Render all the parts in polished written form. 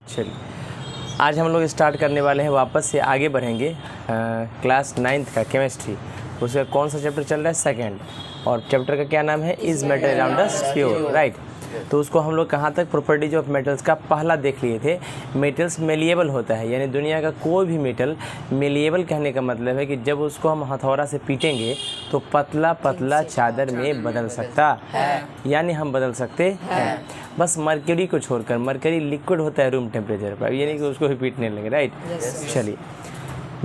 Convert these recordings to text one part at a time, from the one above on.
चलिए आज हम लोग स्टार्ट करने वाले हैं, वापस से आगे बढ़ेंगे। क्लास 9th का केमिस्ट्री, उसका कौन सा चैप्टर चल रहा है? सेकंड। और चैप्टर का क्या नाम है? Is metal around us pure, right. तो उसको हम लोग कहाँ तक प्रॉपर्टीज ऑफ मेटल्स का पहला देख लिए थे। मेटल्स मेलिएबल होता है, यानी दुनिया का कोई भी मेटल मेलिएबल कहने का मतलब है कि जब उसको हम हथौड़ा से पीटेंगे तो पतला पतला चादर में बदल सकता है, यानी हम बदल सकते हैं। बस मरकरी को छोड़कर, मरकरी लिक्विड होता है रूम टेम्परेचर पर, यानी कि उसको भी पीटने लगे, राइट। चलिए,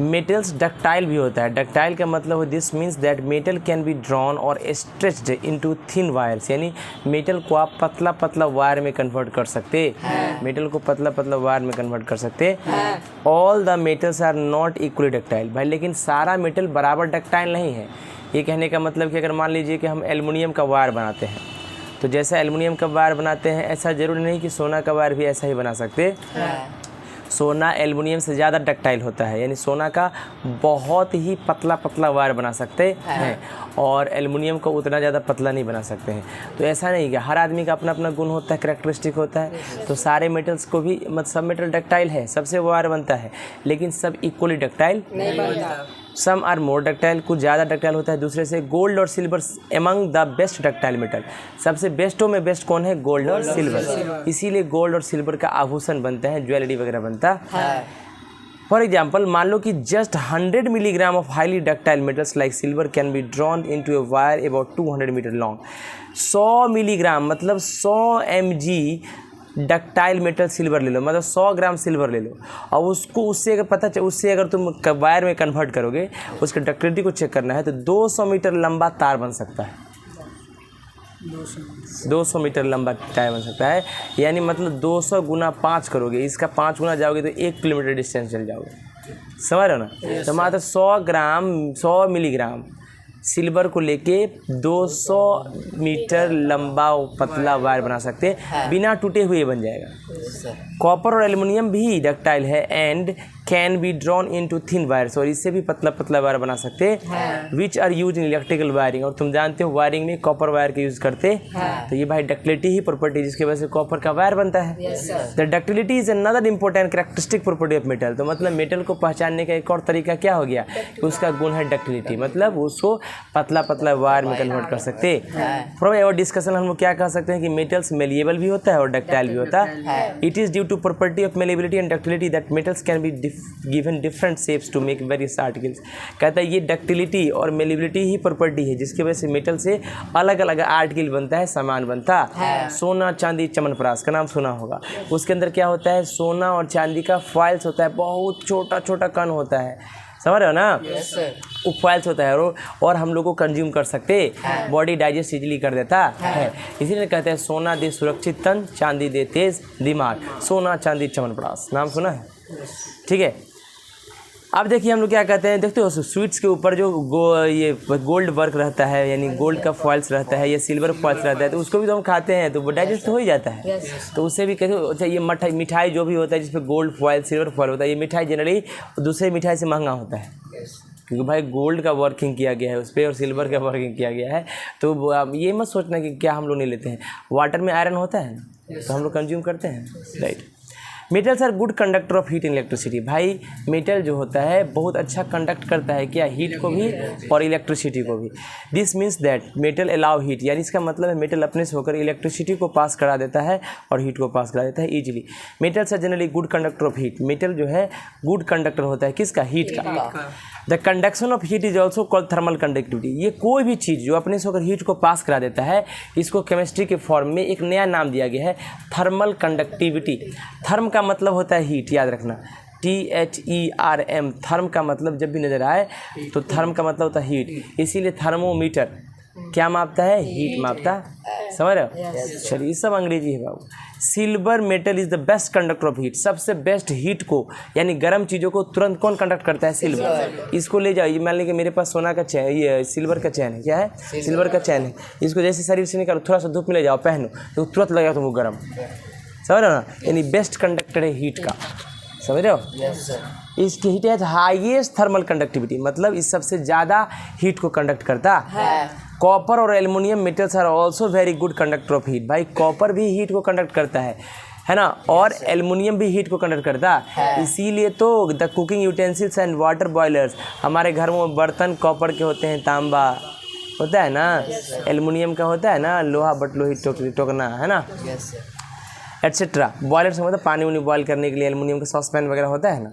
मेटल्स डक्टाइल भी होता है। डक्टाइल का मतलब this means that metal can be drawn और स्ट्रेच्ड इनटू थिन वायर्स, यानी मेटल को आप पतला पतला वायर में कन्वर्ट कर सकते हैं। मेटल को पतला पतला वायर में कन्वर्ट कर सकते हैं। All the metals are not equally ductile भाई, लेकिन सारा मेटल बराबर डक्टाइल नहीं है। ये कहने का मतलब कि अगर मान लीजिए कि हम एल्युमिनियम का वायर बनाते हैं, तो जैसा एल्युमिनियम का वायर बनाते हैं ऐसा ज़रूरी नहीं कि सोना का वायर भी ऐसा ही बना सकते। सोना एल्युमिनियम से ज़्यादा डक्टाइल होता है, यानी सोना का बहुत ही पतला पतला वायर बना सकते हैं और एल्युमिनियम को उतना ज़्यादा पतला नहीं बना सकते हैं। तो ऐसा नहीं कि हर आदमी का अपना अपना गुण होता है, करैक्टरिस्टिक होता है। तो सारे मेटल्स को भी मतलब सब मेटल डक्टाइल है, सबसे वायर बनता है, लेकिन सब इक्वली डक्टाइल नहीं बनता। सम आर मोर डक्टाइल, कुछ ज़्यादा डक्टाइल होता है दूसरे से। गोल्ड और silver among the best ductile metal, सबसे बेस्टों में बेस्ट कौन है? गोल्ड और सिल्वर। इसीलिए गोल्ड और सिल्वर का आभूषण बनता है, ज्वेलरी वगैरह बनता है। फॉर एग्जाम्पल, मान लो कि just 100 milligram of highly ductile metals like silver can be drawn into a wire about 200 metre long. 100 milligram मतलब 100 mg डक्टाइल मेटल सिल्वर ले लो, मतलब 100 ग्राम सिल्वर ले लो, और उसको उससे अगर तुम वायर में कन्वर्ट करोगे, उसके डक्टिलिटी को चेक करना है, तो 200 मीटर लंबा तार बन सकता है। 200 मीटर लंबा तार बन सकता है, यानी मतलब 200 गुना 5 करोगे, इसका 5 गुना जाओगे तो 1 किलोमीटर डिस्टेंस चल जाओगे। समझ रहे हो ना? तो मात्र 100 मिलीग्राम सिल्वर को लेके 200 मीटर लंबा पतला वायर बना सकते हैं, बिना टूटे हुए बन जाएगा। कॉपर और एल्युमिनियम भी डक्टाइल है and can be drawn into thin wires, और इससे भी पतला पतला वायर बना सकते हैं। Which are use in electrical wiring, और तुम जानते हो वायरिंग में कॉपर वायर का यूज़ करते हैं। तो ये भाई डक्टिलिटी ही प्रॉपर्टी जिसकी वजह से कॉपर का वायर बनता है। The ductility is another important characteristic property of metal. तो मतलब मेटल को पहचानने का एक और तरीका क्या हो गया कि उसका गुण है डक्टिलिटी, मतलब उसको पतला पतला वायर में कन्वर्ट कर सकते। फ्रॉम एवर डिस्कशन हम लोग क्या कह सकते हैं कि मेटल्स मेलिएबल भी होता है और डक्टाइल भी होता है। It is due to property of malleability and ductility that metals can be given different shapes to make various articles. कहता है ये डक्टिलिटी और मेलिएबिलिटी ही प्रॉपर्टी है जिसकी वजह से मेटल से अलग अलग आर्टिकल बनता है, सामान बनता है। सोना चांदी च्यवनप्राश का नाम सुना होगा, उसके अंदर क्या होता है? सोना और चांदी का फॉइल्स होता है, बहुत छोटा छोटा कण होता है, समझ रहे हो ना? वो फॉइल्स होता है और हम लोग को कंज्यूम कर सकते, बॉडी डाइजेस्ट इजीली कर देता है। इसीलिए कहते हैं सोना दे सुरक्षित तन, चांदी दे तेज दिमाग। सोना चांदी च्यवनप्राश नाम सुना है, ठीक है। अब देखिए हम लोग क्या कहते हैं, देखते हो स्वीट्स के ऊपर जो ये गोल्ड वर्क रहता है, यानी गोल्ड का फॉइल्स रहता है या सिल्वर फॉइल्स रहता है, तो उसको भी तो हम खाते हैं, तो वो डाइजेस्ट हो ही जाता है। तो उससे भी कहते अच्छा ये मिठाई जो भी होता है जिसपे गोल्ड फॉइल सिल्वर फॉइल होता है, ये मिठाई जनरली दूसरे मिठाई से महंगा होता है, क्योंकि भाई गोल्ड का वर्किंग किया गया है उस पर और सिल्वर का वर्किंग किया गया है। तो ये मत सोचना कि क्या हम लोग नहीं लेते हैं। वाटर में आयरन होता है तो हम लोग कंज्यूम करते हैं, right. Metals are good conductor of heat in electricity. भाई मेटल जो होता है बहुत अच्छा कंडक्ट करता है, क्या? हीट को भी और इलेक्ट्रिसिटी को भी। This means that metal allow heat, यानी इसका मतलब है मेटल अपने से होकर इलेक्ट्रिसिटी को पास करा देता है और हीट को पास करा देता है easily. Metals are generally good conductor of heat. Metal जो है गुड कंडक्टर होता है, किसका? हीट का। The conduction of heat is also called thermal conductivity. ये कोई भी चीज़ जो अपने से होकर हीट को पास करा देता है, इसको केमिस्ट्री के फॉर्म में एक नया नाम दिया गया है, थर्मल कंडक्टिविटी। थर्म का मतलब होता है हीट, याद रखना, THERM। थर्म का मतलब जब भी नजर आए तो थर्म का मतलब होता है हीट, इसीलिए थर्मोमीटर क्या मापता है? हीट मापता है, समझ रहे हो? चलिए ये सब अंग्रेजी है बाबू। Silver metal is the best conductor of heat. सबसे बेस्ट हीट को यानी गर्म चीज़ों को तुरंत कौन कंडक्ट करता है? सिल्वर। इसको ले जाओ, ये मान लीजिए मेरे पास सोना का चैन, ये सिल्वर का चैन है, क्या है? सिल्वर का चैन है। इसको जैसे शरीर से निकालो, थोड़ा सा धूप में ले जाओ, पहनो, तो तुरंत लगेगा तुमको गर्म, समझ रहे हो ना? यानी बेस्ट कंडक्टर है हीट का, समझ रहे हो? इसकी हीट है हाईएस्ट थर्मल कंडक्टिविटी, मतलब इस सबसे ज़्यादा हीट को कंडक्ट करता है। कॉपर और aluminium metals are also very good conductor of heat. भाई कॉपर भी हीट को कंडक्ट करता है, है ना, और एल्युमिनियम भी हीट को कंडक्ट करता है। इसीलिए तो the cooking utensils and water boilers, हमारे घर में बर्तन कॉपर के होते हैं, तांबा होता है ना, एल्युमिनियम का होता है ना, लोहा बटलोही टोकना, है ना, एटसेट्रा। बॉयलर से मतलब पानी उनी बॉयल करने के लिए एल्युमिनियम का सॉसपैन वगैरह होता है ना,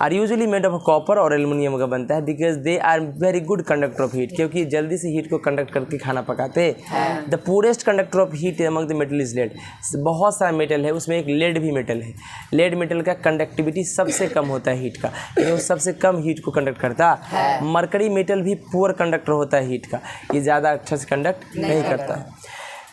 are usually made of copper और एल्युमिनियम का बनता है, because they are very good conductor of heat, क्योंकि जल्दी से हीट को कंडक्ट करके खाना पकाते हैं। The poorest conductor of heat among the metal is lead, बहुत सारा मेटल है, उसमें एक लेड भी मेटल है। लेड मेटल का कंडक्टिविटी सबसे कम होता है हीट का, यानी वो सबसे कम हीट को कंडक्ट करता है। मरकरी मेटल भी पुअर कंडक्टर होता है हीट का, ये ज़्यादा अच्छा से कंडक्ट नहीं करता है।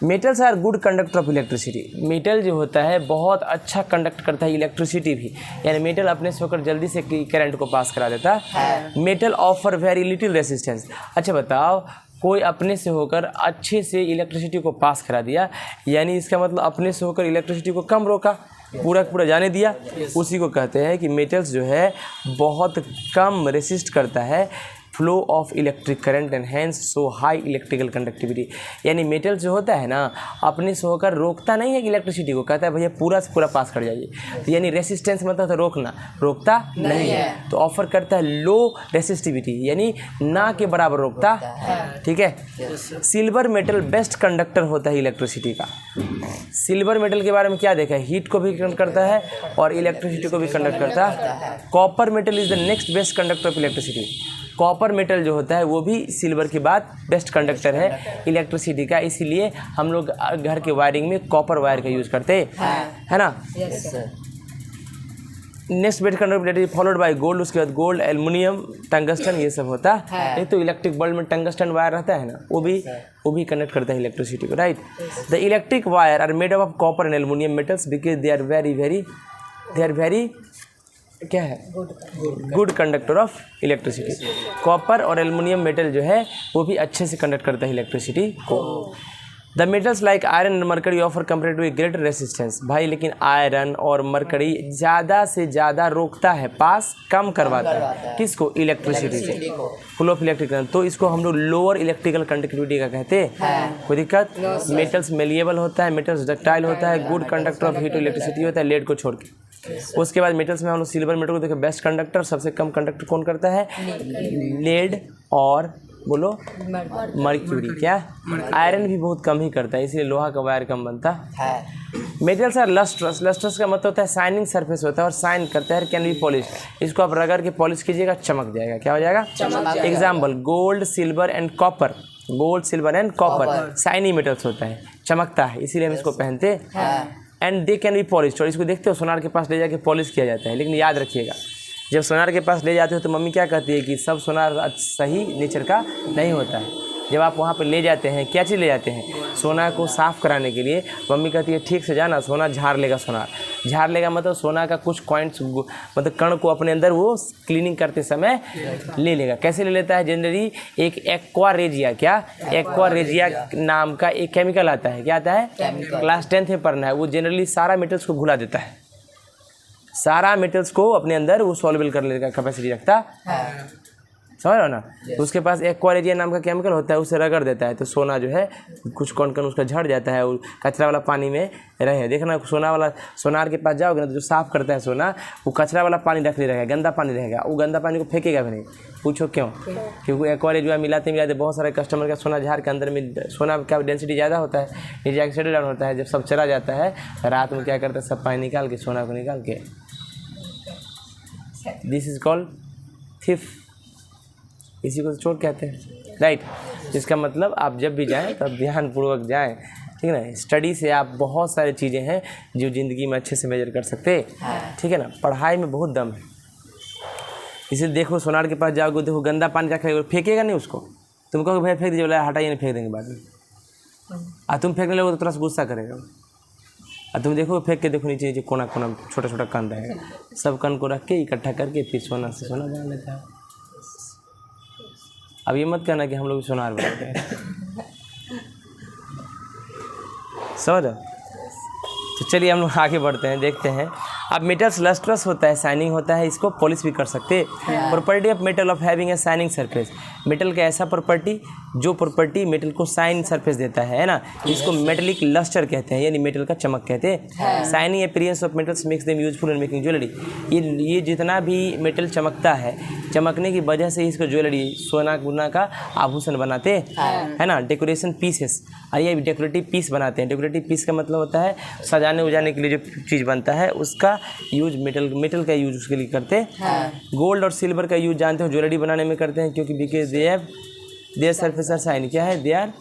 Metals are good conductor of electricity, metal जो होता है बहुत अच्छा कंडक्ट करता है इलेक्ट्रिसिटी भी, यानी मेटल अपने से होकर जल्दी से करंट को पास करा देता है। Metal offer very little resistance, अच्छा बताओ, कोई अपने से होकर अच्छे से इलेक्ट्रिसिटी को पास करा दिया, यानी इसका मतलब अपने से होकर इलेक्ट्रिसिटी को कम रोका, पूरा जाने दिया, उसी को कहते हैं कि मेटल्स जो है बहुत कम रेसिस्ट करता है flow of electric current and hence so high electrical conductivity. यानी मेटल जो होता है ना, अपने से होकर रोकता नहीं है कि इलेक्ट्रिसिटी को, कहता है भैया पूरा से पूरा पास कर जाइए, तो यानी रेसिस्टेंस मतलब तो रोकना, रोकता नहीं है, तो ऑफर करता है लो रेसिस्टिविटी, यानी ना के बराबर रोकता, ठीक है। सिल्वर मेटल बेस्ट कंडक्टर होता है इलेक्ट्रिसिटी का। सिल्वर मेटल के बारे में क्या देखा है, हीट को भी कंडक्ट करता है और इलेक्ट्रिसिटी को भी कंडक्ट करता है। Copper metal is the next best conductor of electricity, copper metal जो होता है वो भी सिल्वर के बाद बेस्ट कंडक्टर है इलेक्ट्रिसिटी का, इसीलिए हम लोग घर के वायरिंग में कॉपर वायर का यूज़ करते हैं, है ना। Next best conductor followed by gold, उसके बाद गोल्ड, एल्युमिनियम, टंगस्टन, ये सब होता है। एक तो इलेक्ट्रिक बल्ब में टंगस्टन वायर रहता है ना, वो भी कनेक्ट करता है इलेक्ट्रिसिटी को, right. The electric wire are made of copper and aluminium metals because they are very क्या है, good conductor of electricity. Copper और एल्युमिनियम मेटल जो है वो भी अच्छे से कंडक्ट करता है इलेक्ट्रिसिटी को। The metals like iron and mercury offer comparatively greater resistance, भाई लेकिन आयरन और मरकरी ज़्यादा से ज़्यादा रोकता है, पास कम करवाता है, किसको, इलेक्ट्रिसिटी को, फ्लो ऑफ इलेक्ट्रिक करंट, तो इसको हम लोग लोअर इलेक्ट्रिकल कंडक्टिविटी का कहते हैं। कोई दिक्कत, मेटल्स मेलिएबल होता है, मेटल्स डक्टाइल होता है, good conductor of heat electricity होता है, लेड को छोड़ के। उसके बाद मेटल्स में हम लोग सिल्वर मेटल को देखें, बेस्ट कंडक्टर, सबसे कम कंडक्टर कौन करता है, लेड और बोलो मर्क्यूरी, क्या, आयरन भी बहुत कम ही करता है, इसलिए लोहा का वायर कम बनता है। मेटल्स आर लस्ट्रस, लस्ट्रस का मतलब होता है शाइनिंग सरफेस होता है और शाइन करता है, कैन बी पॉलिश, इसको आप रगड़ के पॉलिश कीजिएगा, चमक जाएगा, क्या हो जाएगा, example gold, silver and copper, gold, silver and copper shiny metals होता है, चमकता है, इसीलिए हम इसको पहनते हैं। And they can be polish, और इसको देखते हो सोनार के पास ले जाके पॉलिश किया जाता है, लेकिन याद रखिएगा जब सोनार के पास ले जाते हो तो मम्मी क्या कहती है कि सब सोनार सही नेचर का नहीं होता है। जब आप वहाँ पर ले जाते हैं, क्या चीज़ ले जाते हैं, सोना को साफ़ कराने के लिए, मम्मी कहती है ठीक से जाना, सोना झाड़ लेगा, सोनार झाड़ लेगा मतलब सोना का कुछ कॉइंट्स मतलब कण को अपने अंदर वो क्लीनिंग करते समय ले लेगा। कैसे ले लेता है, जनरली एक एक्वारेजिया, क्या एक्वारेजिया नाम का एक केमिकल आता है, क्या आता है, क्लास 10th में पढ़ना है, वो जनरली सारा मेटल्स को घुला देता है, सारा मेटल्स को अपने अंदर वो सॉल्युबल कर लेने का कैपेसिटी रखता है, समझ रहे हो ना। तो उसके पास एक्वारेजिया नाम का केमिकल होता है, उसे रगड़ देता है तो सोना जो है कुछ कण कण उसका झड़ जाता है, वो कचरा वाला पानी में रहे। देखना सोनार के पास जाओगे ना तो जो साफ़ करता है सोना, वो कचरा वाला पानी रख ले रहेगा, गंदा पानी रहेगा, वो गंदा पानी को फेंकेगा भी नहीं। पूछो क्यों, क्योंकि एक्वारेजिया मिलाते बहुत सारे कस्टमर का सोना झाड़ के अंदर में, सोना का डेंसिटी ज़्यादा होता है, नीचे जाके सेटल डाउन होता है, जब सब चला जाता है रात में क्या करता है, सब पानी निकाल के सोना को निकाल के, दिस इज कॉल्ड थिफ, इसी को चोर कहते हैं, राइट। इसका मतलब आप जब भी जाएं तो आप ध्यानपूर्वक जाएं, ठीक है ना। स्टडी से आप बहुत सारी चीज़ें हैं जो ज़िंदगी में अच्छे से मेजर कर सकते हैं, ठीक है ना। पढ़ाई में बहुत दम है, इसे देखो सोनार के पास जाओगे, देखो गंदा पानी रखेगा, फेंकेगा नहीं उसको, तुम कहोगे भाई फेंक दीजिए, बोला हटाइए, नहीं फेंक देंगे बाद में, तुम फेंकने लगोगे तो थोड़ा सा गुस्सा करेगा, और तुम देखो फेंक के देखो नीचे कोना कोना छोटा छोटा कण रहेगा, सब कण को रख के इकट्ठा करके फिर सोना से सोना बना लेता है। अब ये मत कहना कि हम लोग सोनार बनाते हैं, समझ। तो चलिए हम लोग आगे बढ़ते हैं, देखते हैं अब मेटल्स लस्ट्रस होता है, शाइनिंग होता है, इसको पॉलिश भी कर सकते हैं। Property of metal of having a shining surface, metal का ऐसा प्रॉपर्टी जो प्रॉपर्टी मेटल को शाइन सरफेस देता है ना, इसको मेटेलिक लस्टर कहते हैं, यानी मेटल का चमक कहते हैं। Shining appearance of metals makes them useful in making jewellery, ये जितना भी मेटल चमकता है, चमकने की वजह से इसको ज्वेलरी सोना गुना का आभूषण बनाते है ना, डेकोरेशन पीसेस, और ये डेकोरेटिव पीस बनाते हैं। डेकोरेटिव पीस का मतलब होता है सजाने उजाने के लिए जो चीज़ बनता है उसका यूज मेटल का यूज उसके लिए करते हैं। गोल्ड और सिल्वर का यूज जानते हो ज्वेलरी बनाने में करते हैं, क्योंकि because their surface are shine, क्या है, they are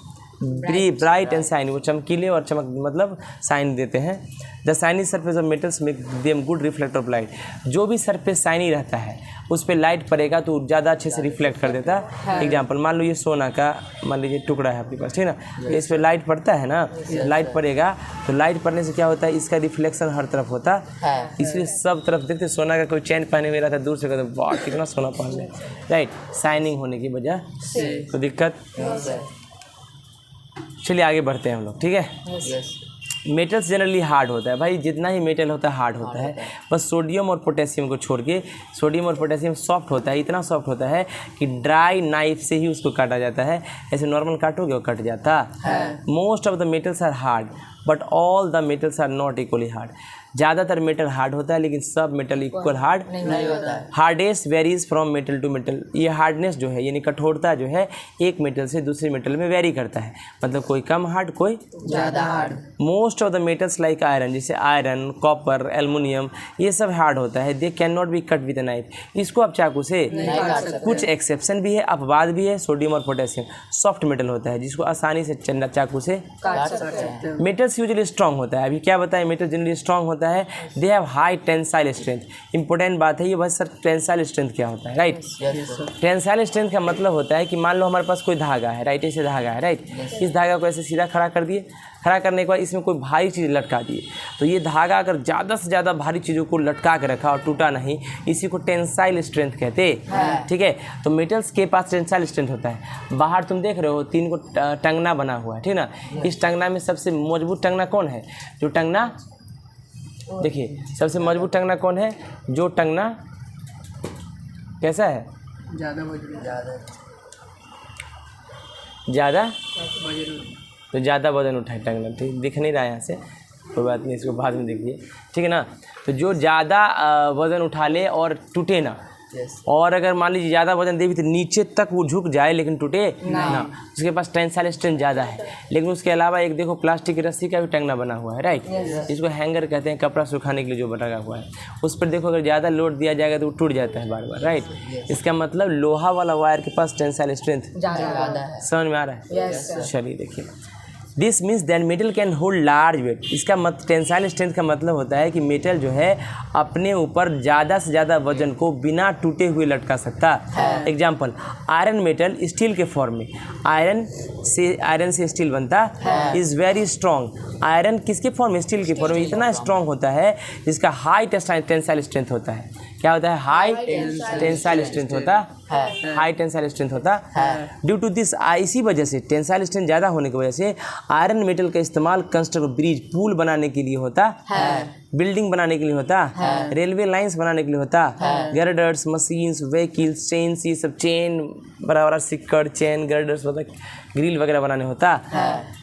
bright and shine, वो चमकीले और चमक मतलब शाइन देते हैं। The shiny surface of metals make them good reflector of light, जो भी सरफेस शाइनी रहता है उस पर लाइट पड़ेगा तो ज़्यादा अच्छे से रिफ्लेक्ट कर देता है। एग्जाम्पल मान लो ये सोना का मान लीजिए टुकड़ा है आपके पास, ठीक है ना, इस पर लाइट पड़ता है ना, लाइट पड़ेगा तो लाइट पड़ने से क्या होता है, इसका रिफ्लेक्शन हर तरफ होता है, इसलिए सब तरफ देखते सोना का कोई चैन पहने हुए रहता है, दूर से कहते वाह कितना सोना पहन ले, राइट, शाइनिंग होने की वजह तो दिक्कत। चलिए आगे बढ़ते हैं हम लोग, ठीक है। मेटल्स जनरली हार्ड होता है भाई, जितना ही मेटल होता है हार्ड होता है, बस सोडियम और पोटेशियम को छोड़ के। सोडियम और पोटेशियम सॉफ्ट होता है, इतना सॉफ्ट होता है कि ड्राई नाइफ से ही उसको काटा जाता है, ऐसे नॉर्मल काटोगे वो कट जाता। Most of the metals are hard but all the metals are not equally hard, ज़्यादातर मेटल हार्ड होता है लेकिन सब मेटल इक्वल हार्ड नहीं होता है। Hardest varies from metal to metal, ये हार्डनेस जो है यानी कठोरता जो है एक मेटल से दूसरे मेटल में वेरी करता है, मतलब कोई कम हार्ड कोई ज़्यादा hard. Most of the metals like iron, जैसे आयरन, कॉपर, एल्युमिनियम, ये सब हार्ड होता है। They can not be cut with a knife, इसको आप चाकू से नहीं काट सकते। कुछ एक्सेप्शन भी है, अपवाद भी है। सोडियम और पोटेशियम सॉफ्ट मेटल होता है जिसको आसानी से चाकू से काट सकते हैं। मेटल्स यूजुअली स्ट्रॉन्ग होता है, अभी क्या बताएं, मेटल जनरली स्ट्रॉन्ग होता है। They have high tensile strength, important बात है ये बस सर, टेंसाइल स्ट्रेंथ क्या होता है, राइट। टेंसाइल स्ट्रेंथ का मतलब होता है कि मान लो हमारे पास कोई धागा है, राइट, ऐसे धागा है, राइट, इस धागा को ऐसे सीधा खड़ा कर दिए, खड़ा करने के बाद इसमें कोई भारी चीज़ लटका दिए, तो ये धागा अगर ज़्यादा से ज़्यादा भारी चीज़ों को लटका के रखा और टूटा नहीं, इसी को टेंसाइल स्ट्रेंथ कहते हैं, ठीक है। तो मेटल्स के पास टेंसाइल स्ट्रेंथ होता है। बाहर तुम देख रहे हो 3 को टंगना बना हुआ है, ठीक ना, इस टंगना में सबसे मजबूत टंगना कौन है, जो टंगना, देखिए सबसे मजबूत टंगना कौन है, जो टंगना कैसा है, ज़्यादा तो ज़्यादा वजन उठाए टंगना, ठीक दिख नहीं रहा है यहाँ से, कोई बात नहीं, इसको बाद में देखिए, ठीक है ना। तो जो ज़्यादा वज़न उठा ले और टूटे ना, और अगर मान लीजिए ज़्यादा वजन दे भी तो नीचे तक वो झुक जाए लेकिन टूटे ना, उसके पास टेंसाइल स्ट्रेंथ ज़्यादा है। लेकिन उसके अलावा एक देखो प्लास्टिक की रस्सी का भी टंगना बना हुआ है, राइट, इसको हैंगर कहते हैं, कपड़ा सुखाने के लिए जो लगा हुआ है, उस पर देखो अगर ज़्यादा लोड दिया जाएगा तो वो टूट जाता है बार बार, राइट। इसका मतलब लोहा वाला वायर के पास टेंसाइल स्ट्रेंथ ज़्यादा है, समझ में आ रहा है। चलिए देखिए, this means that metal can hold large weight, इसका टेंसाइल स्ट्रेंथ का मतलब होता है कि मेटल जो है अपने ऊपर ज़्यादा से ज़्यादा वजन को बिना टूटे हुए लटका सकता है। एग्जाम्पल, आयरन मेटल स्टील के फॉर्म में, आयरन से स्टील बनता इज़ वेरी स्ट्रॉन्ग। आयरन किसके फॉर्म में, स्टील के फॉर्म में इतना स्ट्रॉन्ग होता है जिसका हाई टेंसाइल स्ट्रेंथ होता है। क्या होता है, हाई टेंसाइल स्ट्रेंथ होता है, हाई टेंसाइल स्ट्रेंथ होता है। ड्यू टू दिस, इसी वजह से टेंसाइल स्ट्रेंथ ज़्यादा होने की वजह से आयरन मेटल का इस्तेमाल कंस्ट्रक्ट ब्रिज, पुल बनाने के लिए होता है, बिल्डिंग बनाने के लिए होता है, रेलवे लाइंस बनाने के लिए होता है, गर्डर्स, मशीन्स, व्हीकल्स, चेन्स, ये सब चेन बराबर सिक्कड़, चेन, गर्डर्स मतलब ग्रिल वगैरह बनाने होता है।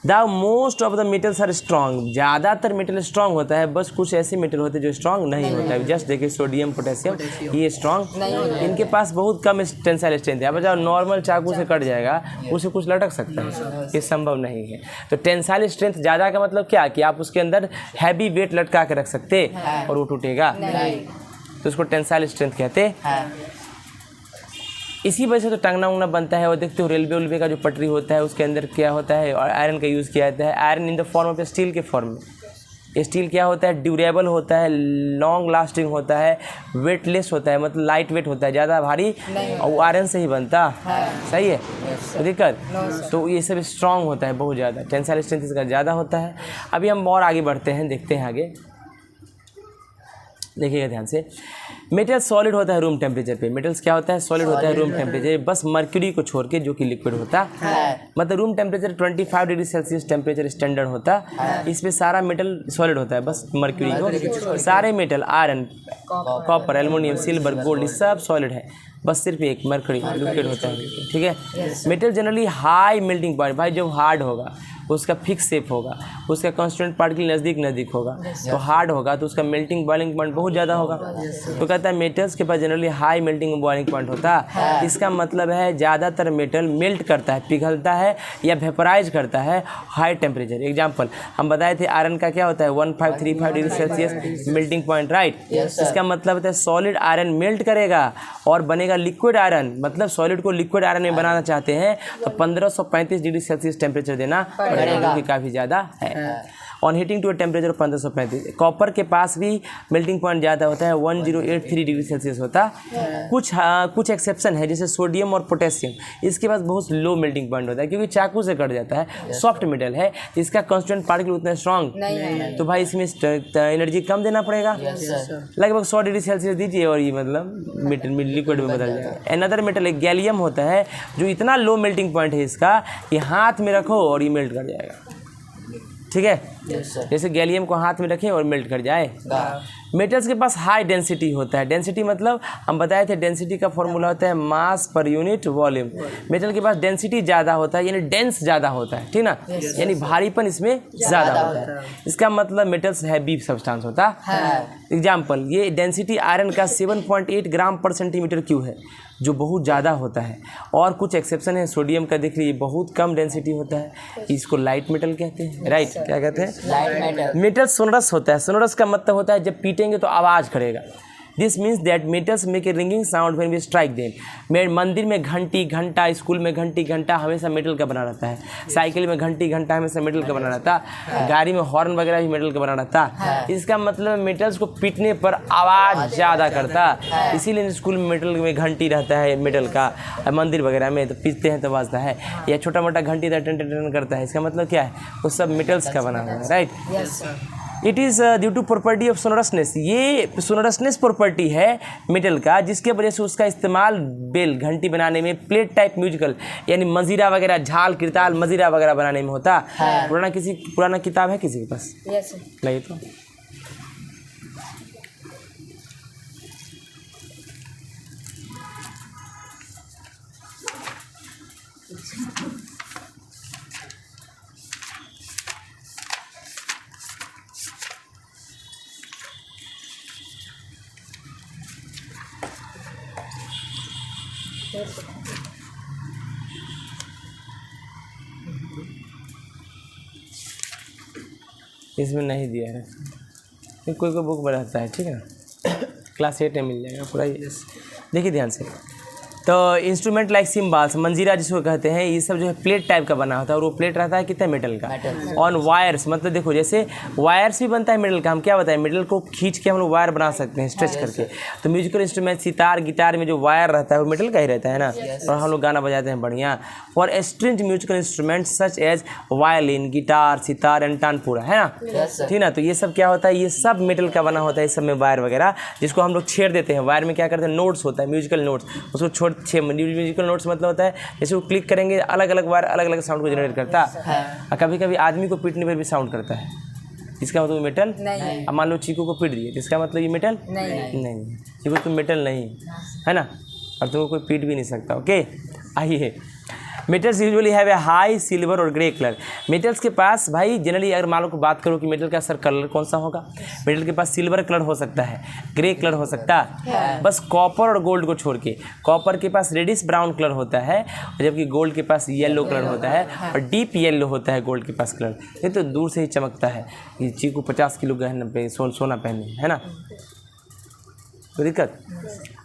The most of the metals are strong, ज़्यादातर मेटल स्ट्रॉन्ग होता है, बस कुछ ऐसे मेटल होते हैं जो स्ट्रॉन्ग नहीं होता है। जस्ट देखिए सोडियम, पोटेशियम, ये स्ट्रॉन्ग, इनके पास बहुत कम टेंसाइल स्ट्रेंथ है। अब जाओ नॉर्मल चाकू से कट जाएगा, उसे कुछ लटक सकता है, ये संभव नहीं है। तो टेंसाइल स्ट्रेंथ ज़्यादा का मतलब क्या कि आप उसके अंदर हैवी वेट लटका के रख सकते और वो टूटेगा, तो उसको टेंसाइल स्ट्रेंथ कहते हैं। इसी वजह से तो टंगना उंगना बनता है, और देखते हो रेलवे उलवे का जो पटरी होता है उसके अंदर क्या होता है, और आयरन का यूज़ किया जाता है। Iron in the form of steel के फॉर्म में। स्टील क्या होता है, ड्यूरेबल होता है, लॉन्ग लास्टिंग होता है, वेटलेस होता है, मतलब लाइट वेट होता है, ज़्यादा भारी, और वो आयरन से ही बनता, सही है, दिक्कत। तो ये सब स्ट्रॉन्ग होता है बहुत ज़्यादा, टेंसाइल स्ट्रेंथ इसका ज़्यादा होता है। अभी हम और आगे बढ़ते हैं, देखते हैं आगे, देखिएगा ध्यान से। मेटल सॉलिड होता है रूम टेम्परेचर पे। मेटल्स क्या होता है? सॉलिड होता है रूम टेम्परेचर, बस मर्क्यूरी को छोड़ के जो कि लिक्विड होता है। मतलब room temperature 25 degree Celsius temperature standard होता है, इसमें सारा मेटल सॉलिड होता है, बस मर्क्यूरी को। सारे metal iron, copper, aluminium, silver, gold, ये सब सॉलिड है, बस सिर्फ एक मर्क्यूरी लिक्विड होता है। ठीक है। Metal generally high melting point, भाई जो हार्ड होगा उसका फिक्स शेप होगा, उसका कांस्टेंट पार्टिकल नज़दीक होगा, तो हार्ड होगा तो उसका मेल्टिंग बॉइलिंग पॉइंट बहुत ज़्यादा होगा। तो कहता है मेटल्स के पास generally high melting boiling point होता है। इसका मतलब है ज़्यादातर मेटल मेल्ट करता है, पिघलता है या वेपराइज करता है हाई टेम्परेचर। एग्जाम्पल हम बताए थे आयरन का क्या होता है 1535 degree Celsius melting point, right. इसका मतलब होता है सॉलिड आयरन मेल्ट करेगा और बनेगा लिक्विड आयरन। मतलब सॉलिड को लिक्विड आयरन में बनाना चाहते हैं तो 1535 डिग्री सेल्सियस टेम्परेचर देना जो कि काफ़ी ज़्यादा है। On heating to a temperature 1535। Copper के पास भी मेल्टिंग पॉइंट ज़्यादा होता है, 1083 डिग्री सेल्सियस होता है। कुछ एक्सेप्शन है जैसे सोडियम और पोटेशियम, इसके पास बहुत लो मेल्टिंग पॉइंट होता है क्योंकि चाकू से कट जाता है, सॉफ्ट मेटल है, इसका कांस्टेंट पार्टिकल उतना स्ट्रॉन्ग, तो भाई इसमें एनर्जी कम देना पड़ेगा, लगभग 100 डिग्री सेल्सियस दीजिए और ये मतलब मेटल लिक्विड में बदल जाएगा। अनदर मेटल एक गैलियम होता है जो इतना लो मेल्टिंग पॉइंट है इसका कि हाथ में रखो और ये मेल्ट कर जाएगा। ठीक है। जैसे गैलियम को हाथ में रखें और मेल्ट कर जाए। मेटल्स के पास हाई डेंसिटी होता है। डेंसिटी मतलब हम बताए थे डेंसिटी का फॉर्मूला होता है मास पर यूनिट वॉल्यूम। मेटल के पास डेंसिटी ज़्यादा होता है यानी डेंस ज़्यादा होता है, ठीक ना, यानी भारीपन इसमें ज़्यादा होता है। इसका मतलब मेटल्स हैवी सब्सटेंस होता है। एग्जाम्पल ये डेंसिटी आयरन का 7.8 ग्राम पर सेंटीमीटर क्यूब है जो बहुत ज़्यादा होता है। और कुछ एक्सेप्शन है, सोडियम का देख लीजिए बहुत कम डेंसिटी होता है, इसको लाइट मेटल कहते हैं, राइट। क्या कहते हैं? Light metal. मेटल सोनरस होता है। सोनरस का मतलब होता है जब पीटेंगे तो आवाज़ करेगा। This means that metals make a ringing sound when we strike them. मेरे मंदिर में घंटी घंटा, स्कूल में घंटी घंटा हमेशा मेटल का बना रहता है, साइकिल में घंटी घंटा हमेशा मेटल का बना रहता है, गाड़ी में हॉर्न वगैरह भी मेटल का बना रहता है। इसका मतलब मेटल्स को पीटने पर आवाज़ ज़्यादा करता, इसीलिए स्कूल में मेटल में घंटी रहता है मेटल का, मंदिर वगैरह में तो पीटते हैं तो बाजता है, या छोटा मोटा घंटी टन टन टन करता है। इसका मतलब क्या है? वो सब मेटल्स का बना हुआ है, right. It is due to property of sonorousness. ये सोनरसनेस प्रॉपर्टी है मेटल का जिसके वजह से उसका इस्तेमाल बेल घंटी बनाने में, प्लेट टाइप म्यूजिकल यानी मजीरा वगैरह, झाल किरताल मजीरा वगैरह बनाने में होता है। पुराना किताब है किसी के पास? नहीं तो इसमें नहीं दिया है, कोई बुक में रहता है, ठीक है ना, क्लास 8 में मिल जाएगा पूरा। देखिए ध्यान से, तो इंस्ट्रूमेंट लाइक सिम्बाल्स, मंजीरा जिसको कहते हैं, ये सब जो है प्लेट टाइप का बना होता है और वो प्लेट रहता है कितना मेटल का। ऑन वायर्स मतलब देखो जैसे वायर्स भी बनता है मेटल का, हम क्या बताएं मेटल को खींच के हम लोग वायर बना सकते हैं स्ट्रेच करके। तो म्यूजिकल इंस्ट्रूमेंट सितार गिटार में जो वायर रहता है वो मेटल का ही रहता है ना, और हम लोग गाना बजाते हैं बढ़िया। For string musical instrument such as violin, guitar, sitar and tanpura, है ना, ठीक ना। तो ये सब क्या होता है? ये सब मेटल का बना होता है। इस सब में वायर वगैरह जिसको हम लोग छेड़ देते हैं, वायर में क्या करते हैं नोट्स होता है, म्यूजिकल नोट्स, उसको छोड़ म्यूजिकल नोट्स मतलब होता है जैसे वो क्लिक करेंगे अलग अलग वायर अलग अलग साउंड को जनरेट करता है। और कभी कभी आदमी को पीटने पर भी साउंड करता है, इसका मतलब मेटल नहीं। अब मान लो चीकू को पीट दिए, इसका मतलब ये मेटल नहीं। चीकू तुम मेटल नहीं है ना, और तुमको कोई पीट भी नहीं सकता। ओके, आइए। Metals usually have a high silver और ग्रे कलर। मेटल्स के पास भाई जनरली अगर मान लो को बात करो कि मेटल का सर कलर कौन सा होगा, मेटल के पास सिल्वर कलर हो सकता है, ग्रे कलर हो सकता है, बस कॉपर और गोल्ड को छोड़ के। कॉपर के पास रेडिश ब्राउन कलर होता है, जबकि गोल्ड के पास येलो कलर होता है और डीप येलो होता है गोल्ड के पास कलर। ये तो दूर से ही चमकता है। ये चीकू 50 किलो गहना पे सोना पहने, है ना, कोई दिक्कत?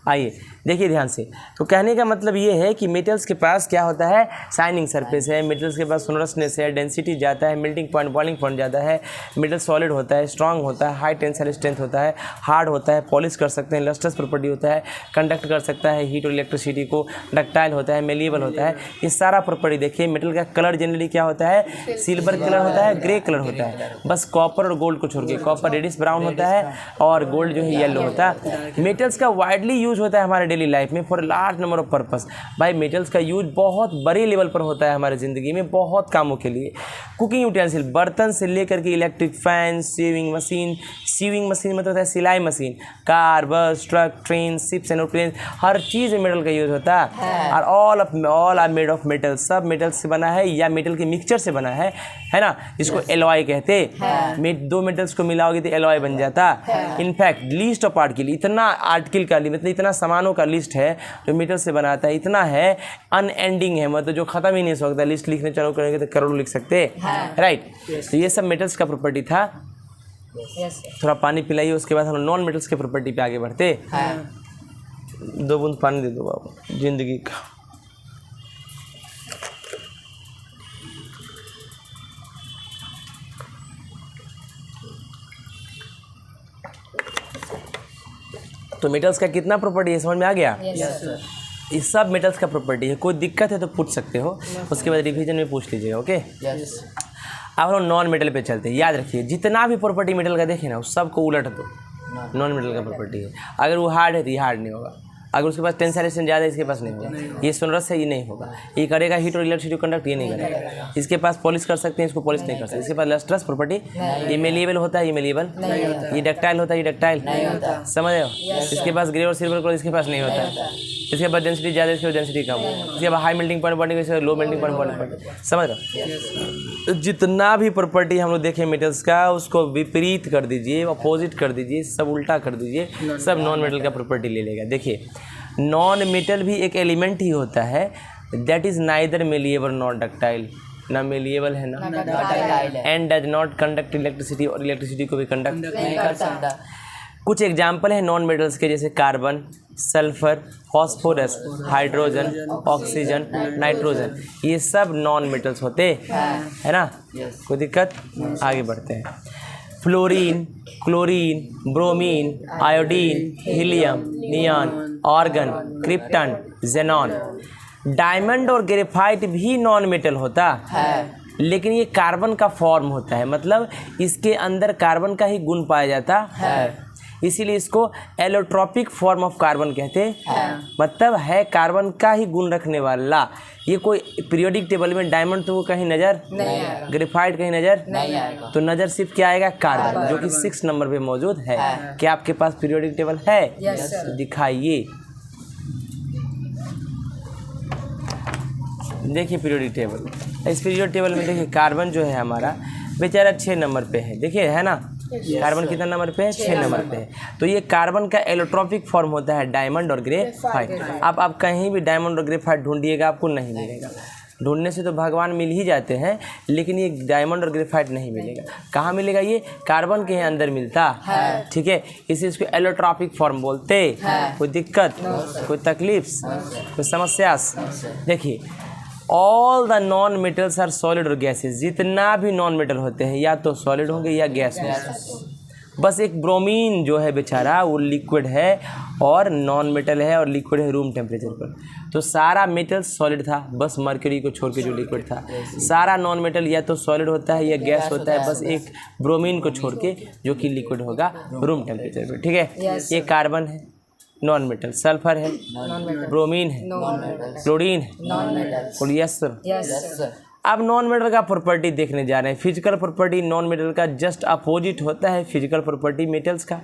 आइए, देखिए ध्यान से। तो कहने का मतलब ये है कि मेटल्स के पास क्या होता है, शाइनिंग सरफेस है, मेटल्स के पास सोनरसनेस है, डेंसिटी जाता है, मेल्टिंग पॉइंट बॉइलिंग पॉइंट जाता है, मेटल सॉलिड होता है, स्ट्रांग होता है, हाई टेंसाइल स्ट्रेंथ होता है, हार्ड होता है, पॉलिश कर सकते हैं, लस्ट्रस प्रॉपर्टी होता है, कंडक्ट कर सकता है हीट और इलेक्ट्रिसिटी को, डक्टाइल होता है, मेलिएबल होता है। ये सारा प्रॉपर्टी देखिए। मेटल का कलर जनरली क्या होता है, सिल्वर कलर होता है, ग्रे कलर होता है, बस कॉपर और गोल्ड को छोड़ के। कॉपर रेडिश ब्राउन होता है और गोल्ड जो है येलो होता है। मेटल्स का वाइडली यूज होता है हमारे डेली लाइफ में for large number of purpose. भाई मेटल्स का यूज बहुत बड़े लेवल पर होता है हमारी ज़िंदगी में, बहुत कामों के लिए। कुकिंग यूटेंसिल, बर्तन से लेकर के इलेक्ट्रिक फैन, सीविंग मशीन मतलब होता है सिलाई machine, car, bus, truck, train, ships, aeroplane, हर चीज़ में मेटल का यूज होता है। और all are made of metal, सब मेटल से बना है या मेटल के मिक्सचर से बना है ना, जिसको एलॉय कहते हैं। दो मेटल्स को मिलाओगे तो एलॉय बन जाता। इनफैक्ट लीस्ट ऑफ आर्टिकल, इतना आर्टिकल का मतलब इतना सामानों का लिस्ट है जो मेटल से बनाता है, इतना है, अनएंडिंग है, मतलब जो खत्म ही नहीं हो सकता। लिस्ट लिखने चालू करेंगे तो करोड़ों लिख सकते, राइट। तो ये सब मेटल्स का प्रॉपर्टी था। थोड़ा पानी पिलाइए, उसके बाद हम नॉन मेटल्स के प्रॉपर्टी पे आगे बढ़ते। 2 बूंद पानी दे दो बाबू, जिंदगी का। तो मेटल्स का कितना प्रॉपर्टी है, समझ में आ गया? ये सब मेटल्स का प्रॉपर्टी है। कोई दिक्कत है तो पूछ सकते हो, उसके बाद रिवीजन में पूछ लीजिएगा, ओके। अब हम नॉन मेटल पे चलते हैं। याद रखिए, जितना भी प्रॉपर्टी मेटल का देखें ना, उस सबको उलट दो, नॉन मेटल का प्रॉपर्टी है। अगर वो हार्ड है तो ये हार्ड नहीं होगा, अगर उसके पास टेंसाइल स्ट्रेंथ ज़्यादा है, इसके पास नहीं होगा। ये सोनरस है, ये नहीं होगा। ये करेगा हीट और इलेक्ट्रिसिटी कंडक्ट, ये नहीं करेगा। इसके पास पॉलिश कर सकते हैं, इसको पॉलिश नहीं कर सकते। इसके पास लस्ट्रस प्रॉपर्टी, ये मेलिएबल होता है, ये मेलिएबल, ये डक्टाइल होता है, ये डक्टाइल, समझ रहे हो। इसके पास ग्रे और सिल्वर कलर, इसके पास नहीं होता है। इसके बाद डेंसिटी ज़्यादा, इसके बाद डेंसिटी कम। इसके बाद हाई मेल्टिंग पॉइंट बॉन्डिंग, इसके बाद लो मेल्टिंग पॉइंट बॉन्डिंग, समझ रहे हो। जितना भी प्रॉपर्टी हम लोग देखें मेटल्स का, उसको विपरीत कर दीजिए, अपोजिट कर दीजिए, सब उल्टा कर दीजिए, सब नॉन मेटल का प्रॉपर्टी ले लेगा। देखिए, नॉन मेटल भी एक एलिमेंट ही होता है, that is neither malleable not ductile, ना मेलिएबल है ना ductile, and does not conduct electricity, और इलेक्ट्रिसिटी को भी कंडक्ट नहीं कर सकता। कुछ एग्जाम्पल है नॉन मेटल्स के, जैसे carbon, sulphur, phosphorus, hydrogen, oxygen, nitrogen, ये सब नॉन मेटल्स होते है ना। कोई दिक्कत? आगे बढ़ते हैं। Fluorine, chlorine, bromine, iodine, helium, neon, argon, krypton, xenon, diamond और ग्रेफाइट भी नॉन मेटल होता है, लेकिन ये कार्बन का फॉर्म होता है, मतलब इसके अंदर कार्बन का ही गुण पाया जाता है, इसीलिए इसको एलोट्रॉपिक फॉर्म ऑफ कार्बन कहते हैं। मतलब है कार्बन का ही गुण रखने वाला। ये कोई पीरियोडिक टेबल में डायमंड तो वो कहीं नज़र नहीं आएगा, ग्रेफाइट कहीं नज़र नहीं आएगा, तो नज़र सिर्फ क्या आएगा, कार्बन, जो कि 6 नंबर पे मौजूद है। क्या आपके पास पीरियोडिक टेबल है? तो दिखाइए, देखिए पीरियोडिक टेबल। इस पीरियोडिक टेबल में देखिए कार्बन जो है हमारा बेचारा 6 नंबर पे है, देखिए है ना। कार्बन कितना नंबर पे है? 6 नंबर पे है। तो ये कार्बन का एलोट्रॉपिक फॉर्म होता है डायमंड और ग्रेफाइट। अब आप कहीं भी डायमंड और ग्रेफाइट ढूंढिएगा, आपको नहीं मिलेगा। ढूंढने से तो भगवान मिल ही जाते हैं, लेकिन ये डायमंड और ग्रेफाइट नहीं मिलेगा। कहाँ मिलेगा? ये कार्बन के अंदर मिलता है, ठीक है। इसे इसको एलोट्रॉपिक फॉर्म बोलते। कोई दिक्कत, कोई तकलीफ, कोई समस्या? देखिए, all the non metals are solid और गैसेस। जितना भी नॉन मेटल होते हैं या तो सॉलिड होंगे या गैस होंगे। बस एक ब्रोमीन जो है बेचारा वो लिक्विड है और नॉन मेटल है और लिक्विड है रूम टेम्परेचर पर। तो सारा मेटल सॉलिड था, बस मर्क्यूरी को छोड़ के जो लिक्विड था। सारा नॉन मेटल या तो सॉलिड होता है या गैस होता है, बस एक ब्रोमीन को छोड़ के जो कि लिक्विड होगा रूम टेम्परेचर पर, ठीक है। ये कार्बन है, नॉन मेटल, सल्फर है, ब्रोमीन है, क्लोरीन है, पॉलिएस्टर। अब नॉन मेटल का प्रॉपर्टी देखने जा रहे हैं। फिजिकल प्रॉपर्टी नॉन मेटल का जस्ट अपोजिट होता है फिजिकल प्रॉपर्टी मेटल्स का,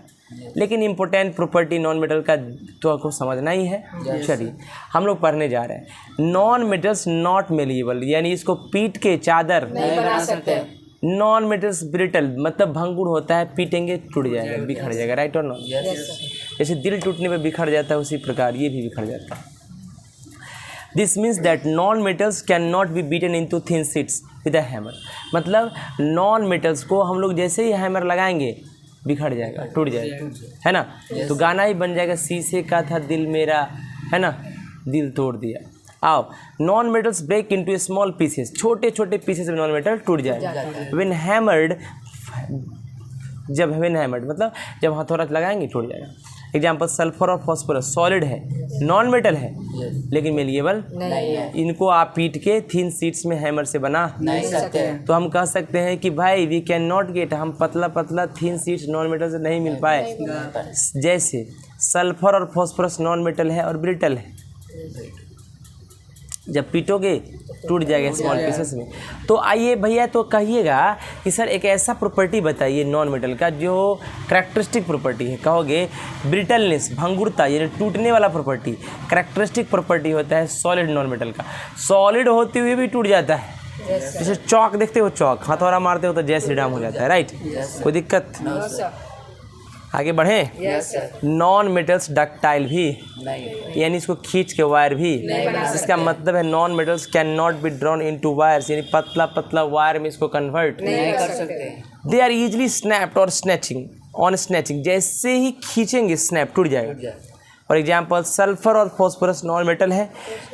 लेकिन इम्पोर्टेंट प्रॉपर्टी नॉन मेटल का तो आपको समझना ही है। चलिए हम लोग पढ़ने जा रहे हैं। नॉन मेटल्स नॉट मेलिएबल, यानी इसको पीट के चादर नहीं बना सकते। नॉन मेटल्स ब्रिटल, मतलब भंगुर होता है, पीटेंगे टूट जाएगा, बिखर जाएगा, राइट और नॉट? जैसे दिल टूटने पे बिखर जाता है, उसी प्रकार ये भी बिखर जाता है। This means that non metals can not be beaten into thin sheets with a hammer. मतलब नॉन मेटल्स को हम लोग जैसे ही हैमर लगाएंगे बिखर जाएगा, टूट जाएगा, है ना। तो गाना ही बन जाएगा, शीशे का था दिल मेरा है ना, दिल तोड़ दिया। आओ, non metals break into small pieces, छोटे छोटे पीसेस में नॉन मेटल टूट जाए। व्हेन हैमर्ड, मतलब जब हथौड़ा लगाएंगे टूट जाएगा। एग्जाम्पल सल्फर और फॉस्फोरस सॉलिड है, नॉन मेटल है लेकिन मेलिएबल नहीं है। इनको आप पीट के थिन शीट्स में हैमर से बना नहीं सकते। तो हम कह सकते हैं कि भाई वी कैन नॉट गेट, हम पतला पतला थिन शीट्स नॉन मेटल से नहीं मिल पाए। जैसे सल्फर और फॉस्फोरस नॉन मेटल है और ब्रिटल है, जब पीटोगे टूट जाएगा स्मॉल पीसेस में। तो आइए भैया, तो कहिएगा कि सर एक ऐसा प्रॉपर्टी बताइए नॉन मेटल का जो करैक्टरिस्टिक प्रॉपर्टी है। कहोगे ब्रिटलनेस, भंगुरता, यानी टूटने वाला प्रॉपर्टी करैक्टरिस्टिक प्रॉपर्टी होता है सॉलिड नॉन मेटल का। सॉलिड होते हुए भी टूट जाता है, जैसे चौक देखते हो, चौक हथौड़ा मारते हो तो जय श्री राम हो जाता है, राइट। कोई दिक्कत? आगे बढ़े। नॉन मेटल्स डक्टाइल भी नहीं, यानी इसको खींच के वायर भी नहीं। इसका मतलब है non metals can not be drawn into wires, यानी पतला पतला वायर में इसको कन्वर्ट नहीं कर सकते। दे आर इजिली स्नैप्ड और स्नैचिंग, ऑन स्नैचिंग, जैसे ही खींचेंगे स्नैप टूट जाएगा। फॉर एग्जाम्पल सल्फर और फॉस्फोरस नॉन मेटल है,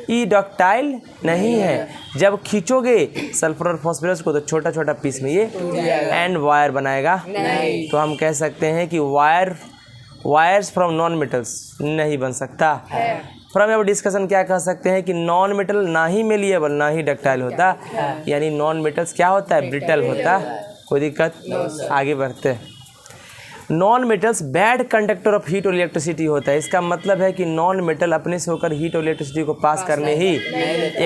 ई डक्टाइल नहीं है। जब खींचोगे सल्फर और फॉस्फोरस को तो छोटा छोटा पीस में ये एंड वायर बनाएगा नहीं। तो हम कह सकते हैं कि वायर्स फ्रॉम नॉन मेटल्स नहीं बन सकता। फ्रॉम अब डिस्कशन क्या कह सकते हैं कि नॉन मेटल ना ही मेलिएबल ना ही डक्टाइल होता, यानी नॉन मेटल्स क्या होता है, ब्रिटल होता। कोई दिक्कत? आगे बढ़ते हैं। Non metals bad conductor of heat और इलेक्ट्रिसिटी होता है। इसका मतलब है कि नॉन मेटल अपने से होकर हीट और इलेक्ट्रिसिटी को पास करने ही।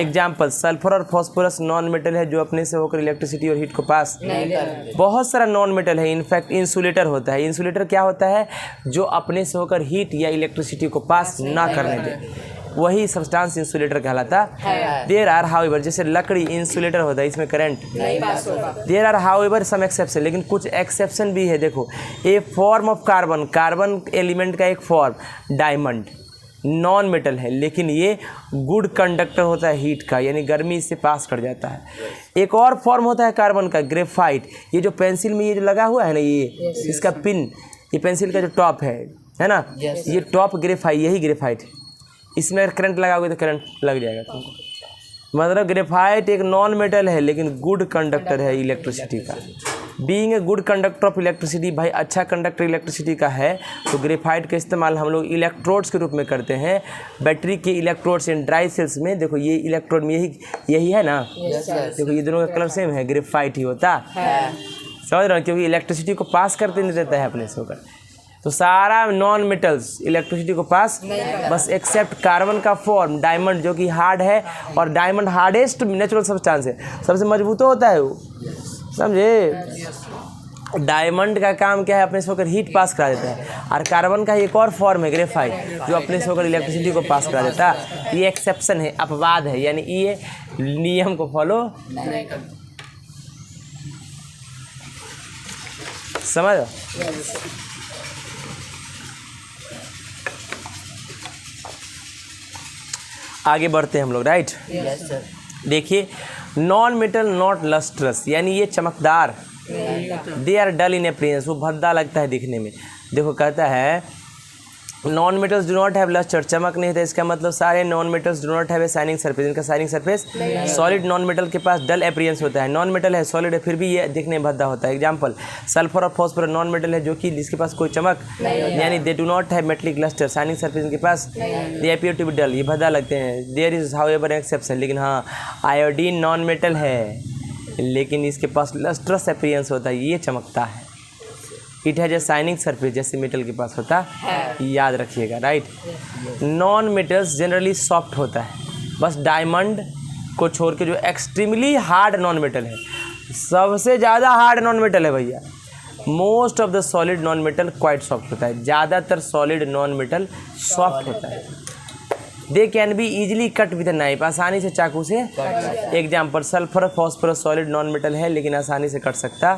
एग्जाम्पल सल्फर और फॉस्फोरस नॉन मेटल है जो अपने से होकर इलेक्ट्रिसिटी और हीट को पास नहीं करते। बहुत सारा नॉन मेटल है, इनफैक्ट इंसुलेटर होता है। इंसुलेटर क्या होता है, जो अपने से होकर हीट या इलेक्ट्रिसिटी को पास ना करने दे, वही सब्सटेंस इंसुलेटर कहलाता है। देयर आर हाउएवर, जैसे लकड़ी इंसुलेटर होता है, इसमें करंट नहीं पास होगा। There are however some exception, लेकिन कुछ एक्सेप्शन भी है। देखो, a form of carbon, carbon element का एक फॉर्म डायमंड नॉन मेटल है, लेकिन ये गुड कंडक्टर होता है हीट का, यानी गर्मी इससे पास कर जाता है। एक और फॉर्म होता है कार्बन का ग्रेफाइट, ये जो पेंसिल में ये जो लगा हुआ है ना, ये इसका पिन, ये पेंसिल का जो टॉप है ना, ये टॉप ग्रेफाइट, यही ग्रेफाइट है। इसमें अगर करंट लगाओगे तो करंट लग जाएगा तुमको। मतलब ग्रेफाइट एक नॉन मेटल है लेकिन गुड कंडक्टर है इलेक्ट्रिसिटी का। Being a good conductor of electricity, भाई अच्छा कंडक्टर इलेक्ट्रिसिटी का है, तो ग्रेफाइट का इस्तेमाल हम लोग इलेक्ट्रोड्स के रूप में करते हैं। बैटरी के इलेक्ट्रोड्स इन ड्राई सेल्स में, देखो ये इलेक्ट्रोड में यही है ना, देखो ये दोनों का कलर सेम है, ग्रेफाइट ही होता है। समझ रहे हो, क्योंकि इलेक्ट्रिसिटी को पास करते नहीं रहता है अपने से होकर। तो सारा नॉन मेटल्स इलेक्ट्रिसिटी को पास, बस एक्सेप्ट कार्बन का फॉर्म डायमंड, जो कि हार्ड है, और डायमंड हार्डेस्ट नेचुरल सब्सटेंस है, सबसे मजबूत होता है वो, समझे। डायमंड का काम क्या है, अपने से होकर हीट पास करा देता है, और कार्बन का एक और फॉर्म है ग्रेफाइट, जो अपने से होकर इलेक्ट्रिसिटी को पास करा देता है। ये एक्सेप्शन है, अपवाद है, यानी ये नियम को फॉलो नहीं करता। समझ। आगे बढ़ते हैं हम लोग, राइट। देखिए, नॉन मेटल नॉट लस्ट्रस, यानी ये चमकदार, they are dull in appearance, वो भद्दा लगता है दिखने में। देखो कहता है non metals do not have luster, चमक नहीं था, इसका मतलब सारे non metals do not have a shining surface, इनका shining surface. Solid non metal के पास डल अपीयरेंस होता है, नॉन मेटल है, सॉलिड है, फिर भी ये दिखने में भद्दा होता है। एग्जांपल सल्फर और फॉस्फोरस नॉन मेटल है, जो कि जिसके पास कोई चमक, यानी they do not have metallic lustre, shining surface इनके पास, they appear to be dull, ये भद्दा लगते हैं। देयर इज हाउएवर एक्सेप्शन, लेकिन हाँ आयोडीन नॉन मेटल है, लेकिन इसके पास लस्ट्रस अपीयरेंस होता है, ये चमकता है। It has a shining surface, जैसे मेटल के पास होता है, याद रखिएगा, right. Non metals generally soft होता है, बस डायमंड को छोड़ के जो एक्सट्रीमली हार्ड नॉन मेटल है, सबसे ज़्यादा हार्ड नॉन मेटल है भैया। Most of the solid non metal quite soft होता है, ज़्यादातर सॉलिड नॉन मेटल सॉफ्ट होता है। They can be easily cut with knife, आसानी से चाकू से। Example sulphur phosphorus solid non metal है, लेकिन आसानी से कट सकता।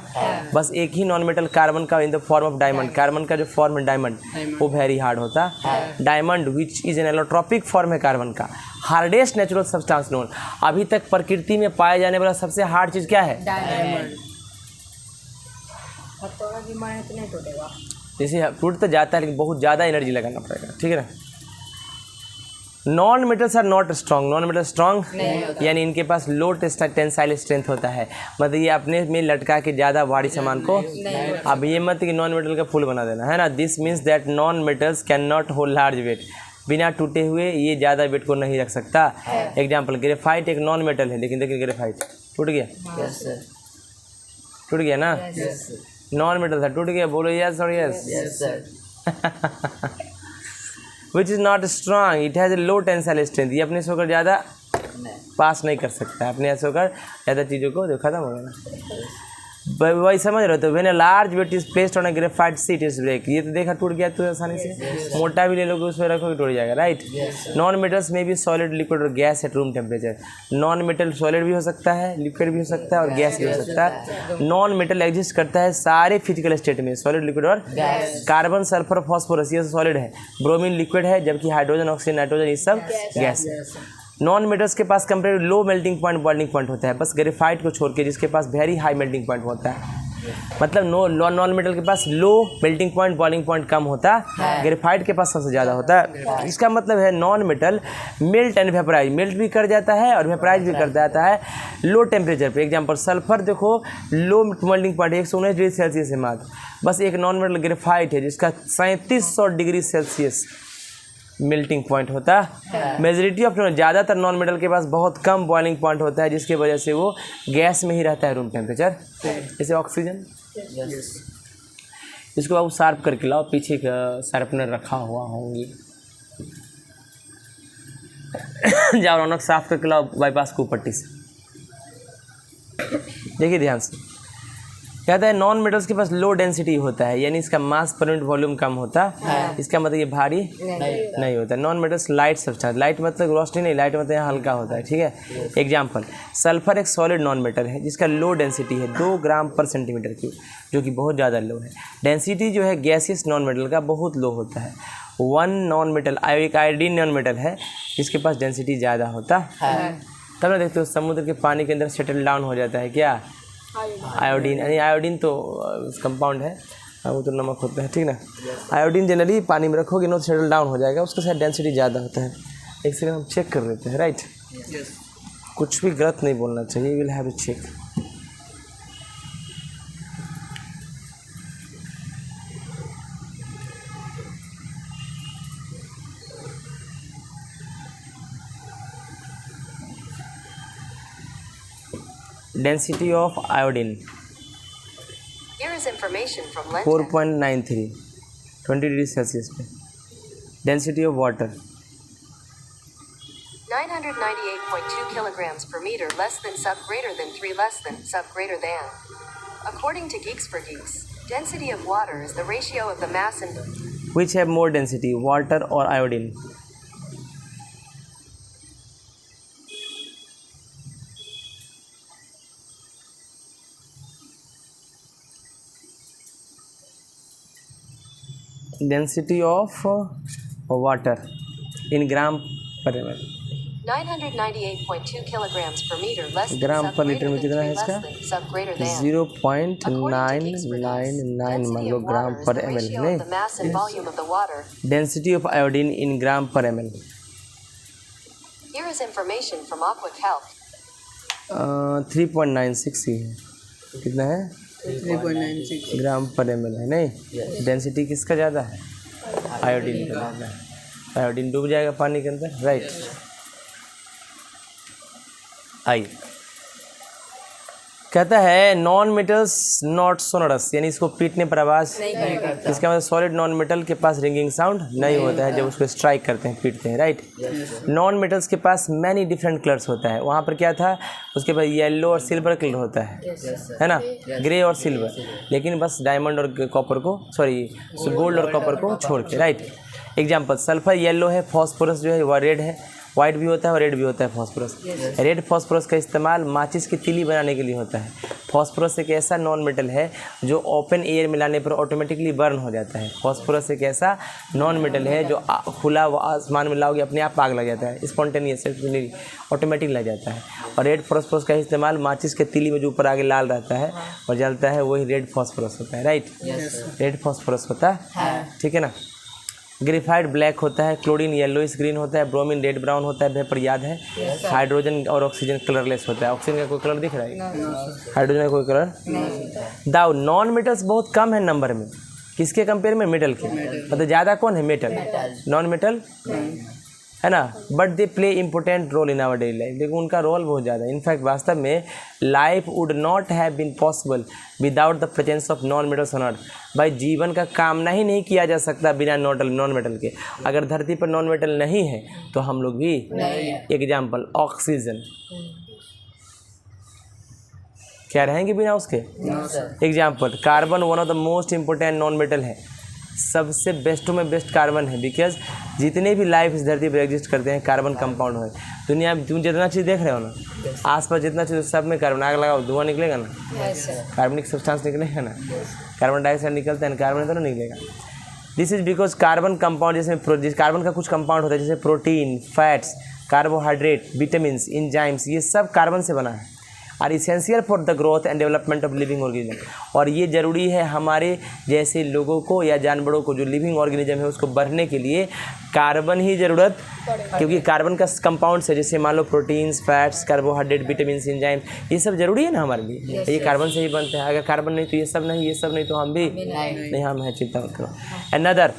बस एक ही नॉन मेटल कार्बन का इन the form of diamond, carbon का जो फॉर्म है डायमंड, वो वेरी हार्ड होता। Diamond which is an allotropic form है कार्बन का, हार्डेस्ट नेचुरल सब्सटेंस नोन। अभी तक प्रकृति में पाया जाने वाला सबसे हार्ड चीज़ क्या है, डायमंड। जैसे टूट तो जाता है, लेकिन बहुत ज़्यादा एनर्जी लगाना पड़ेगा, ठीक है ना। Non metals are not strong, non metal strong यानी इनके पास लो टेंसाइल स्ट्रेंथ होता है, मतलब ये अपने में लटका के ज़्यादा भारी सामान को, अब ये मत कि नॉन मेटल का फूल बना देना है ना। This means that non metals can not hold large weight, बिना टूटे हुए ये ज़्यादा वेट को नहीं रख सकता। एग्जाम्पल ग्रेफाइट एक नॉन मेटल है, लेकिन देखिए ग्रेफाइट टूट गया, टूट गया ना, नॉन मेटल था, टूट गया, बोलो यस और yes. Which is not strong, it has a low tensile strength, ये अपने से होकर ज़्यादा पास नहीं कर सकता, अपने से होकर ज़्यादा चीज़ों को जो खत्म हो गया ना, वही समझ रहे हो। तो when a large weight is placed on a graphite sheet is break, ये तो देखा टूट गया तो आसानी से, मोटा भी ले लोगे उस पर रखोगे टूट जाएगा, राइट। नॉन मेटल्स में भी सॉलिड, लिक्विड और gas at room temperature, non metal solid भी हो सकता है, लिक्विड भी हो सकता है और गैस भी हो सकता है। नॉन मेटल एग्जिस्ट करता है सारे फिजिकल स्टेट में, सॉलिड, लिक्विड और कार्बन, सल्फर, फॉस्फोरस ये सॉलिड है, ब्रोमीन लिक्विड है, जबकि हाइड्रोजन, ऑक्सीजन, नाइट्रोजन ये सब गैस है। नॉन मेटल्स के पास comparative low melting point, boiling point होता है, बस ग्रेफाइट को छोड़ के, जिसके पास वेरी हाई मेल्टिंग पॉइंट होता है, मतलब नॉन मेटल के पास low melting point, boiling point कम होता है, ग्रेफाइट के पास सबसे ज़्यादा होता है। इसका मतलब है non metal melt and vaporise, melt भी कर जाता है और वेपराइज भी कर जाता है लो टेम्परेचर पे। एग्जांपल सल्फर देखो लो मेल्टिंग पॉइंट 119 डिग्री सेल्सियस है मात्र, बस एक नॉन मेटल ग्रेफाइट है जिसका 3700 डिग्री सेल्सियस मेल्टिंग पॉइंट होता है। मेजॉरिटी ऑफ ज़्यादातर नॉन मेटल के पास बहुत कम बॉइलिंग पॉइंट होता है, जिसकी वजह से वो गैस में ही रहता है रूम टेम्परेचर, जैसे ऑक्सीजन। इसको आप शार्प करके लाओ, पीछे का शार्पनर रखा हुआ होंगी, जाओ रौनक साफ करके लाओ बाईपास को पट्टी से। देखिए ध्यान से, कहता है नॉन मेटल्स के पास लो डेंसिटी होता है, यानी इसका मास पर यूनिट वॉल्यूम कम होता है, इसका मतलब ये भारी नहीं होता। Non metals light substance, light मतलब रोशनी नहीं, लाइट मतलब यहाँ हल्का होता है, ठीक है। एग्जांपल सल्फर एक सॉलिड नॉन मेटल है जिसका लो डेंसिटी है 2 ग्राम पर सेंटीमीटर क्यूब, जो कि बहुत ज़्यादा लो है। डेंसिटी जो है गैसियस नॉन मेटल का बहुत लो होता है। वन नॉन मेटल एक आयोडीन नॉन मेटल है जिसके पास डेंसिटी ज़्यादा होता है। तब ना देखते हो समुद्र के पानी के अंदर सेटल डाउन हो जाता है क्या, आयोडीन, यानी आयोडीन तो कंपाउंड है, वो तो नमक होता है, ठीक ना। आयोडीन जनरली पानी में रखोगे ना तो सेटल डाउन हो जाएगा, उसका शायद डेंसिटी ज़्यादा होता है। एक सेकंड हम चेक कर लेते हैं, राइट। कुछ भी गलत नहीं बोलना चाहिए, will have to check. Density of iodine 4.93 20 degree Celsius पे। Density of water 998.2 kilograms per meter, less than, sub greater than 3, less than, sub greater than. According to Geeks for Geeks, density of water is the ratio of the mass and which have more density, water or iodine? Density of water in gram per ml 998.2 kilograms per meter, less than, gram sub पर greater litre में than कितना 3, है less इसका, than, sub greater than. 0.999 मान लो ग्राम per ml, ratio of the mass and volume of the water. Density of iodine in gram per ml। Here is information from Aqua Health. 3.96 ही है, कितना है 3.96 ग्राम per ml है, नहीं density किसका ज़्यादा है, iodine का ज़्यादा है। आयोडीन डूब जाएगा पानी के अंदर, राइट। आई कहता है नॉन मेटल्स नॉट सोनरस, यानी इसको पीटने पर आवाज़, इसका मतलब सॉलिड नॉन मेटल के पास रिंगिंग साउंड नहीं होता है जब उसको स्ट्राइक करते हैं, पीटते हैं, राइट। नॉन मेटल्स के पास मैनी डिफरेंट कलर्स होता है, वहाँ पर क्या था, उसके पास येलो और सिल्वर कलर होता है ना, ग्रे और सिल्वर, लेकिन बस डायमंड और कॉपर को, सॉरी गोल्ड और कॉपर को छोड़ के, राइट। एग्जाम्पल सल्फर येलो है, फॉस्फोरस जो है वह रेड है, वाइट भी होता है और रेड भी होता है फॉस्फोरस। रेड फॉस्फोरस का इस्तेमाल माचिस की तिली बनाने के लिए होता है। फॉस्फोरस एक ऐसा नॉन मेटल है जो ओपन एयर मिलाने पर ऑटोमेटिकली बर्न हो जाता है। फॉस्फोरस एक ऐसा नॉन मेटल है जो खुला आसमान में लाओगे अपने आप आग लग जाता है, स्पॉन्टेनियस ऑटोमेटिक लग जाता है। और रेड फॉस्फोरस का इस्तेमाल माचिस के तिली में जो ऊपर आगे लाल रहता है और जलता है, वही रेड फॉस्फोरस होता है, राइट। रेड फॉस्फोरस होता है, ठीक है ना। ग्रेफाइट ब्लैक होता है, क्लोरीन येलोइश ग्रीन होता है, ब्रोमीन रेड ब्राउन होता है, वेपर याद है। हाइड्रोजन और ऑक्सीजन कलरलेस होता है। ऑक्सीजन का कोई कलर दिख रहा है? हाइड्रोजन का कोई कलर? दाऊ नॉन मेटल्स बहुत कम है नंबर में, किसके कंपेयर में? मेटल के। मतलब ज़्यादा कौन है? मेटल। नॉन मेटल है ना, but they play important role in our daily life, लेकिन उनका रोल बहुत ज़्यादा है। इनफैक्ट वास्तव में life would not have been possible without the presence of non metals on earth. भाई जीवन का कामना ही नहीं किया जा सकता बिना नॉन मेटल के। अगर धरती पर नॉन मेटल नहीं है तो हम लोग भी एग्जाम्पल ऑक्सीजन क्या रहेंगे बिना उसके? Example carbon one of the most important non metal है, सबसे बेस्टों में बेस्ट कार्बन है। बिकॉज जितने भी लाइफ इस धरती पर एग्जिस्ट करते हैं कार्बन कंपाउंड है। दुनिया में तुम जितना चीज़ देख रहे हो ना, आसपास जितना चीज़ सब में कार्बन। आग लगाओ धुआं निकलेगा ना, कार्बनिक सब्सटेंस निकलेगा ना, कार्बन डाइऑक्साइड निकलता है, कार्बन तो नहीं निकलेगा। This is because carbon compound, जैसे कार्बन का कुछ कंपाउंड होता है जैसे protein, fats, carbohydrate, vitamin, enzymes, ये सब कार्बन से बना है। Are essential for the growth and development of living organism. और ये ज़रूरी है हमारे जैसे लोगों को या जानवरों को, जो लिविंग ऑर्गेनिज्म है उसको बढ़ने के लिए कार्बन ही ज़रूरत, क्योंकि कार्बन का कंपाउंड्स है जैसे मान लो proteins, fats, carbohydrate, vitamin, enzyme, ये सब ज़रूरी है ना हमारे लिए। ये कार्बन से ही बनते हैं। अगर कार्बन नहीं तो ये सब नहीं, ये सब नहीं तो हम भी नहीं, हम हैं, चिंता मत करो। Another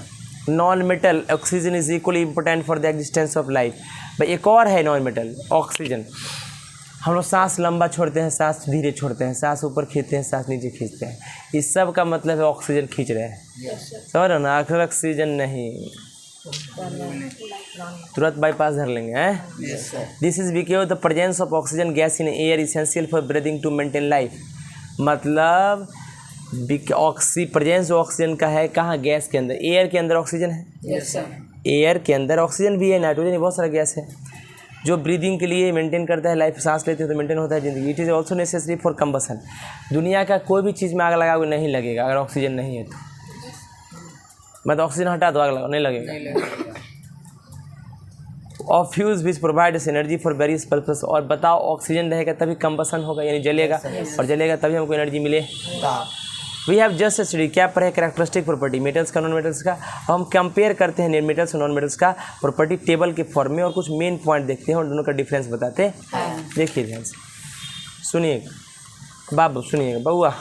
non metal oxygen is equally important for the existence of life. भाई एक और है नॉन मेटल ऑक्सीजन। हम लोग सांस लंबा छोड़ते हैं, सांस धीरे छोड़ते हैं, सांस ऊपर खींचते हैं, सांस नीचे खींचते हैं। इस सब का मतलब है ऑक्सीजन खींच रहे हैं। समझ रहे हो ना? आखिर ऑक्सीजन नहीं, तुरंत बाईपास धर लेंगे हैं। This is because the presence of oxygen gas in air essential for breathing to maintain life. मतलब प्रेजेंस ऑक्सीजन का है कहाँ? गैस के अंदर। एयर के अंदर ऑक्सीजन है, एयर के अंदर ऑक्सीजन भी है, नाइट्रोजन, बहुत सारा गैस है जो ब्रीदिंग के लिए मेंटेन करता है लाइफ। सांस लेते हैं तो मेंटेन होता है ज़िंदगी। It is also necessary for combustion. दुनिया का कोई भी चीज़ में आग लगाओगे नहीं लगेगा अगर ऑक्सीजन नहीं है तो। मतलब ऑक्सीजन हटा दो आग लगाओ, नहीं लगेगा। Of fuse which provides energy for various purpose. और बताओ ऑक्सीजन रहेगा तभी कंबसन होगा, यानी जलेगा, और जलेगा तभी हमको एनर्जी मिले। वी हैव जस्ट स्टडी, क्या पढ़े? कैरेक्टरिस्टिक प्रॉपर्टी मेटल्स का, नॉन मेटल्स का। हम कंपेयर करते हैं मेटल्स और नॉन मेटल्स का प्रॉपर्टी टेबल के फॉर्म में, और कुछ मेन पॉइंट देखते हैं और दोनों का डिफरेंस बताते हैं। देखिए ध्यान से सुनिएगा बाबू, सुनिएगा बउआ।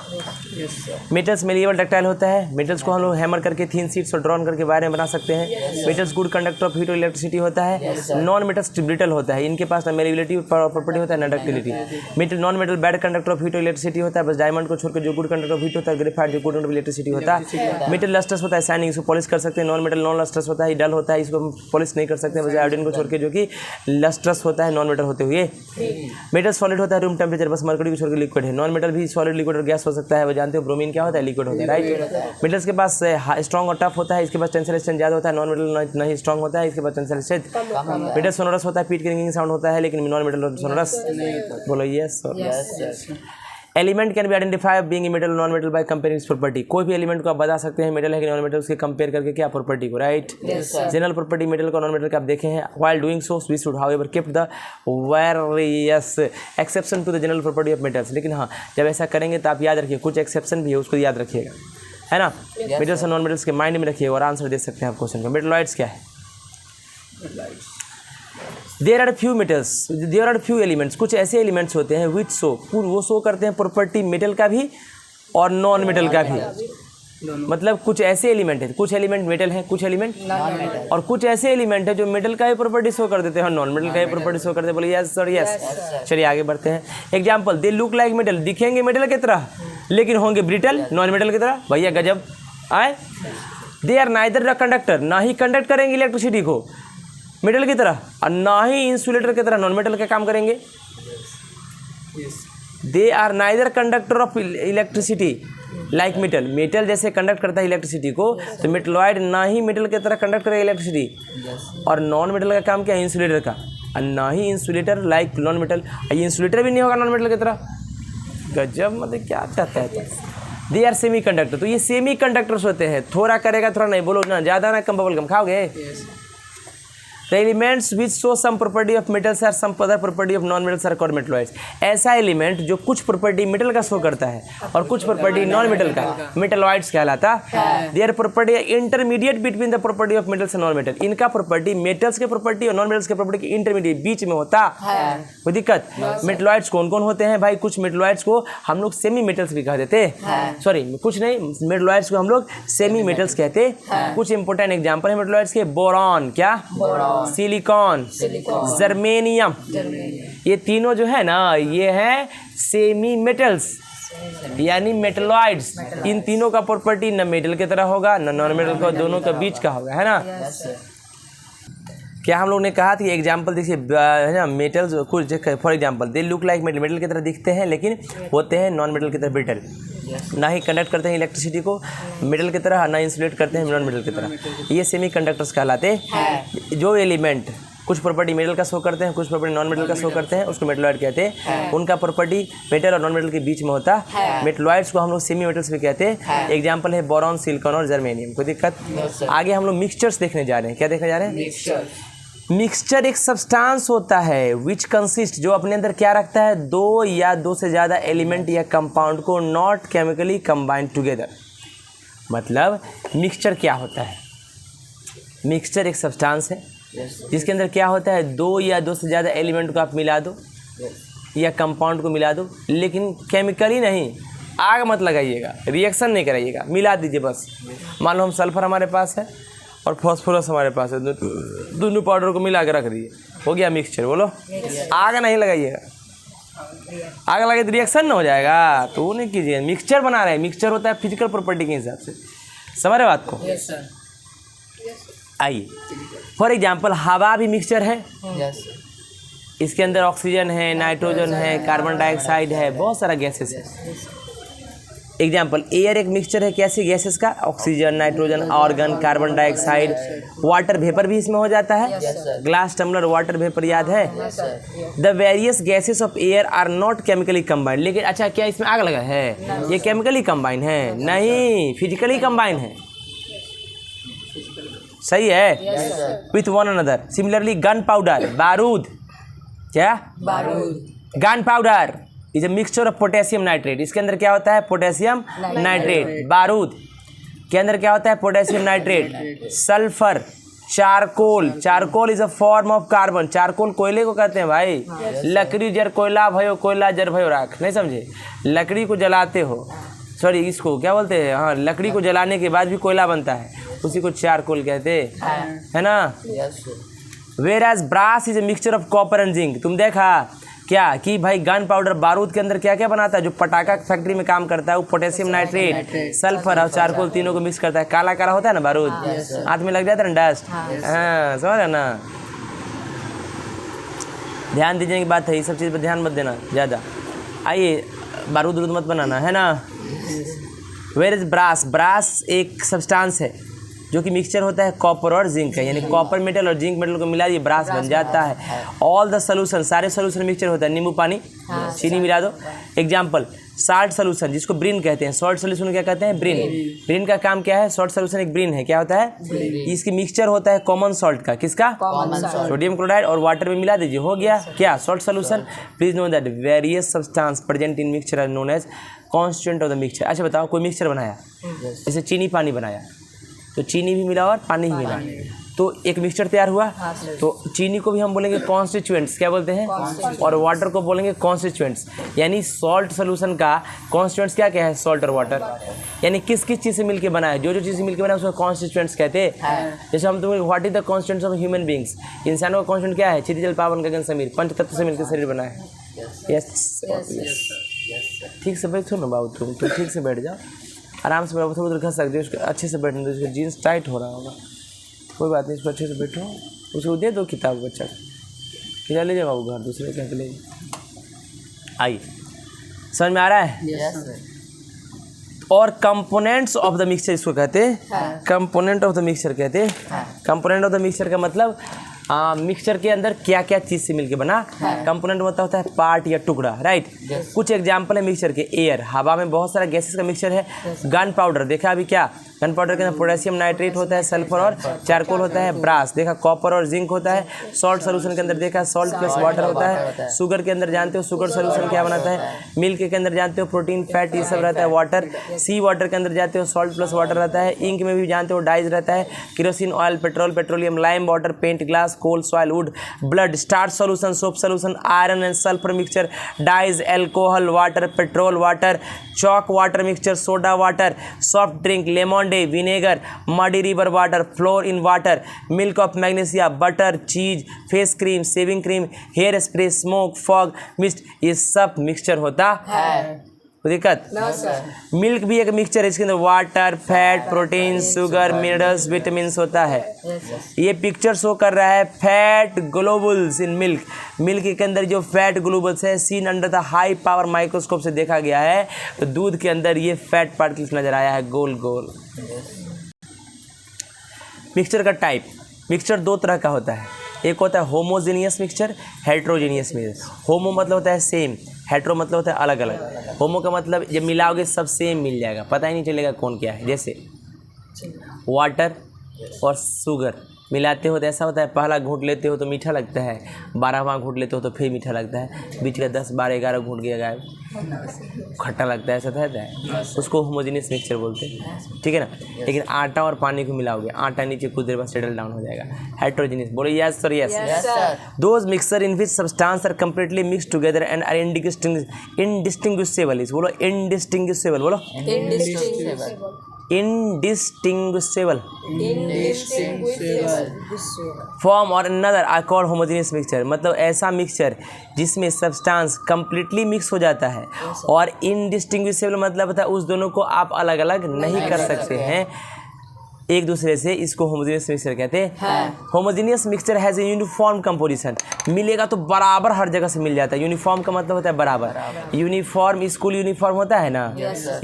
मेटल्स मेलिएबल डक्टाइल होता है। मेटल्स को हम लोग हैमर करके थीन शीट्स और ड्रॉन करके वायर में बना सकते हैं। Metals good conductor of heat और इलेक्ट्रिसिटी होता है। नॉन मेटल्स ब्रिटल होता है, इनके पास ना मेलिबिलिटी प्रॉपर्टी होता है ना ductility. Metal non metal bad conductor of heat और इलेक्ट्रिसिटी होता है, बस डायमंड को छोड़कर जो गुड कंडक्टर ऑफ हीट होता है, ग्रेफाइट जो गुड कंडक्टर ऑफ इलेक्ट्रिसिटी होता है। मेटल लस्टर्स होता है, शाइनिंग, इसको पॉलिश कर सकते हैं। नॉन मेटल नॉन लस्टर्स होता है, डल होता है, इसको पॉलिश नहीं कर सकते हैं, बस आयोडीन को छोड़ के जो कि लस्टर्स होता है नॉन मेटल होते हुए। मेटल सॉलिड होता है रूम टेम्परेचर, बस मरकरी को छोड़ के लिक्विड है। नॉन मेटल भी सॉलिड, लिक्विड और गैस हो सकता है। वो जानते हो ब्रोमीन क्या होता है? लिक्विड होता है, राइट। मेटल्स के पास स्ट्रॉन्ग और टफ होता है, इसके पास टेंसिल स्ट्रेंथ ज़्यादा होता है। नॉन मेटल नहीं स्ट्रॉन्ग होता है, इसके पास टेंसिल स्ट्रेंथ। मेटल सोनोरस होता है, पीट रिंगिंग साउंड होता है, लेकिन नॉन मेटल सोनोरस। बोलो yes. Element can be identify being metal non metal by comparing it's property. कोई भी एलिमेंट को आप बता सकते हैं मेटल है कि नॉन मेटल, उसके कंपेयर करके क्या प्रॉपर्टी को, राइट। जनरल प्रॉपर्टी मेटल को नॉन मेटल का आप देखे हैं। While doing so we should however keep the various exception to the general property of metals. लेकिन हाँ, जब ऐसा करेंगे तो आप याद रखिए कुछ एक्सेप्शन भी है, उसको याद रखिएगा, है ना। मेटल्स और नॉन मेटल्स के माइंड में रखिएगा और आंसर दे सकते हैं आप क्वेश्चन का। मेटलॉइड्स क्या है? There are few metals, there are few elements, कुछ ऐसे एलिमेंट्स होते हैं विच शो, वो शो करते हैं प्रॉपर्टी मेटल का भी और नॉन मेटल का भी। मतलब कुछ ऐसे एलिमेंट है, कुछ एलिमेंट मेटल है, कुछ एलिमेंट और कुछ ऐसे एलिमेंट है जो मेटल का ही प्रॉपर्टी शो कर देते हैं और नॉन मेटल का ही प्रॉपर्टी शो करते हैं। बोलिए यस सर यस। चलिए आगे बढ़ते हैं। Example, they look like metal, दिखेंगे मेटल की तरह लेकिन होंगे ब्रिटल, नॉन मेटल की तरह। भैया गजब आए। They are neither the conductor, ना ही कंडक्ट करेंगे इलेक्ट्रिसिटी को मेटल की तरह और ना ही इंसुलेटर की तरह नॉन मेटल का काम करेंगे। They are neither conductor of electricity like metal, metal जैसे कंडक्ट करता है इलेक्ट्रिसिटी को, तो मेटलॉइड ना ही मेटल की तरह कंडक्ट करेगा इलेक्ट्रिसिटी। और नॉन मेटल का काम क्या है? इंसुलेटर का। और ना ही इंसुलेटर लाइक नॉन मेटल, ये इंसुलेटर भी नहीं होगा नॉन मेटल की तरह। गजब, मतलब क्या चाहता है तो। दे आर सेमी कंडक्टर, तो ये सेमी कंडक्टर्स होते हैं, थोड़ा करेगा थोड़ा नहीं। बोलो ना ज़्यादा ना कम, बबल गम खाओगे? The elements which show some property of metals are some other property of non metals are called metalloids. ऐसा एलिमेंट जो कुछ प्रॉपर्टी मेटल का शो करता है और कुछ प्रॉपर्टी नॉन मेटल का, मेटलॉइड्स कहलाता है। Their property intermediate between the property of metals and non metal. इनका प्रॉपर्टी मेटल्स के प्रॉपर्टी और नॉन मेटल्स के प्रॉपर्टी के इंटरमीडिएट बीच में होता है। कोई दिक्कत? मेटलॉइड्स कौन कौन होते हैं भाई? कुछ मेटलॉइड्स को हम लोग सेमी मेटल्स भी कह देते हैं, सॉरी कुछ नहीं, मेटलॉइड्स को हम लोग सेमी मेटल्स कहते हैं। कुछ इंपोर्टेंट एग्जांपल है मेटलॉइड्स के, बोरॉन, क्या? सिलिकॉन, जर्मेनियम, ये तीनों जो है ना ये है सेमी मेटल्स यानी मेटलॉइड्स। इन तीनों का प्रॉपर्टी न मेटल की तरह होगा न नॉन मेटल का, दोनों का बीच का होगा, है ना? क्या हम लोग ने कहा था? एग्जाम्पल देखिए है ना, मेटल्स कुछ for example they look like metal, metal की तरह दिखते हैं लेकिन होते हैं नॉन मेटल की तरह ब्रिटल। ना ही कंडक्ट करते हैं इलेक्ट्रिसिटी को मेटल की तरह, ना इंसुलेट करते हैं नॉन मेटल की तरह। ये सेमी कंडक्टर्स कहलाते हैं। जो एलिमेंट कुछ प्रॉपर्टी मेटल का शो करते हैं, कुछ प्रॉपर्टी नॉन मेटल का शो करते हैं, उसको मेटलॉइड कहते हैं। उनका प्रॉपर्टी मेटल और नॉन मेटल के बीच में होता है। मेटलॉइड्स को हम लोग सेमी मेटल्स भी कहते हैं। एग्जांपल है बोरॉन, सिलिकॉन और जर्मेनियम। कोई दिक्कत? आगे हम लोग मिक्सचर्स देखने जा रहे हैं। क्या देखने जा रहे हैं? मिक्सचर एक सब्सटेंस होता है विच कंसिस्ट, जो अपने अंदर क्या रखता है? दो या दो से ज़्यादा एलिमेंट या कंपाउंड को नॉट केमिकली कंबाइंड टुगेदर। मतलब मिक्सचर क्या होता है? मिक्सचर एक सब्सटेंस है जिसके अंदर क्या होता है? दो या दो से ज़्यादा एलिमेंट को आप मिला दो या कंपाउंड को मिला दो, लेकिन केमिकली नहीं। आग मत लगाइएगा, रिएक्शन नहीं कराइएगा, मिला दीजिए बस। मान लो हम सल्फर हमारे पास है और फॉस्फोरस हमारे पास है, दोनों पाउडर को मिला के रख दिए, हो गया मिक्सचर। बोलो, आग नहीं लगाइएगा, आग लगे तो रिएक्शन ना हो जाएगा, तो वो नहीं कीजिए। मिक्सचर बना रहे हैं, मिक्सचर होता है फिजिकल प्रॉपर्टी के हिसाब से। समझ रहे बात को? आइए फॉर एग्जांपल हवा भी मिक्सचर है। इसके अंदर ऑक्सीजन है, नाइट्रोजन है, कार्बन डाइऑक्साइड है, बहुत सारा गैसेस है। एग्जाम्पल एयर एक मिक्सचर है, कैसे गैसेस का? Oxygen, nitrogen, argon, carbon dioxide, water vapour भी इसमें हो जाता है। ग्लास टम्बलर वाटर वेपर याद है? The various gases of air are not chemically combined. लेकिन अच्छा क्या इसमें आग लगा है? ये केमिकली कंबाइन है? नहीं, फिजिकली कंबाइन है। सही है? With one another. Similarly gun powder, बारूद, क्या? बारूद। Gun powder is a mixture of potassium nitrate. इसके अंदर क्या होता है? Potassium nitrate. बारूद के अंदर क्या होता है? Potassium nitrate. Sulphur, charcoal, charcoal is a form of carbon. Charcoal कोयले को कहते हैं भाई। लकड़ी जर कोयला भयो, कोयला जर भयो राख। नहीं समझे? लकड़ी को जलाते हो, सॉरी इसको क्या बोलते हैं, हाँ, लकड़ी को जलाने के बाद भी कोयला बनता है, उसी को चारकोल कहते हैं, है ना? Whereas brass is a mixture of copper and zinc. तुम देखा क्या कि भाई गन पाउडर बारूद के अंदर क्या क्या बनाता है? जो पटाखा फैक्ट्री में काम करता है वो पोटेशियम नाइट्रेट, सल्फर और चारकोल तीनों को मिक्स करता है। काला काला होता है ना बारूद, हाथ में लग जाता है ना डस्ट। हाँ समझ रहे ना? ध्यान दीजिए की बात है, ये सब चीज़ पर ध्यान मत देना ज़्यादा। आइए बारूद रूद मत बनाना, है ना? Where is brass? ब्रास एक सब्सटेंस है जो कि मिक्सचर होता है कॉपर और जिंक का, यानी कॉपर मेटल और जिंक मेटल को मिला दिए ब्रास बन जाता है। ऑल द सोल्यूशन, सारे सोल्यूशन मिक्सचर होता है। नींबू पानी, चीनी मिला दो। एग्जाम्पल साल्ट सोल्यूशन जिसको ब्रिन कहते हैं। सॉल्ट सोल्यूशन क्या कहते हैं? ब्रिन। ब्रिन का काम क्या है? सॉल्ट सोल्यूशन एक ब्रिन है, क्या होता है? इसकी मिक्सचर होता है कॉमन सॉल्ट का। किसका? सोडियम क्लोराइड और वाटर में मिला दीजिए, हो गया क्या? Salt solution. Please know that various substance present in mixture are known as constituent of the mixture. अच्छा बताओ, कोई मिक्सचर बनाया, जैसे चीनी पानी बनाया, तो चीनी भी मिला और पानी भी मिला, तो एक मिक्सचर तैयार हुआ। तो चीनी को भी हम बोलेंगे कॉन्स्टिट्यूएंट्स, क्या बोलते हैं? और वाटर को बोलेंगे कॉन्स्टिट्यूएंट्स। यानी सॉल्ट सोल्यूशन का कॉन्स्टिट्यूएंट्स क्या क्या है? सॉल्ट और वाटर। यानी किस किस चीज़ से मिलकर बना है? जो जो चीज़ से मिलकर बना है उसको कॉन्स्टिट्यूएंट्स कहते हैं। जैसे हम तुम्हें what is the constituents of human beings? इंसानों का कॉन्स्टिट्यूएंट क्या है? क्षितिज, जल, पावन, गगन, समीर, पंच तत्व से मिलकर शरीर बना है। यस, ठीक से बैठो ना बाबू, तुम ठीक से बैठ जाओ, आराम से बैठो। उधर घस सकते हो, उसको अच्छे से बैठने दो, उसका जीन्स टाइट हो रहा होगा, कोई बात नहीं, उसको अच्छे से बैठो। उसको दे दो किताब बच्चा, खिला ले जाओ बाबू घर, दूसरे क्या ले। आइए समझ में आ रहा है? और कंपोनेंट्स ऑफ द मिक्सचर इसको कहते हैं, कंपोनेंट ऑफ द मिक्सचर कहते हैं। कंपोनेंट ऑफ द मिक्सचर का मतलब मिक्सचर के अंदर क्या क्या चीज़ से मिलके बना। कंपोनेंट मतलब होता है पार्ट या टुकड़ा, राइट? कुछ एग्जांपल है मिक्सचर के। एयर, हवा में बहुत सारा गैसेस का मिक्सचर है। गन पाउडर देखा अभी, क्या गन पाउडर के अंदर पोटेशियम नाइट्रेट होता है, सल्फर और चारकोल होता है, ब्रास देखा, कॉपर और जिंक होता है, सॉल्ट सोल्यूशन के अंदर देखा सॉल्ट प्लस वाटर होता है, शुगर के अंदर जानते हो शुगर सोल्यूशन क्या बनाता है, मिल्क के अंदर जानते हो प्रोटीन फैट ये सब रहता है, वाटर, सी वाटर के अंदर जाते हो सॉल्ट प्लस वाटर रहता है, इंक में भी जानते हो डाइज रहता है, kerosene oil, petrol, petroleum, lime water, paint, glass, coal, soil, wood, blood, starch solution, soap solution, iron and sulphur mixture, dyes, alcohol water, petrol water, chalk water mixture, soda water, soft drink, lemonade, vinegar, muddy river water, flour in water, milk of magnesia, butter, cheese, face cream, shaving cream, hair spray, smoke, fog, mist, ये सब mixture होता है। कोई दिक्कत? Milk भी एक mixture है, इसके अंदर water, fat, protein, sugar, minerals, vitamin होता है। ये पिक्चर शो कर रहा है fat globules in milk. Milk के अंदर जो फैट ग्लोबुल्स है seen under the high power microscope से देखा गया है, तो दूध के अंदर ये फैट पार्टिकल्स नजर आया है गोल गोल। मिक्सचर का टाइप, मिक्सचर दो तरह का होता है, एक होता है होमोजेनियस मिक्सचर, हेट्रोजेनियस मिक्सचर। होमो मतलब होता है सेम, हेट्रो मतलब होता है अलग अलग। होमो का मतलब जब मिलाओगे सब सेम मिल जाएगा, पता ही नहीं चलेगा कौन क्या है। जैसे वाटर और शुगर मिलाते हो तो ऐसा होता है, पहला घूंट लेते हो तो मीठा लगता है, 12वां घूंट लेते हो तो फिर मीठा लगता है, बीच का 10, 12, 11 घूंट गया गायब, खट्टा लगता है, ऐसा रहता है, उसको होमोजेनियस मिक्सचर बोलते हैं, ठीक है ना। लेकिन आटा और पानी को मिलाओगे, आटा नीचे कुछ देर बाद सेटल डाउन हो जाएगा, हेट्रोजेनियस। बोलो yes sir, yes. Those mixture in which substance are completely mix together and are indistinguishable. बोलो इनडिस्टिंग्विशेबल, बोलो indistinguishable form और another are called homogeneous mixture। मतलब ऐसा मिक्सचर जिसमें सब्सटेंस कंप्लीटली मिक्स हो जाता है, और indistinguishable मतलब होता है उस दोनों को आप अलग अलग नहीं कर सकते हैं एक दूसरे से, इसको होमोजेनियस मिक्सचर कहते हैं। Homogeneous mixture has a uniform composition. मिलेगा तो बराबर हर जगह से मिल जाता है। यूनिफॉर्म का मतलब होता है बराबर। यूनिफॉर्म स्कूल यूनिफॉर्म होता है ना,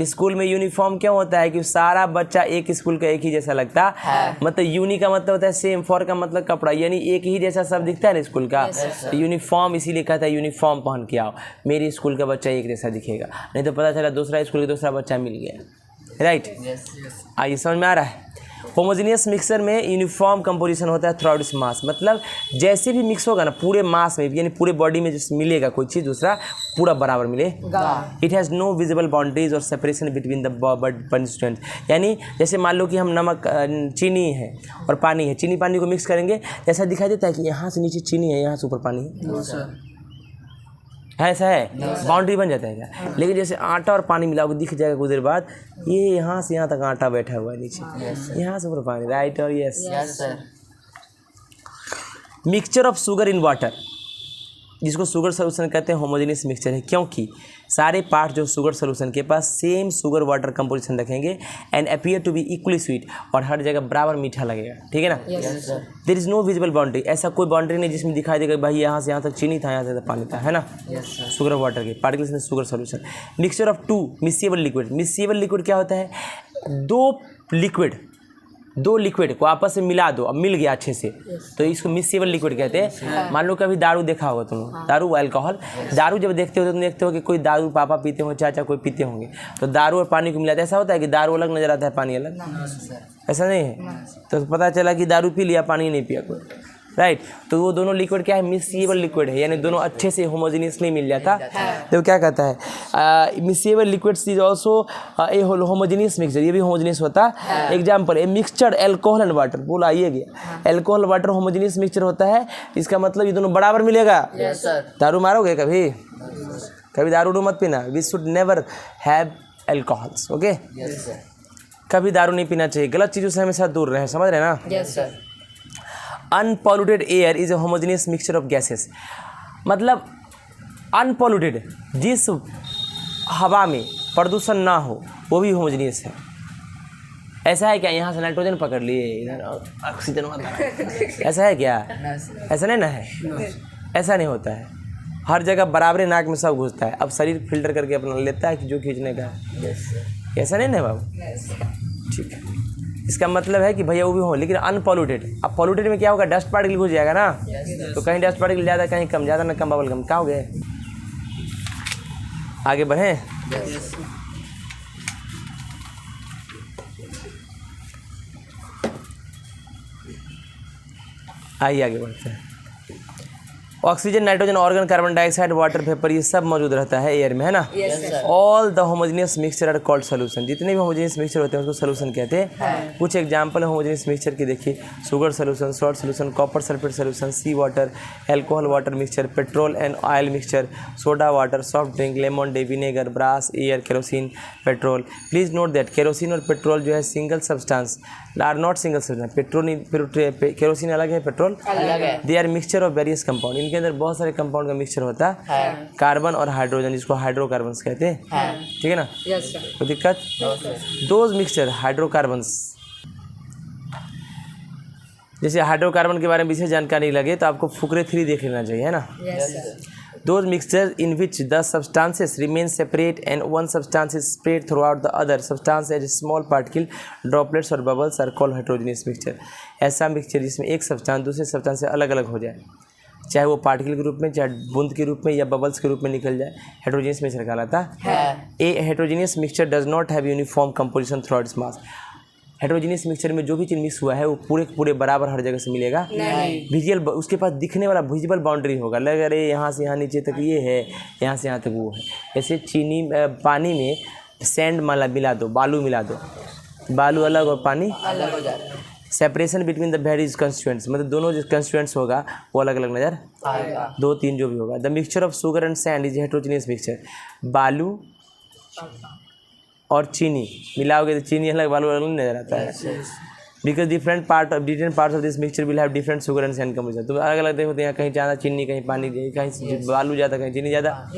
स्कूल में यूनिफॉर्म क्यों होता है कि सारा बच्चा एक स्कूल का एक ही जैसा लगता है। मतलब यूनि का मतलब होता है सेम, फॉर का मतलब कपड़ा, यानी एक ही जैसा सब दिखता है ना स्कूल का। यूनिफॉर्म इसीलिए कहता है यूनिफॉर्म पहन के आओ, मेरी स्कूल का बच्चा एक जैसा दिखेगा, नहीं तो पता चला दूसरा स्कूल का दूसरा बच्चा मिल गया। राइट, आइए समझ में आ रहा है। होमोजेनियस मिक्सर में यूनिफॉर्म कंपोजिशन होता है थ्रू आउट मास। मतलब जैसे भी मिक्स होगा ना पूरे मास में, यानी पूरे बॉडी में जो मिलेगा कोई चीज़ दूसरा पूरा बराबर मिलेगा। It has no visible boundaries और सेपरेशन बिटवीन द कंस्टिट्यूएंट्स। यानी जैसे मान लो कि हम नमक, चीनी है और पानी है, चीनी पानी को मिक्स करेंगे, ऐसा दिखाई देता है कि यहाँ से नीचे चीनी है, यहाँ से ऊपर पानी है, ऐसा है, बाउंड्री बन जाता है क्या। लेकिन जैसे आटा और पानी मिलाओगे दिख जाएगा कुछ देर बाद, ये यहाँ से यहाँ तक आटा बैठा हुआ है नीचे, यहाँ से ऊपर पानी। राइट और yes. Mixture of sugar in water, जिसको शुगर सोल्यूशन कहते हैं, होमोजेनियस मिक्सचर है, क्योंकि सारे पार्ट जो शुगर सोल्यूशन के पास सेम शुगर वाटर कंपोजिशन रखेंगे and appear to be equally sweet, और हर जगह बराबर मीठा लगेगा, ठीक है ना। There is no visible boundary, ऐसा कोई बाउंड्री नहीं जिसमें दिखाई देगा भाई यहाँ से यहाँ तक चीनी था, यहाँ से पानी था, है ना। शुगर वाटर के पार्टिकल्स में sugar solution. Mixture of two miscible liquid. Miscible liquid क्या होता है, दो लिक्विड को आपस में मिला दो, अब मिल गया अच्छे से, तो इसको मिक्सिएबल लिक्विड कहते हैं। मान लो कभी दारू देखा होगा तुम, दारू अल्कोहल, दारू जब देखते हो तो तुम देखते हो कि कोई दारू पापा पीते होंगे, चाचा कोई पीते होंगे, तो दारू और पानी को मिलाते, ऐसा होता है कि दारू अलग नजर आता है पानी अलग, ऐसा नहीं है। तो पता चला कि दारू पी लिया पानी नहीं पिया कोई, राइट। तो वो दोनों लिक्विड क्या है, मिक्सिएबल लिक्विड है, यानी दोनों अच्छे से होमोजेनियसली मिल जाता। तो क्या कहता है, miscible liquids is also a homogeneous mixture, ये भी होमोजेनियस होता है। Example, a mixture alcohol and water. बोला आइए गया, एल्कोहल वाटर होमोजेनियस मिक्सचर होता है, इसका मतलब ये दोनों बराबर मिलेगा। दारू मारोगे कभी, कभी दारू मत पीना, we should never have alcohols, okay. कभी दारू नहीं पीना चाहिए, गलत चीज़ों से हमेशा दूर रहें, समझ रहे हैं ना। Unpolluted air is a homogeneous mixture of gases. मतलब अनपॉल्यूटेड, जिस हवा में प्रदूषण ना हो वो भी होमोजेनियस है। ऐसा है क्या, यहाँ से नाइट्रोजन पकड़ लिए, इधर ऑक्सीजन आता है, ऐसा है क्या, ऐसा नहीं ना है, ऐसा नहीं होता है। हर जगह बराबर नाक में सब घुसता है, अब शरीर फिल्टर करके अपना लेता है कि जो खींचने का है, ऐसा नहीं ना बाबू, ठीक है। इसका मतलब है कि भैया वो भी हो, लेकिन अनपॉल्यूटेड। अब पॉल्यूटेड में क्या होगा, डस्ट पार्टिकल घुस जाएगा ना, तो कहीं डस्ट पार्टिकल ज़्यादा, कहीं कम, ज़्यादा ना कम, बबल कम, क्या हो गए। आगे बढ़ें। आइए आगे बढ़ते हैं। Oxygen, nitrogen, argon, carbon dioxide, water, vapour, ये सब मौजूद रहता है एयर में, है ना। All the homogeneous mixture are called solution. जितने भी होमोजेनियस मिक्सचर होते हैं उसको सोल्यूशन कहते हैं। कुछ एग्जांपल है होमोजेनियस मिक्सचर की, देखिए। Sugar solution, salt solution, copper sulphate solution, sea water, alcohol water mixture, petrol and oil mixture, soda water, soft drink, lemonade, vinegar, brass, air, kerosene, petrol. Please note that kerosene और petrol जो है single substance are not single substance. Petrol kerosene अलग है, petrol अलग है। They are mixture of various compound. इनके अंदर बहुत सारे कंपाउंड का मिक्सचर होता है। कार्बन और हाइड्रोजन, जिसको हाइड्रोकार्बन्स कहते हैं, ठीक है ना। कोई दिक्कत? दोज मिक्सचर हाइड्रोकार्बन्स, जैसे हाइड्रोकार्बन के बारे में विशेष जानकारी लगे तो आपको फुकरे 3 देख लेना चाहिए, है ना। Those mixtures in which the substances remain separate and one substance is spread throughout the other substance as small particle, droplets और bubbles are called heterogeneous mixture। ऐसा मिक्सचर जिसमें एक सब्सटेंस दूसरे सब्सटेंस से अलग अलग हो जाए, चाहे वो पार्टिकल के रूप में, चाहे बूंद के रूप में या बबल्स के रूप में निकल जाए, हेटेरोजेनियस मिक्सचर कहलाता है। A heterogeneous mixture does not have uniform composition through its mass. Heterogeneous mixture में जो भी चीज़ मिक्स हुआ है वो पूरे बराबर हर जगह से मिलेगा नहीं। विजुअल, उसके पास दिखने वाला विजिबल बाउंड्री होगा, लग रहे यहाँ से यहाँ नीचे तक ये है, यहाँ से यहाँ तक वो है। जैसे चीनी पानी में सैंड मिला दो, बालू मिला दो, बालू अलग और पानी अलग हो जाता है। Separation between the various constituents, मतलब दोनों जो कंस्टिट्यूएंट्स होगा वो अलग अलग नज़र आएगा, 2-3 जो भी होगा। The mixture of sugar and sand is heterogeneous mixture. बालू और चीनी मिलाओगे तो चीनी अलग, बालू अलग नजर आता है। Because different parts of this mixture will have different sugar and sand composition. तो अलग अलग देखते हैं, कहीं ज़्यादा चीनी, कहीं पानी, कहीं बालू ज़्यादा, कहीं चीनी ज़्यादा।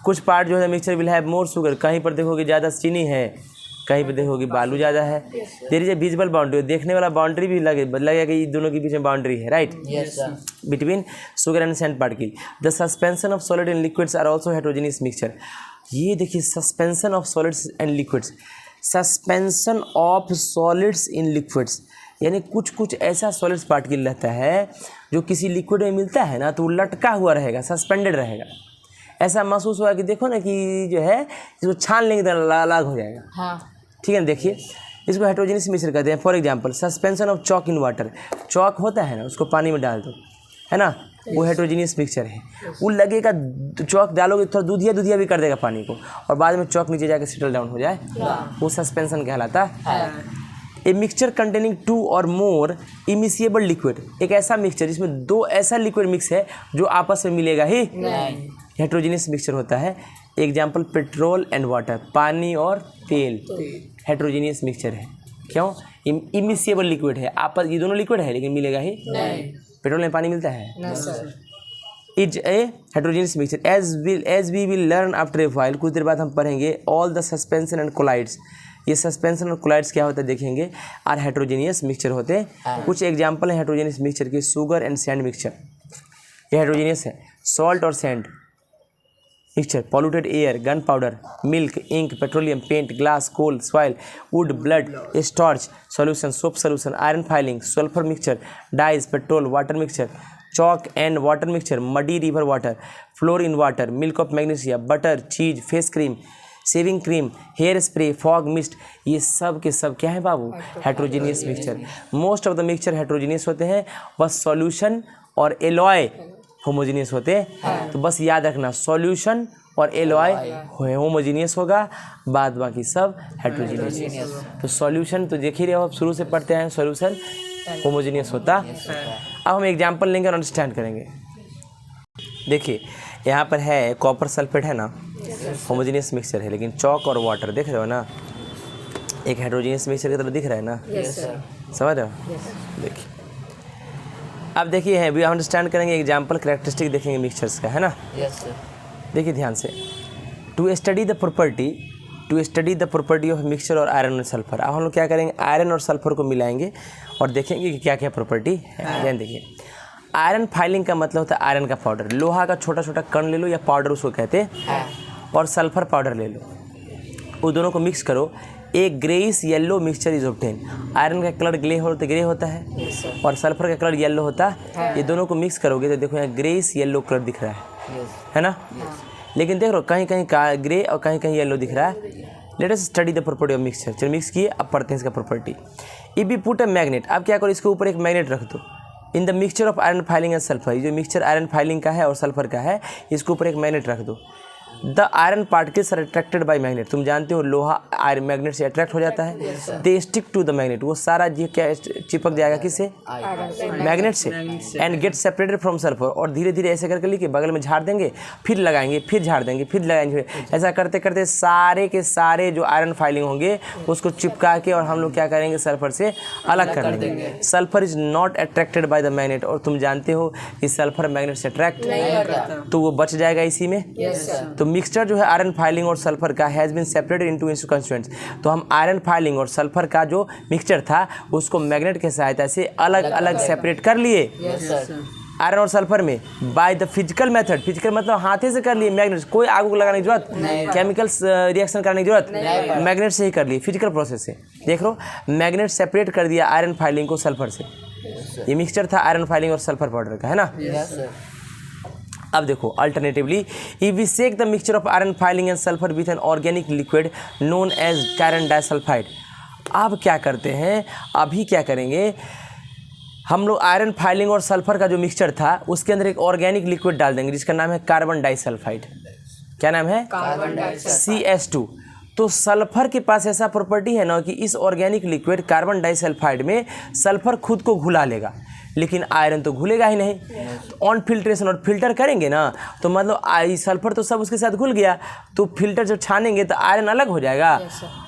कुछ पार्ट जो है mixture will have more sugar, कहीं पर देखोगे ज़्यादा चीनी है, कहीं पर देखोगे बालू ज़्यादा है। There is a visible boundary, देखने वाला बाउंड्री भी लगेगा कि दोनों के बीच में बाउंड्री है, right, between sugar and sand particle. The suspension of solid and liquids are also heterogeneous mixture. ये देखिए, suspension of solids and liquids, suspension of solids in liquids, यानी कुछ ऐसा सॉलिड्स पार्टिकल रहता है जो किसी लिक्विड में मिलता है ना तो वो लटका हुआ रहेगा, सस्पेंडेड रहेगा। ऐसा महसूस हुआ कि देखो ना कि जो है इसको छान लेंगे तो अलग हो जाएगा, हाँ, ठीक है ना। देखिए, इसको हेटेरोजेनियस मिक्सचर कहते हैं। For example, suspension of chalk in water, chalk होता है ना, उसको पानी में डाल दो, है ना, वो हेटेरोजेनियस मिक्सचर है। वो लगेगा चॉक डालोगे थोड़ा दूधिया भी कर देगा पानी को, और बाद में चॉक नीचे जाकर सेटल डाउन हो जाए, वो सस्पेंशन कहलाता है। ए मिक्सचर कंटेनिंग 2 और मोर इमिसिएबल लिक्विड, एक ऐसा मिक्सचर जिसमें 2 ऐसा लिक्विड मिक्स है जो आपस में मिलेगा ही नहीं, हेटेरोजेनियस मिक्सचर होता है। एग्जाम्पल, पेट्रोल एंड वाटर, पानी और तेल हेटेरोजेनियस मिक्सचर है। क्यों? इमिसिएबल लिक्विड है, आपस, ये दोनों लिक्विड है लेकिन मिलेगा ही नहीं। पेट्रोल में पानी मिलता है? Is a heterogeneous mixture as we will learn after a while. कुछ देर बाद हम पढ़ेंगे all the suspension and colloids. ये सस्पेंशन और कोलाइड्स क्या होता है देखेंगे, आर हेटेरोजेनियस मिक्सचर होते हैं। कुछ एग्जांपल है हेटेरोजेनियस मिक्सचर के, शुगर एंड सैंड मिक्सचर, ये हेटेरोजेनियस है। सॉल्ट और sand mixture, polluted air, gun powder, milk, ink, petroleum, paint, glass, coal, soil, wood, blood, starch solution, soap solution, iron filing, sulphur mixture, dyes, petrol, water mixture, chalk and water mixture, muddy river water, flour in water, milk of magnesia, butter, cheese, face cream, shaving cream, hair spray, fog mist, ये सब के सब क्या है बाबू? Heterogeneous mixture. Most of the mixture heterogeneous होते हैं, बस सॉल्यूशन और एलॉय होमोजेनियस होते हैं। तो बस याद रखना, सॉल्यूशन और एलॉय होमोजेनियस होगा, बाद बाकी सब हेटेरोजेनियस। तो सॉल्यूशन तो देख ही रहे हो, अब शुरू से पढ़ते हैं, सॉल्यूशन होमोजेनियस होता। अब हम एग्जांपल लेंगे और अंडरस्टैंड करेंगे। देखिए, यहाँ पर है कॉपर सल्फेट है ना, होमोजेनियस मिक्सचर है, लेकिन चॉक और वाटर देख रहे हो ना, एक हेटेरोजेनियस मिक्सचर की तरह दिख रहा है ना, समझ रहे हो? देखिए, अब देखिए है, भी अंडरस्टैंड करेंगे, एग्जांपल कैरेक्टरिस्टिक देखेंगे मिक्सचर्स का, है ना। देखिए ध्यान से, to study the property of mixture और आयरन और सल्फर। अब हम लोग क्या करेंगे, आयरन और सल्फर को मिलाएंगे और देखेंगे कि क्या क्या प्रॉपर्टी है। ध्यान देखिए, आयरन फाइलिंग का मतलब होता है आयरन का पाउडर, लोहा का छोटा छोटा कण ले लो या पाउडर उसको कहते हैं, और सल्फर पाउडर ले लो, उस दोनों को मिक्स करो, एक greyish yellow mixture is obtain. Iron का कलर ग्रे होता है और सल्फर का कलर येलो होता है। ये दोनों को मिक्स करोगे तो देखो यहाँ ग्रेइश येलो कलर दिख रहा है ना। लेकिन देख लो कहीं कहीं ग्रे और कहीं कहीं येलो दिख रहा है। Let us study the property of mixture. चलो मिक्स किए, अब पढ़ते हैं इसका property. If we put a magnet, अब क्या करो, इसके ऊपर एक मैग्नेट रख दो, in the mixture of iron filing and sulphur, ये जो मिक्सचर आयरन फाइलिंग का है और सल्फर का है, इसके ऊपर एक मैग्नेट रख दो। The iron particles are attracted by magnet, तुम जानते हो लोहा आयरन मैग्नेट से अट्रैक्ट हो जाता है। They stick to the magnet, वो सारा ये क्या चिपक जाएगा किससे? मैग्नेट से। And get separated from sulphur, और धीरे धीरे ऐसे करके लेके बगल में झाड़ देंगे, फिर लगाएंगे, फिर झाड़ देंगे, फिर लगाएंगे। ऐसा करते करते सारे के सारे जो आयरन फाइलिंग होंगे उसको चिपका के और हम लोग क्या करेंगे? सल्फर से अलग कर लेंगे। Sulphur is not attracted by the magnet, और तुम जानते हो कि सल्फर मैग्नेट से अट्रैक्ट, तो वो बच जाएगा इसी में। तो मिक्सचर जो है आयरन फाइलिंग और सल्फर का has been separated into its constituents, तो हम आयरन फाइलिंग और सल्फर का जो मिक्सचर था उसको मैग्नेट के सहायता से अलग अलग सेपरेट कर लिए आयरन और सल्फर में by the physical method. Physical मतलब हाथे से कर लिए मैग्नेट, कोई आग लगाने की जरूरत, केमिकल्स रिएक्शन करने की जरूरत, मैग्नेट से ही कर लिए, फिजिकल प्रोसेस से। देख लो, मैग्नेट सेपरेट कर दिया आयरन फाइलिंग को सल्फर से। ये मिक्सचर था आयरन फाइलिंग और सल्फर पाउडर का, है ना। अब देखो, alternatively if we shake the mixture of iron filing and sulphur with an organic liquid known as carbon disulphide. अब क्या करते हैं, अभी क्या करेंगे हम लोग? आयरन फाइलिंग और सल्फर का जो मिक्सचर था उसके अंदर एक ऑर्गेनिक लिक्विड डाल देंगे जिसका नाम है कार्बन डाइसल्फाइड। क्या नाम है? Carbon disulphide, CS2। तो सल्फर के पास ऐसा प्रॉपर्टी है ना कि इस ऑर्गेनिक लिक्विड कार्बन डाइसल्फाइड में सल्फर खुद को घुला लेगा, लेकिन आयरन तो घुलेगा ही नहीं। तो ऑन फिल्ट्रेशन, और फिल्टर करेंगे ना तो मतलब सल्फर तो सब उसके साथ घुल गया, तो फिल्टर जब छानेंगे तो आयरन अलग हो जाएगा,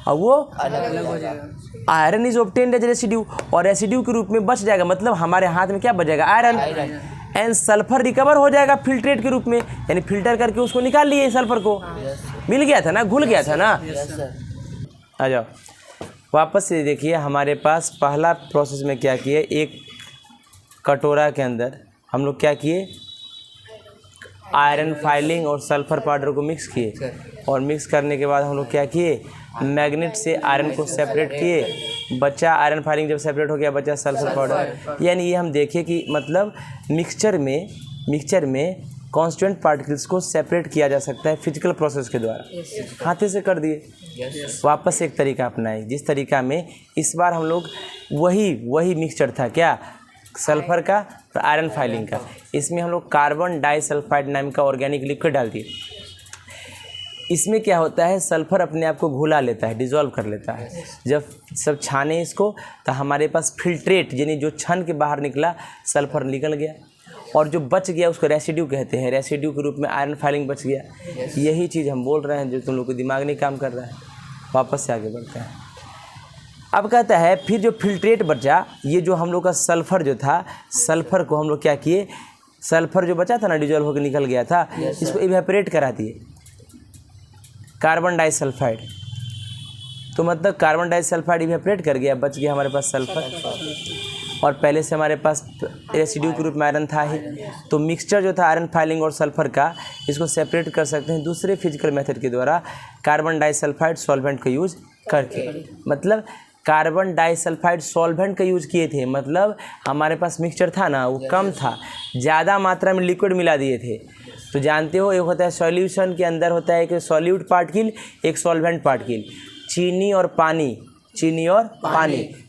और वो अलग हो जाएगा। Iron is obtained as residue, और रेसिड्यू के रूप में बच जाएगा, मतलब हमारे हाथ में क्या बच जाएगा? आयरन। एंड सल्फर रिकवर हो जाएगा फिल्ट्रेट के रूप में, यानी फिल्टर करके उसको निकाल लिए सल्फर को। मिल गया था ना, घुल गया था ना। आ जाओ वापस से देखिए, हमारे पास पहला प्रोसेस में क्या किए, एक कटोरा के अंदर हम लोग क्या किए? आयरन फाइलिंग और सल्फर पाउडर को मिक्स किए, और मिक्स करने के बाद हम लोग क्या किए? मैग्नेट से आयरन को सेपरेट किए, बचा आयरन फाइलिंग, जब सेपरेट हो गया बचा सल्फर पाउडर। यानी ये हम देखें कि मतलब मिक्सचर में कॉन्स्टिट्यूएंट पार्टिकल्स को सेपरेट किया जा सकता है फिजिकल प्रोसेस के द्वारा। हाथे से कर दिए। वापस एक तरीका अपनाए, जिस तरीका में इस बार हम लोग वही मिक्सचर था, क्या? सल्फर का और आयरन फाइलिंग का। इसमें हम लोग कार्बन डाइसल्फाइड नाम का ऑर्गेनिक लिक्विड डाल दिए। इसमें क्या होता है, सल्फर अपने आप को घुला लेता है, डिज़ोल्व कर लेता है। जब सब छाने इसको तो हमारे पास फिल्ट्रेट, यानी जो छन के बाहर निकला सल्फर निकल गया, और जो बच गया उसको रेसिड्यू कहते हैं। रेसिड्यू के रूप में आयरन फाइलिंग बच गया। यही चीज़ हम बोल रहे हैं, जो तुम लोग को दिमाग नहीं काम कर रहा है। वापस से आगे बढ़ते हैं। अब कहता है फिर जो फिल्ट्रेट बचा, ये जो हम लोग का सल्फ़र जो था, सल्फ़र को हम लोग क्या किए? सल्फ़र जो बचा था ना, डिजोल्व होकर निकल गया था, इसको इवेपोरेट करा दिए, कार्बन डाइसल्फाइड। तो मतलब कार्बन डाइसल्फाइड इवेपोरेट कर गया, बच गया हमारे पास सल्फ़र, और पहले से हमारे पास रेसिड्यू के रूप में आयरन था ही। तो मिक्सचर जो था आयरन फाइलिंग और सल्फ़र का, इसको सेपरेट कर सकते हैं दूसरे फिजिकल मेथड के द्वारा, कार्बन डाइसल्फाइड सॉल्वेंट का यूज़ करके। मतलब कार्बन डाइसल्फाइड सॉल्वेंट का यूज़ किए थे, मतलब हमारे पास मिक्सचर था ना वो कम था, ज़्यादा मात्रा में लिक्विड मिला दिए थे। तो जानते हो, एक होता है सॉल्यूशन के अंदर होता है एक सॉल्यूट पार्टिकल, एक सॉल्वेंट पार्टिकल। चीनी और पानी,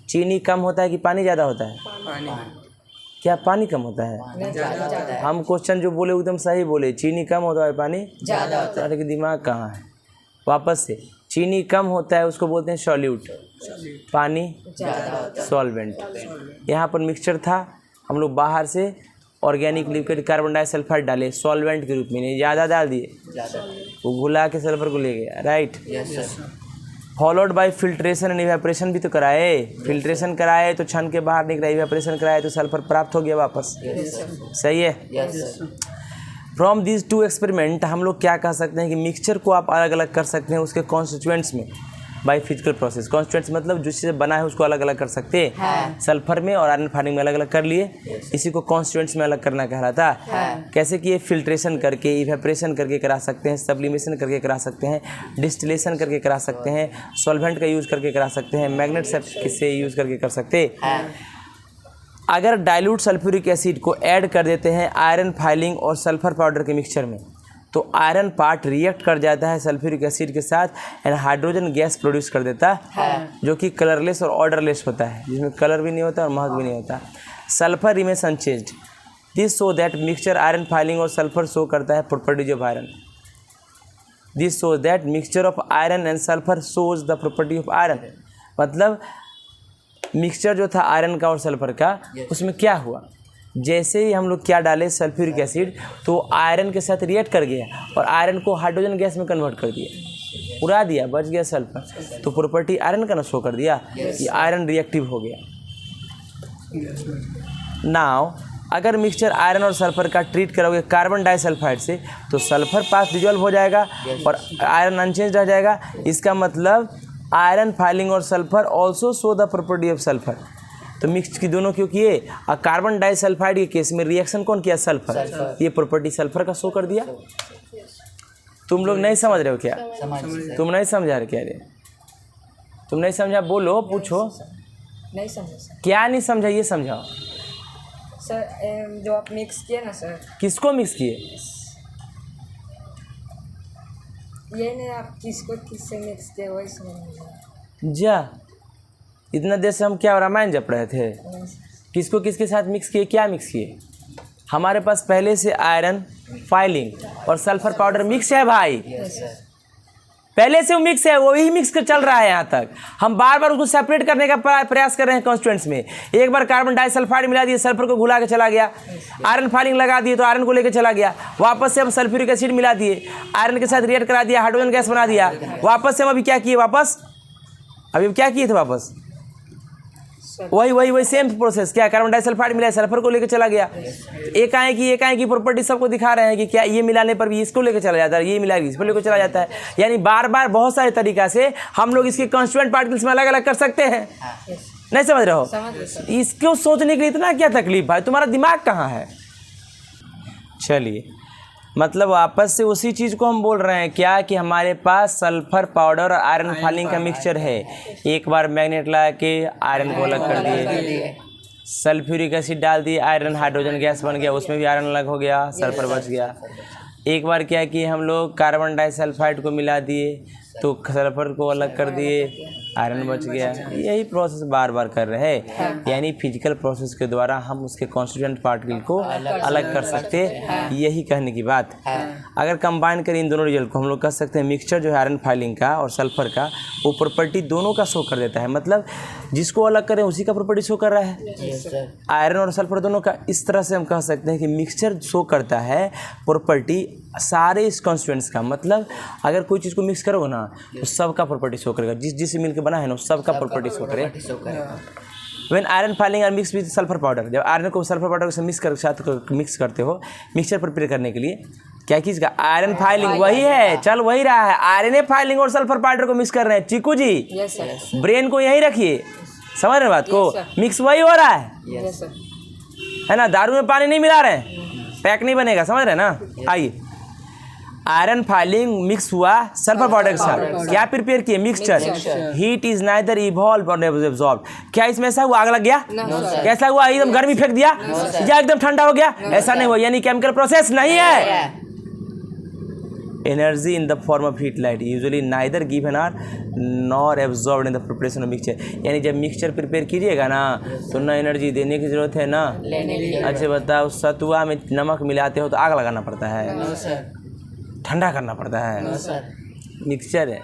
चीनी कम होता है कि पानी ज़्यादा होता है? क्या पानी कम होता है? हम क्वेश्चन जो बोले एकदम सही बोले, चीनी कम होता है पानी ज़्यादा होता है। दिमाग कहाँ है? वापस से, चीनी कम होता है उसको बोलते हैं सॉल्यूट, पानी सॉल्वेंट। यहाँ पर मिक्सचर था, हम लोग बाहर से ऑर्गेनिक लिक्विड कार्बन डाइसल्फाइड डाले सॉल्वेंट के रूप में, नहीं ज़्यादा डाल दिए, वो घुला के सल्फर को ले गया, right. Followed by filtration and evaporation भी तो कराए, फिल्ट्रेशन कराए तो छन के बाहर निकला, इवेपोरेशन कराए तो सल्फर प्राप्त हो गया वापस। सही है। फ्रॉम दीज टू एक्सपेरिमेंट हम लोग क्या कह सकते हैं कि मिक्सचर को आप अलग अलग कर सकते हैं उसके कॉन्स्टिट्यूएंट्स में बाय फिजिकल प्रोसेस। कॉन्स्टिट्यूएंट्स मतलब जिससे बना है उसको अलग अलग कर सकते हैं। सल्फर में और आयरन फाइलिंग में अलग अलग कर लिए, इसी को कॉन्स्टिट्यूएंट्स में अलग करना कहलाता है। कैसे कि ये फिल्ट्रेशन करके, इवेपोरेशन करके करा सकते हैं, सब्लिमेशन करके करा सकते हैं, डिस्टिलेशन करके करा सकते हैं, सॉल्वेंट का यूज़ करके करा सकते हैं, मैग्नेट से यूज़ करके कर सकते हैं। अगर डाइल्यूट सल्फ्यूरिक एसिड को ऐड कर देते हैं आयरन फाइलिंग और सल्फर पाउडर के मिक्सचर में, तो आयरन पार्ट रिएक्ट कर जाता है सल्फ्यूरिक एसिड के साथ एंड हाइड्रोजन गैस प्रोड्यूस कर देता है, जो कि कलरलेस और ऑर्डरलेस होता है, जिसमें कलर भी नहीं होता और महक भी नहीं होता। Sulphur remains unchanged, this so that mixture iron filing और सल्फर शो करता है properties of iron. This show that mixture of iron and sulphur shows the property of iron. मतलब मिक्सचर जो था आयरन का और सल्फर का, उसमें क्या हुआ, जैसे ही हम लोग क्या डाले सल्फ्यूरिक एसिड, तो आयरन के साथ रिएक्ट कर गया और आयरन को हाइड्रोजन गैस में कन्वर्ट कर दिया, उड़ा दिया, बच गया सल्फर। तो प्रॉपर्टी आयरन का ना शो कर दिया कि आयरन रिएक्टिव हो गया। नाउ अगर मिक्सचर आयरन और सल्फर का ट्रीट करोगे कार्बन डाइसल्फाइड से, तो सल्फर पास डिजोल्व हो जाएगा और आयरन अनचेंज रह जाएगा। इसका मतलब आयरन फाइलिंग और sulphur also show the property of sulphur. तो मिक्स की दोनों क्यों किए, और कार्बन डाइसल्फाइड के केस में रिएक्शन कौन किया, सल्फर। ये प्रॉपर्टी सल्फर का शो कर दिया। तुम लोग नहीं समझ रहे हो क्या? तुम नहीं समझा रहे क्या? रे तुम नहीं समझा, बोलो, पूछो। नहीं समझा सर। क्या नहीं समझा, ये समझाओ। सर जो आप मिक्स किए ना सर, किसको मिक्स किए? ये नहीं आप किसको किससे मिक्स किए वही समझ नहीं आया। जा, इतना देर से हम क्या रामायण जप रहे थे? नहीं सर। किसको किसके साथ मिक्स किए, क्या मिक्स किए? हमारे पास पहले से आयरन फाइलिंग और सल्फर पाउडर मिक्स है भाई, पहले से वो मिक्स है, वही मिक्स कर चल रहा है यहाँ तक। हम बार बार उसको सेपरेट करने का प्रयास कर रहे हैं कॉन्स्टिट्यूएंट्स में। एक बार कार्बन डाइसल्फाइड मिला दिए, सल्फर को घुला के चला गया, आयरन फाइलिंग लगा दिए तो आयरन को लेकर चला गया, वापस से हम सल्फ्यूरिक एसिड मिला दिए, आयरन के साथ रिएक्ट करा दिया, हाइड्रोजन गैस बना दिया, वापस से हम अभी क्या किए, अभी क्या किए थे वापस, वही सेम प्रोसेस। क्या, कार्बन डाइसल्फाइड मिला, सल्फर को लेकर चला गया। एक आए की प्रॉपर्टी सबको दिखा रहे हैं कि क्या ये मिलाने पर भी इसको लेकर चला जाता है, ये मिला इस पर लेकर चला जाता है। यानी बार बार बहुत सारे तरीका से हम लोग इसके कॉन्स्टिट्यूएंट पार्टिकल्स में अलग अलग कर सकते हैं। नहीं समझ रहे हो? इसको सोचने के लिए इतना क्या तकलीफ भाई, तुम्हारा दिमाग कहाँ है? चलिए, मतलब वापस से उसी चीज़ को हम बोल रहे हैं क्या, कि हमारे पास सल्फर पाउडर और आयरन फाइलिंग का मिक्सचर है। एक बार मैग्नेट लगा के आयरन को अलग कर दिए, सल्फ्यूरिक एसिड डाल दिए, आयरन हाइड्रोजन गैस बन गया, उसमें भी आयरन अलग हो गया, सल्फर बच गया। एक बार क्या कि हम लोग कार्बन डाइसल्फाइड को मिला दिए तो सल्फर को अलग कर दिए, आयरन बच गया। यही प्रोसेस बार बार कर रहे हैं। यानी फिजिकल प्रोसेस के द्वारा हम उसके कॉन्स्टिट्यूएंट पार्टिकल को अलग कर सकते हैं, यही कहने की बात। अगर कंबाइन करें इन दोनों रिजल्ट को, हम लोग कह सकते हैं मिक्सचर जो है आयरन फाइलिंग का और सल्फर का, वो प्रॉपर्टी दोनों का शो कर देता है। मतलब जिसको अलग करें उसी का प्रॉपर्टी शो कर रहा है, आयरन और सल्फर दोनों का। इस तरह से हम कह सकते हैं कि मिक्सचर शो करता है प्रॉपर्टी सारे इस कॉन्स्टिट्यूएंट्स का। मतलब अगर कोई चीज़ को मिक्स करोगे ना तो सबका प्रॉपर्टी शो करेगा, जिस मिलकर बना है ना सबका प्रॉपर्टी शो करेगा। When iron filing are mix with sulphur powder, जब आयरन को सल्फर पाउडर से मिक्स करते हो मिक्सचर प्रिपेयर करने के लिए, क्या चीज़ का, आयरन फाइलिंग वही है, चल वही रहा है, आयरन फाइलिंग और सल्फर पाउडर को मिक्स कर रहे हैं। चीकू जी ब्रेन को यही रखिए, समझ रहे बात को, मिक्स वही हो रहा है ना, दारू में पानी नहीं मिला रहे हैं, पैक नहीं बनेगा, समझ रहे ना। आइए, आयरन फाइलिंग मिक्स हुआ सल्फर पाउडर के साथ, क्या प्रिपेयर किए, mixture. Heat is neither evolve और एब्जॉर्ब। क्या इसमें ऐसा हुआ आग लग गया, कैसा हुआ एकदम गर्मी फेंक दिया या एकदम ठंडा हो गया, ऐसा नहीं हुआ। यानी केमिकल प्रोसेस नहीं है। Energy in the form of heat light usually neither given or nor absorbed in the preparation of mixture. यानी जब मिक्सचर प्रिपेयर कीजिएगा ना तो ना एनर्जी देने की जरूरत है ना। अच्छा बताओ, सतुआ में नमक मिलाते हो तो आग लगाना पड़ता है, ठंडा करना पड़ता है। मिक्सचर है,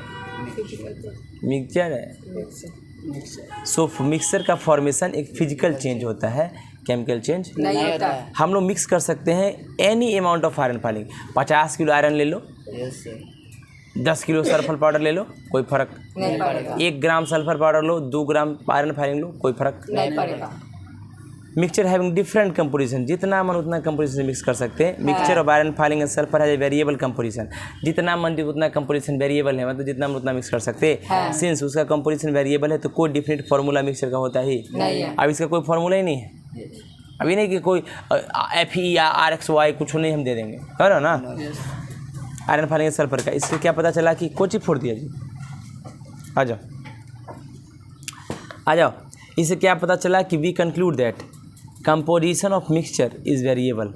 मिक्सचर है। सो मिक्सचर का फॉर्मेशन एक फिजिकल चेंज होता है, केमिकल चेंज नहीं होता है। हम लोग मिक्स कर सकते हैं any amount of iron filing. 50 kilo iron ले लो, 10 किलो सल्फर पाउडर ले लो, कोई फर्क नहीं पड़ेगा। 1 ग्राम सल्फर पाउडर लो, 2 ग्राम आयरन फाइलिंग लो, कोई फर्क नहीं पड़ेगा। मिक्सचर हैविंग डिफरेंट कंपोजिशन, जितना मन उतना कंपोजिशन मिक्स कर सकते हैं। Mixture of iron filing and sulphur है वेरिएबल कंपोजिशन, जितना मन उतना कंपोजिशन वेरिएबल है, मतलब जितना मन उतना मिक्स कर सकते हैं। सिंस उसका कंपोजिशन वेरिएबल है तो कोई डिफरेंट फार्मूला मिक्सचर का होता ही नहीं है। अब इसका कोई फार्मूला ही नहीं है, अभी नहीं कि कोई FE या RXY कुछ नहीं हम दे देंगे, है ना। आयरन फाइलिंग सल्फर का इससे क्या पता चला कि कोची फोड़ दिया जी। आ जाओ, इससे क्या पता चला कि we conclude that composition of mixture is variable.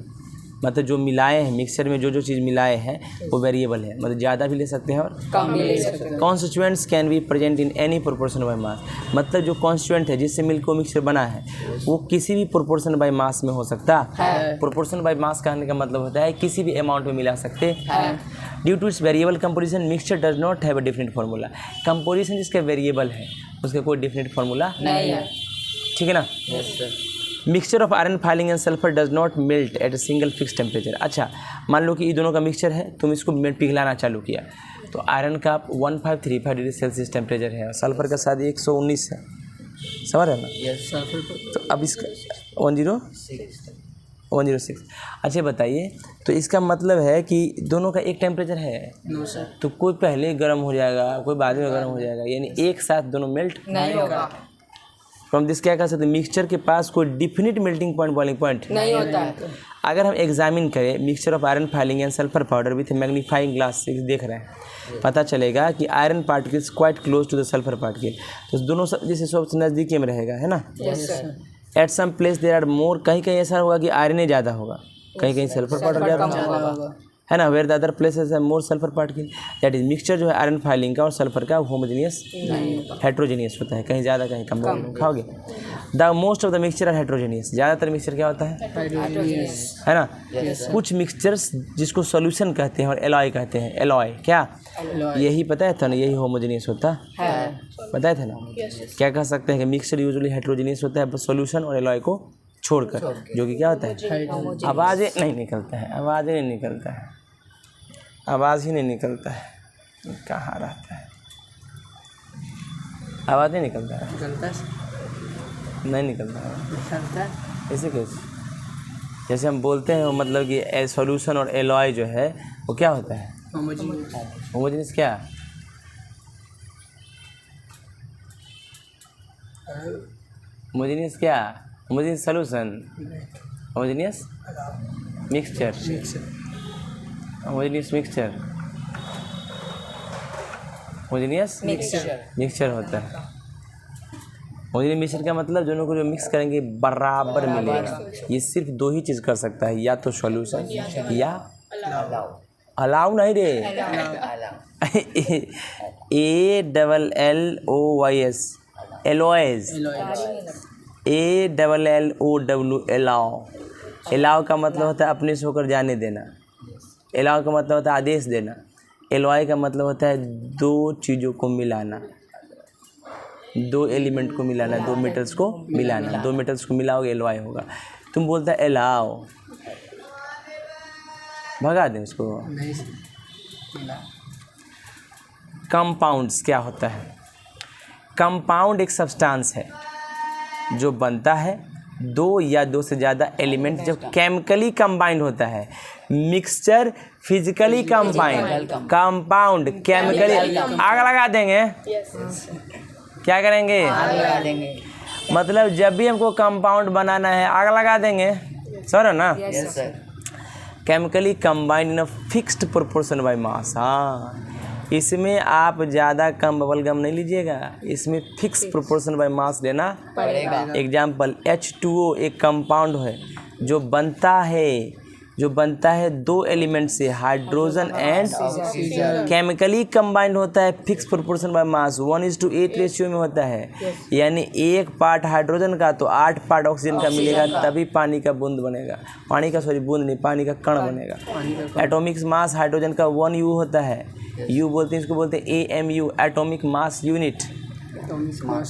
मतलब जो मिलाए हैं मिक्सचर में जो चीज़ मिलाए हैं वो वेरिएबल है, मतलब ज़्यादा भी ले सकते हैं और कम भी ले सकते हैं। Constituents can be present in any proportion by mass, मतलब जो कॉन्स्टिट्यूएंट है जिससे मिलकर मिक्सचर बना है वो किसी भी प्रोपोर्शन बाय मास में हो सकता है। प्रोपोर्शन बाय मास कहने का मतलब होता है किसी भी अमाउंट में मिला सकते हैं। Due to its variable composition mixture does not have a different formula, composition जिसका वेरिएबल है उसका कोई डिफरेंट फार्मूला नहीं है, ठीक है ना। Mixture of iron filing and sulphur does not melt at a single fix temperature. अच्छा मान लो कि ये दोनों का मिक्सचर है, तुम इसको पिघलाना चालू किया तो आयरन का 1535 डिग्री सेल्सियस टेम्परेचर है और सल्फर का शायद 119 है, समझ रहे ना। तो अब इसका 106। अच्छा बताइए, तो इसका मतलब है कि दोनों का एक टेम्परेचर है? तो कोई पहले गर्म हो जाएगा कोई बाद में गर्म हो जाएगा, यानी एक साथ दोनों मेल्ट नहीं होगा। फ्रॉम दिस क्या कह सकते हैं, मिक्सचर के पास कोई definite melting point boiling point नहीं होता है। अगर हम एग्जामिन करें mixture of iron filing and sulphur powder with magnifying glass से देख रहे हैं, पता चलेगा कि iron particles quite close to the sulphur particle, तो दोनों सब जैसे सबसे नज़दीकी में रहेगा, है ना। Yes sir. At some place there are more, कहीं कहीं ऐसा होगा कि आयरन ही ज़्यादा होगा, कहीं कहीं सल्फर पाउडर ज़्यादा होगा, है ना। वेयर द अदर प्लेसेस है more sulphur particle, that is mixture जो है आयरन फाइलिंग का और सल्फर का होमोजेनियस हेट्रोजेनियस होता है, कहीं ज़्यादा कहीं कम खाओगे। The most of the mixture are heterogeneous, ज़्यादातर मिक्सचर क्या होता है ना। कुछ मिक्सचर्स जिसको सोल्यूशन कहते हैं और एलॉय कहते हैं, एलॉय क्या यही पता था ना, यही होमोजेनियस होता है, बताए थे ना। क्या कह सकते हैं कि मिक्सचर यूजुअली हेट्रोजेनियस होता है बस सोल्यूशन और एलॉय को छोड़कर, जो कि क्या होता है आवाज़ नहीं निकलता है, आवाज़ नहीं निकलता है, आवाज़ ही नहीं निकलता है, कहाँ रहता है, आवाज़ नहीं निकलता है, नहीं निकलता है, ऐसे कैसे। जैसे हम बोलते हैं मतलब कि सॉल्यूशन और एलॉय जो है वो क्या होता है, होमोजेनियस क्या, होमोजेनियस क्या, homogeneous solution, homogeneous mixture, homogeneous mixture, homogeneous mixture होता है। होमोजेनियस मिक्सचर का मतलब दोनों को जो मिक्स करेंगे बराबर मिलेगा। ये सिर्फ दो ही चीज़ कर सकता है, या तो सॉल्यूशन या अलाउ नहीं रे ALLOYS alloys, ALLOW allow. Allow का मतलब होता है अपने से होकर जाने देना, एलाउ का मतलब होता है आदेश देना, एलॉय का मतलब होता है दो चीज़ों को मिलाना, दो एलिमेंट को मिलाना, दो मेटल्स को मिलाना, दो मेटल्स को मिलाओगे एलॉय होगा। तुम बोलता है एलाओ, भगा दें उसको। कंपाउंड्स क्या होता है, कंपाउंड एक सब्सटेंस है जो बनता है दो या दो से ज़्यादा एलिमेंट जब केमिकली कंबाइंड होता है। Mixture physically combined, compound chemically. आग लगा देंगे, क्या करेंगे, आग लगा देंगे। मतलब जब भी हमको कंपाउंड बनाना है आग लगा देंगे, सर ना। Chemically combined in a fixed proportion by mass. हाँ, इसमें आप ज़्यादा कम बबल गम नहीं लीजिएगा, इसमें फिक्स प्रोपोर्शन बाय मास लेना पड़ेगा। एग्जाम्पल H2O एक कंपाउंड है जो बनता है दो एलिमेंट से, हाइड्रोजन एंड केमिकली कंबाइंड होता है fix proportion by mass 1:8 ratio में होता है। यानी 1 पार्ट हाइड्रोजन का तो 8 पार्ट ऑक्सीजन का मिलेगा, तभी पानी का बूंद बनेगा, बूंद नहीं, पानी का कण बनेगा। एटॉमिक मास हाइड्रोजन का 1 U होता है, U बोलते हैं, इसको बोलते हैं AMU atomic mass unit.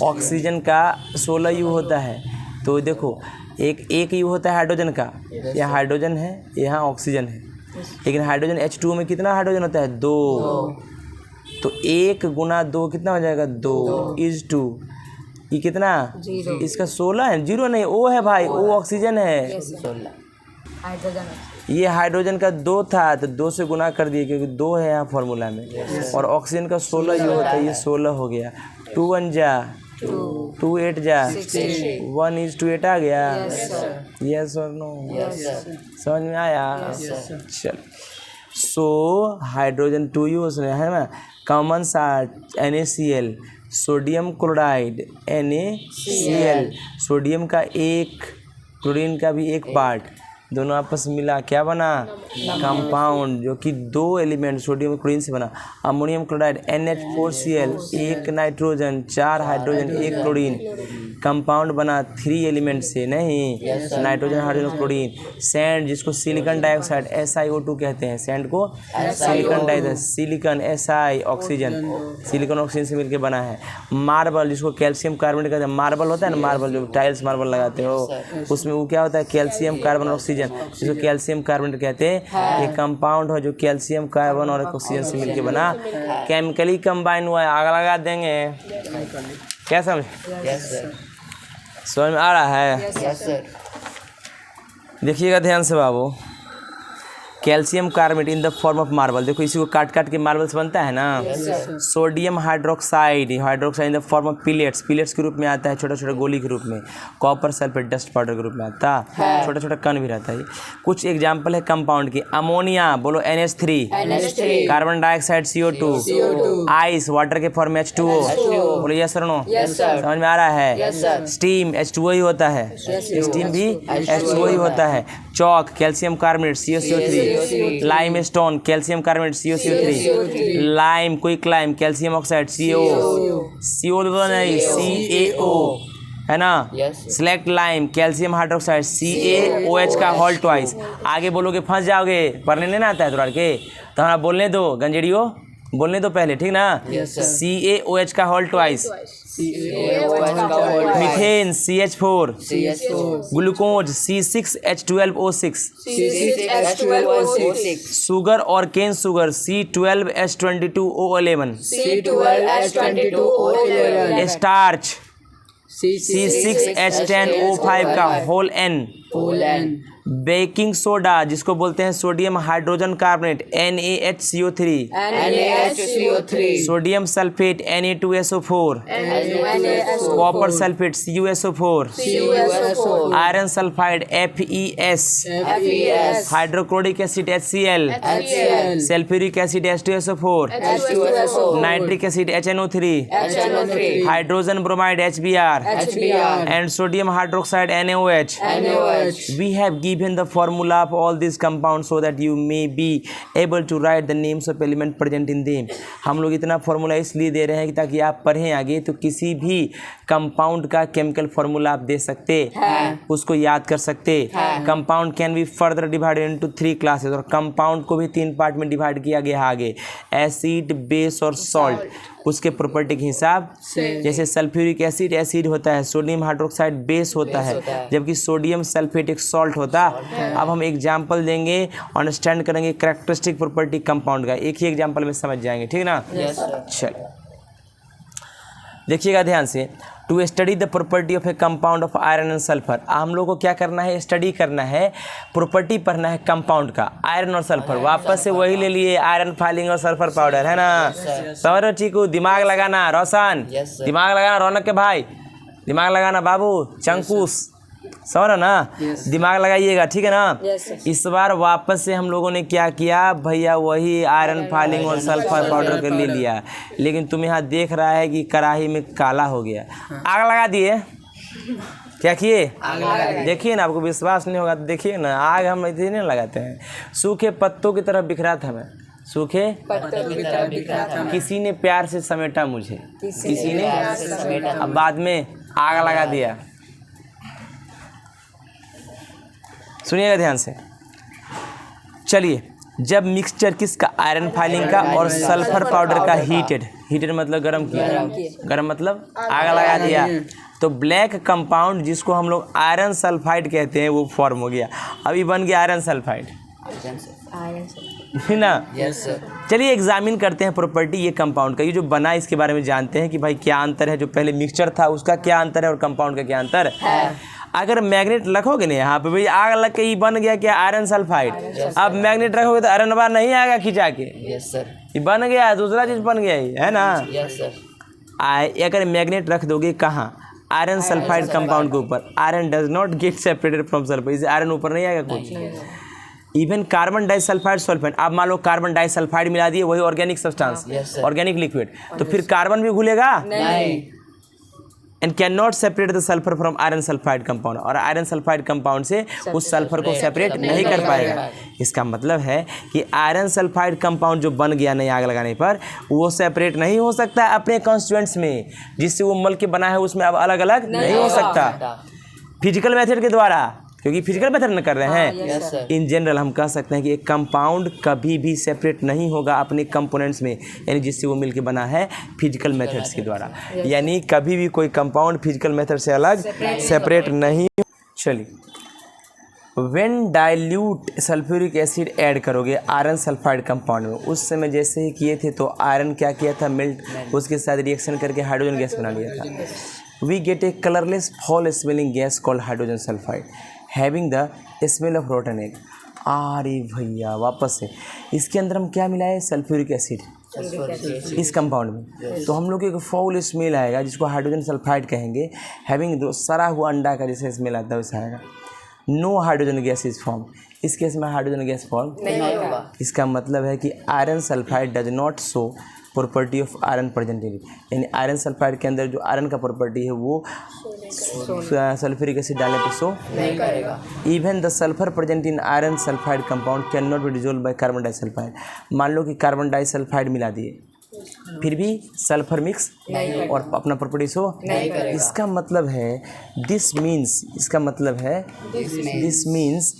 Oxygen का 16 U होता है। तो देखो एक U होता है हाइड्रोजन का, यहाँ हाइड्रोजन है यहाँ ऑक्सीजन है, लेकिन हाइड्रोजन H2O में कितना हाइड्रोजन होता है, 2। तो 1 गुना 2 कितना हो जाएगा, 2:2। ये कितना, इसका 16 है, 0 नहीं, O है भाई, O ऑक्सीजन है, ये हाइड्रोजन का 2 था तो 2 से गुना कर दिए क्योंकि 2 है यहाँ फार्मूला में, और ऑक्सीजन का 16 U होता है, ये 16 हो गया। 2 1 जा 2 8 जा 1:8 आ गया। यस और नो, समझ में आया। चल, सो हाइड्रोजन 2 U उसने है ना, कॉमन सा NaCl, sodium chloride NaCl, sodium का 1, क्लोरीन का भी 1 पार्ट, दोनों आपस में मिला क्या बना, कंपाउंड, जो कि 2 एलिमेंट सोडियम क्लोरीन से बना। Ammonium chloride NH4Cl, 1 nitrogen, 4 hydrogen, 1 chlorine, compound बना 3 एलिमेंट से, नहीं नाइट्रोजन, हाइड्रोजन, क्लोरीन। सैंड जिसको सिलिकॉन डाइऑक्साइड SiO2 कहते हैं, सैंड को silicon dioxide, silicon Si oxygen, silicon oxygen से मिलकर बना है। मार्बल जिसको कैल्शियम कार्बोनेट कहते हैं, मार्बल होता है ना, मार्बल जो टाइल्स मार्बल लगाते हो उसमें वो क्या होता है, कैल्शियम कार्बन ऑक्सीजन, जिसको कैल्शियम कार्बोनेट कहते हैं। ये कंपाउंड है जो कैल्शियम कार्बन और ऑक्सीजन से मिलकर बना, केमिकली कंबाइन हुआ है। आग लगा देंगे, क्या समझ, समझ में आ रहा है? देखिएगा ध्यान से बाबू, calcium carbonate in the form of marble, देखो इसी को काट काट के मार्बल्स बनता है ना। Sodium hydroxide, hydroxide in the form of pellets, pellets के रूप में आता है, छोटा छोटा गोली के रूप में। कॉपर सल्फेट डस्ट पाउडर के रूप में आता है, छोटा छोटा कण भी रहता है। कुछ एग्जाम्पल है कंपाउंड की, अमोनिया बोलो NH3, carbon dioxide CO2, ice water के फॉर्म में H2O, बोलो यस और नो, समझ में आ रहा है? स्टीम H2O ही होता है, स्टीम भी H2O ही होता है। Chalk calcium carbonate CaCO3, limestone calcium carbonate CaCO3, lime quicklime calcium oxide CO नहीं CaO है ना। Slaked lime calcium hydroxide CaOH का होल ट्वाइस। आगे बोलोगे फंस जाओगे, पढ़ने नहीं ना आता है तुराड़ के, तो हमारा बोलने दो गंजेड़ियो, बोलने दो पहले, ठीक ना। CaOH का whole twice, methane CH4, glucose C6H12O6, sugar और cane sugar C12H22O11, starch C6H10O5 का होल N, बेकिंग सोडा जिसको बोलते हैं sodium hydrogen carbonate NaHCO3, sodium sulphate Na2SO4, copper sulphate CuSO4, iron sulphide FeS, hydrochloric acid HCl, sulphuric acid H2SO4, nitric acid HNO3, hydrogen bromide HBr, and sodium hydroxide NaOH. We have given the formula of all these compounds so that you may be able to write the names of element present in them. हम लोग इतना formula इसलिए दे रहे हैं कि ताकि आप पढ़ें आगे तो किसी भी कंपाउंड का केमिकल फार्मूला आप दे सकते, उसको याद कर सकते। Compound can be further divided into 3 classes, और कंपाउंड को भी 3 पार्ट में डिवाइड किया गया आगे, एसिड, बेस और सॉल्ट, उसके प्रॉपर्टी के हिसाब। जैसे सल्फ्यूरिक एसिड एसिड होता है, सोडियम हाइड्रोक्साइड बेस होता है, जबकि सोडियम सल्फेट एक सॉल्ट होता है। अब हम एग्जांपल देंगे, अंडरस्टैंड करेंगे कैरेक्टरिस्टिक प्रॉपर्टी कंपाउंड का, एक ही एग्जांपल में समझ जाएंगे, ठीक ना। चल देखिएगा ध्यान से, to study the property of a compound of iron and sulphur. हम लोग को क्या करना है, स्टडी करना है, प्रॉपर्टी पढ़ना है कंपाउंड का, आयरन और सल्फर। वापस से वही ले लिए, आयरन फाइलिंग और सल्फर पाउडर, है ना। समझ रहे चीकू, दिमाग लगाना रोशन, दिमाग लगाना रौनक के भाई, दिमाग लगाना बाबू चंकूस, समझ रहे ना, दिमाग लगाइएगा, ठीक है ना। इस बार वापस से हम लोगों ने क्या किया भैया, वही आयरन फाइलिंग और सल्फर पाउडर कर ले लिया, लेकिन तुम यहाँ देख रहा है कि कढ़ाई में काला हो गया, आग लगा दिए। क्या किए, देखिए ना, आपको विश्वास नहीं होगा तो देखिए ना, आग हम इतने नहीं लगाते हैं, सूखे पत्तों की तरह बिखरा था मैं, सूखे पत्तों की तरह बिखरा था। किसी ने प्यार से समेटा मुझे, किसी ने, अब बाद में आग लगा दिया। सुनिएगा ध्यान से, चलिए, जब मिक्सचर किसका, आयरन फाइलिंग का और सल्फर पाउडर का हीटेड मतलब गर्म किया, गर्म मतलब आग लगा दिया, तो ब्लैक कंपाउंड जिसको हम लोग आयरन सल्फाइड कहते हैं वो फॉर्म हो गया। अभी बन गया आयरन सल्फाइड, है ना। चलिए एग्जामिन करते हैं प्रॉपर्टी ये कंपाउंड का, ये जो बना इसके बारे में जानते हैं कि भाई क्या अंतर है, जो पहले मिक्सचर था उसका क्या अंतर है और कंपाउंड का क्या अंतर है। अगर मैग्नेट रखोगे ना यहाँ पे, भाई आग लग के ये बन गया क्या, आयरन सल्फाइड। अब मैग्नेट रखोगे तो आयरन बार नहीं आएगा खिंचा के, ये बन गया, दूसरा चीज बन गया, है ना। अगर मैग्नेट रख दोगे कहाँ, आयरन सल्फाइड कंपाउंड के ऊपर, iron does not gate separated from sulphur, इसे आयरन ऊपर नहीं आएगा कुछ। इवन कार्बन डाइसल्फाइड सल्फेट, आप मान लो कार्बन डाइसल्फाइड मिला दिए, वही ऑर्गेनिक सब्सटेंस, ऑर्गेनिक लिक्विड, तो फिर कार्बन भी घुलेगा नहीं, and can not separate the sulphur from iron sulphide compound, और आयरन सल्फाइड कंपाउंड से उस सल्फर को सेपरेट नहीं कर पाएगा। इसका मतलब है कि आयरन सल्फाइड कंपाउंड जो बन गया नहीं आग लगाने पर, वो सेपरेट नहीं हो सकता अपने कॉन्स्टिट्यूएंट्स में, जिससे वो मल के बना है उसमें अब अलग अलग नहीं हो सकता फिजिकल मेथड के द्वारा, क्योंकि फिजिकल मेथड में कर रहे हैं। इन जनरल हम कह सकते हैं कि एक कंपाउंड कभी भी सेपरेट नहीं होगा अपने कंपोनेंट्स में, यानी जिससे वो मिलके बना है फिजिकल मेथड्स के द्वारा, यानी कभी भी कोई कंपाउंड फिजिकल मेथड से अलग सेपरेट नहीं। चलिए, when dilute sulphuric acid add करोगे आयरन सल्फाइड कंपाउंड में, उस समय जैसे ही किए थे तो आयरन क्या किया था, मेल्ट, उसके साथ रिएक्शन करके हाइड्रोजन गैस बना लिया था। We get a colourless foul smelling gas called hydrogen sulphide having the smell of rotten egg. अरे भैया वापस से इसके अंदर हम क्या मिलाए, सल्फ्यूरिक एसिड इस कंपाउंड में, तो हम लोग एक फाउल स्मेल आएगा जिसको हाइड्रोजन सल्फाइड कहेंगे। हैविंग सड़ा हुआ अंडा का जैसे स्मेल आता है वैसा आएगा। No hydrogen gas is form, इस केस में हाइड्रोजन गैस फॉर्म नहीं होगा। इसका मतलब है कि iron sulphide does not show property of iron present in, यानी आयरन सल्फाइड के अंदर जो आयरन का प्रॉपर्टी है वो सल्फ्यूरिक एसिड डालने पर शो नहीं करेगा। Even the sulphur present in iron sulphide compound can not be dissolve by carbon disulphide. मान लो कि कार्बन डाइसल्फाइड मिला दिए, फिर भी सल्फर मिक्स और अपना प्रॉपर्टी शो नहीं करेगा। इसका मतलब है this means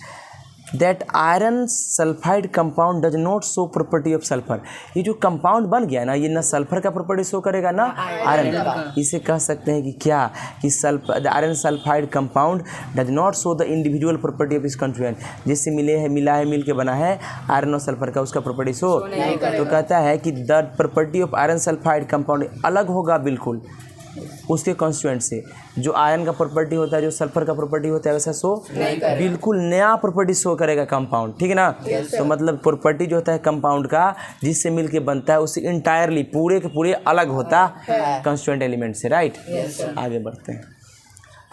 that iron sulphide compound does not show property of sulphur. ये जो कंपाउंड बन गया ना, ये ना सल्फर का प्रॉपर्टी शो करेगा ना आयरन का। इसे कह सकते हैं कि क्या, कि iron sulphide compound does not show the individual property of इस कंस्टिट्यूएंट, जिससे मिल के बना है आयरन और सल्फर का, उसका प्रॉपर्टी शो तो कहता है कि the property of iron sulphide compound अलग होगा बिल्कुल उसके कॉन्स्टिट्यूएंट से। जो आयरन का प्रॉपर्टी होता है, जो सल्फर का प्रॉपर्टी होता है, वैसा शो बिल्कुल नया प्रॉपर्टी शो करेगा कंपाउंड, ठीक है ना। तो मतलब प्रॉपर्टी जो होता है कंपाउंड का जिससे मिलके बनता है, उससे इंटायरली पूरे के पूरे अलग होता है कॉन्स्टिट्यूएंट एलिमेंट से, राइट। आगे बढ़ते हैं।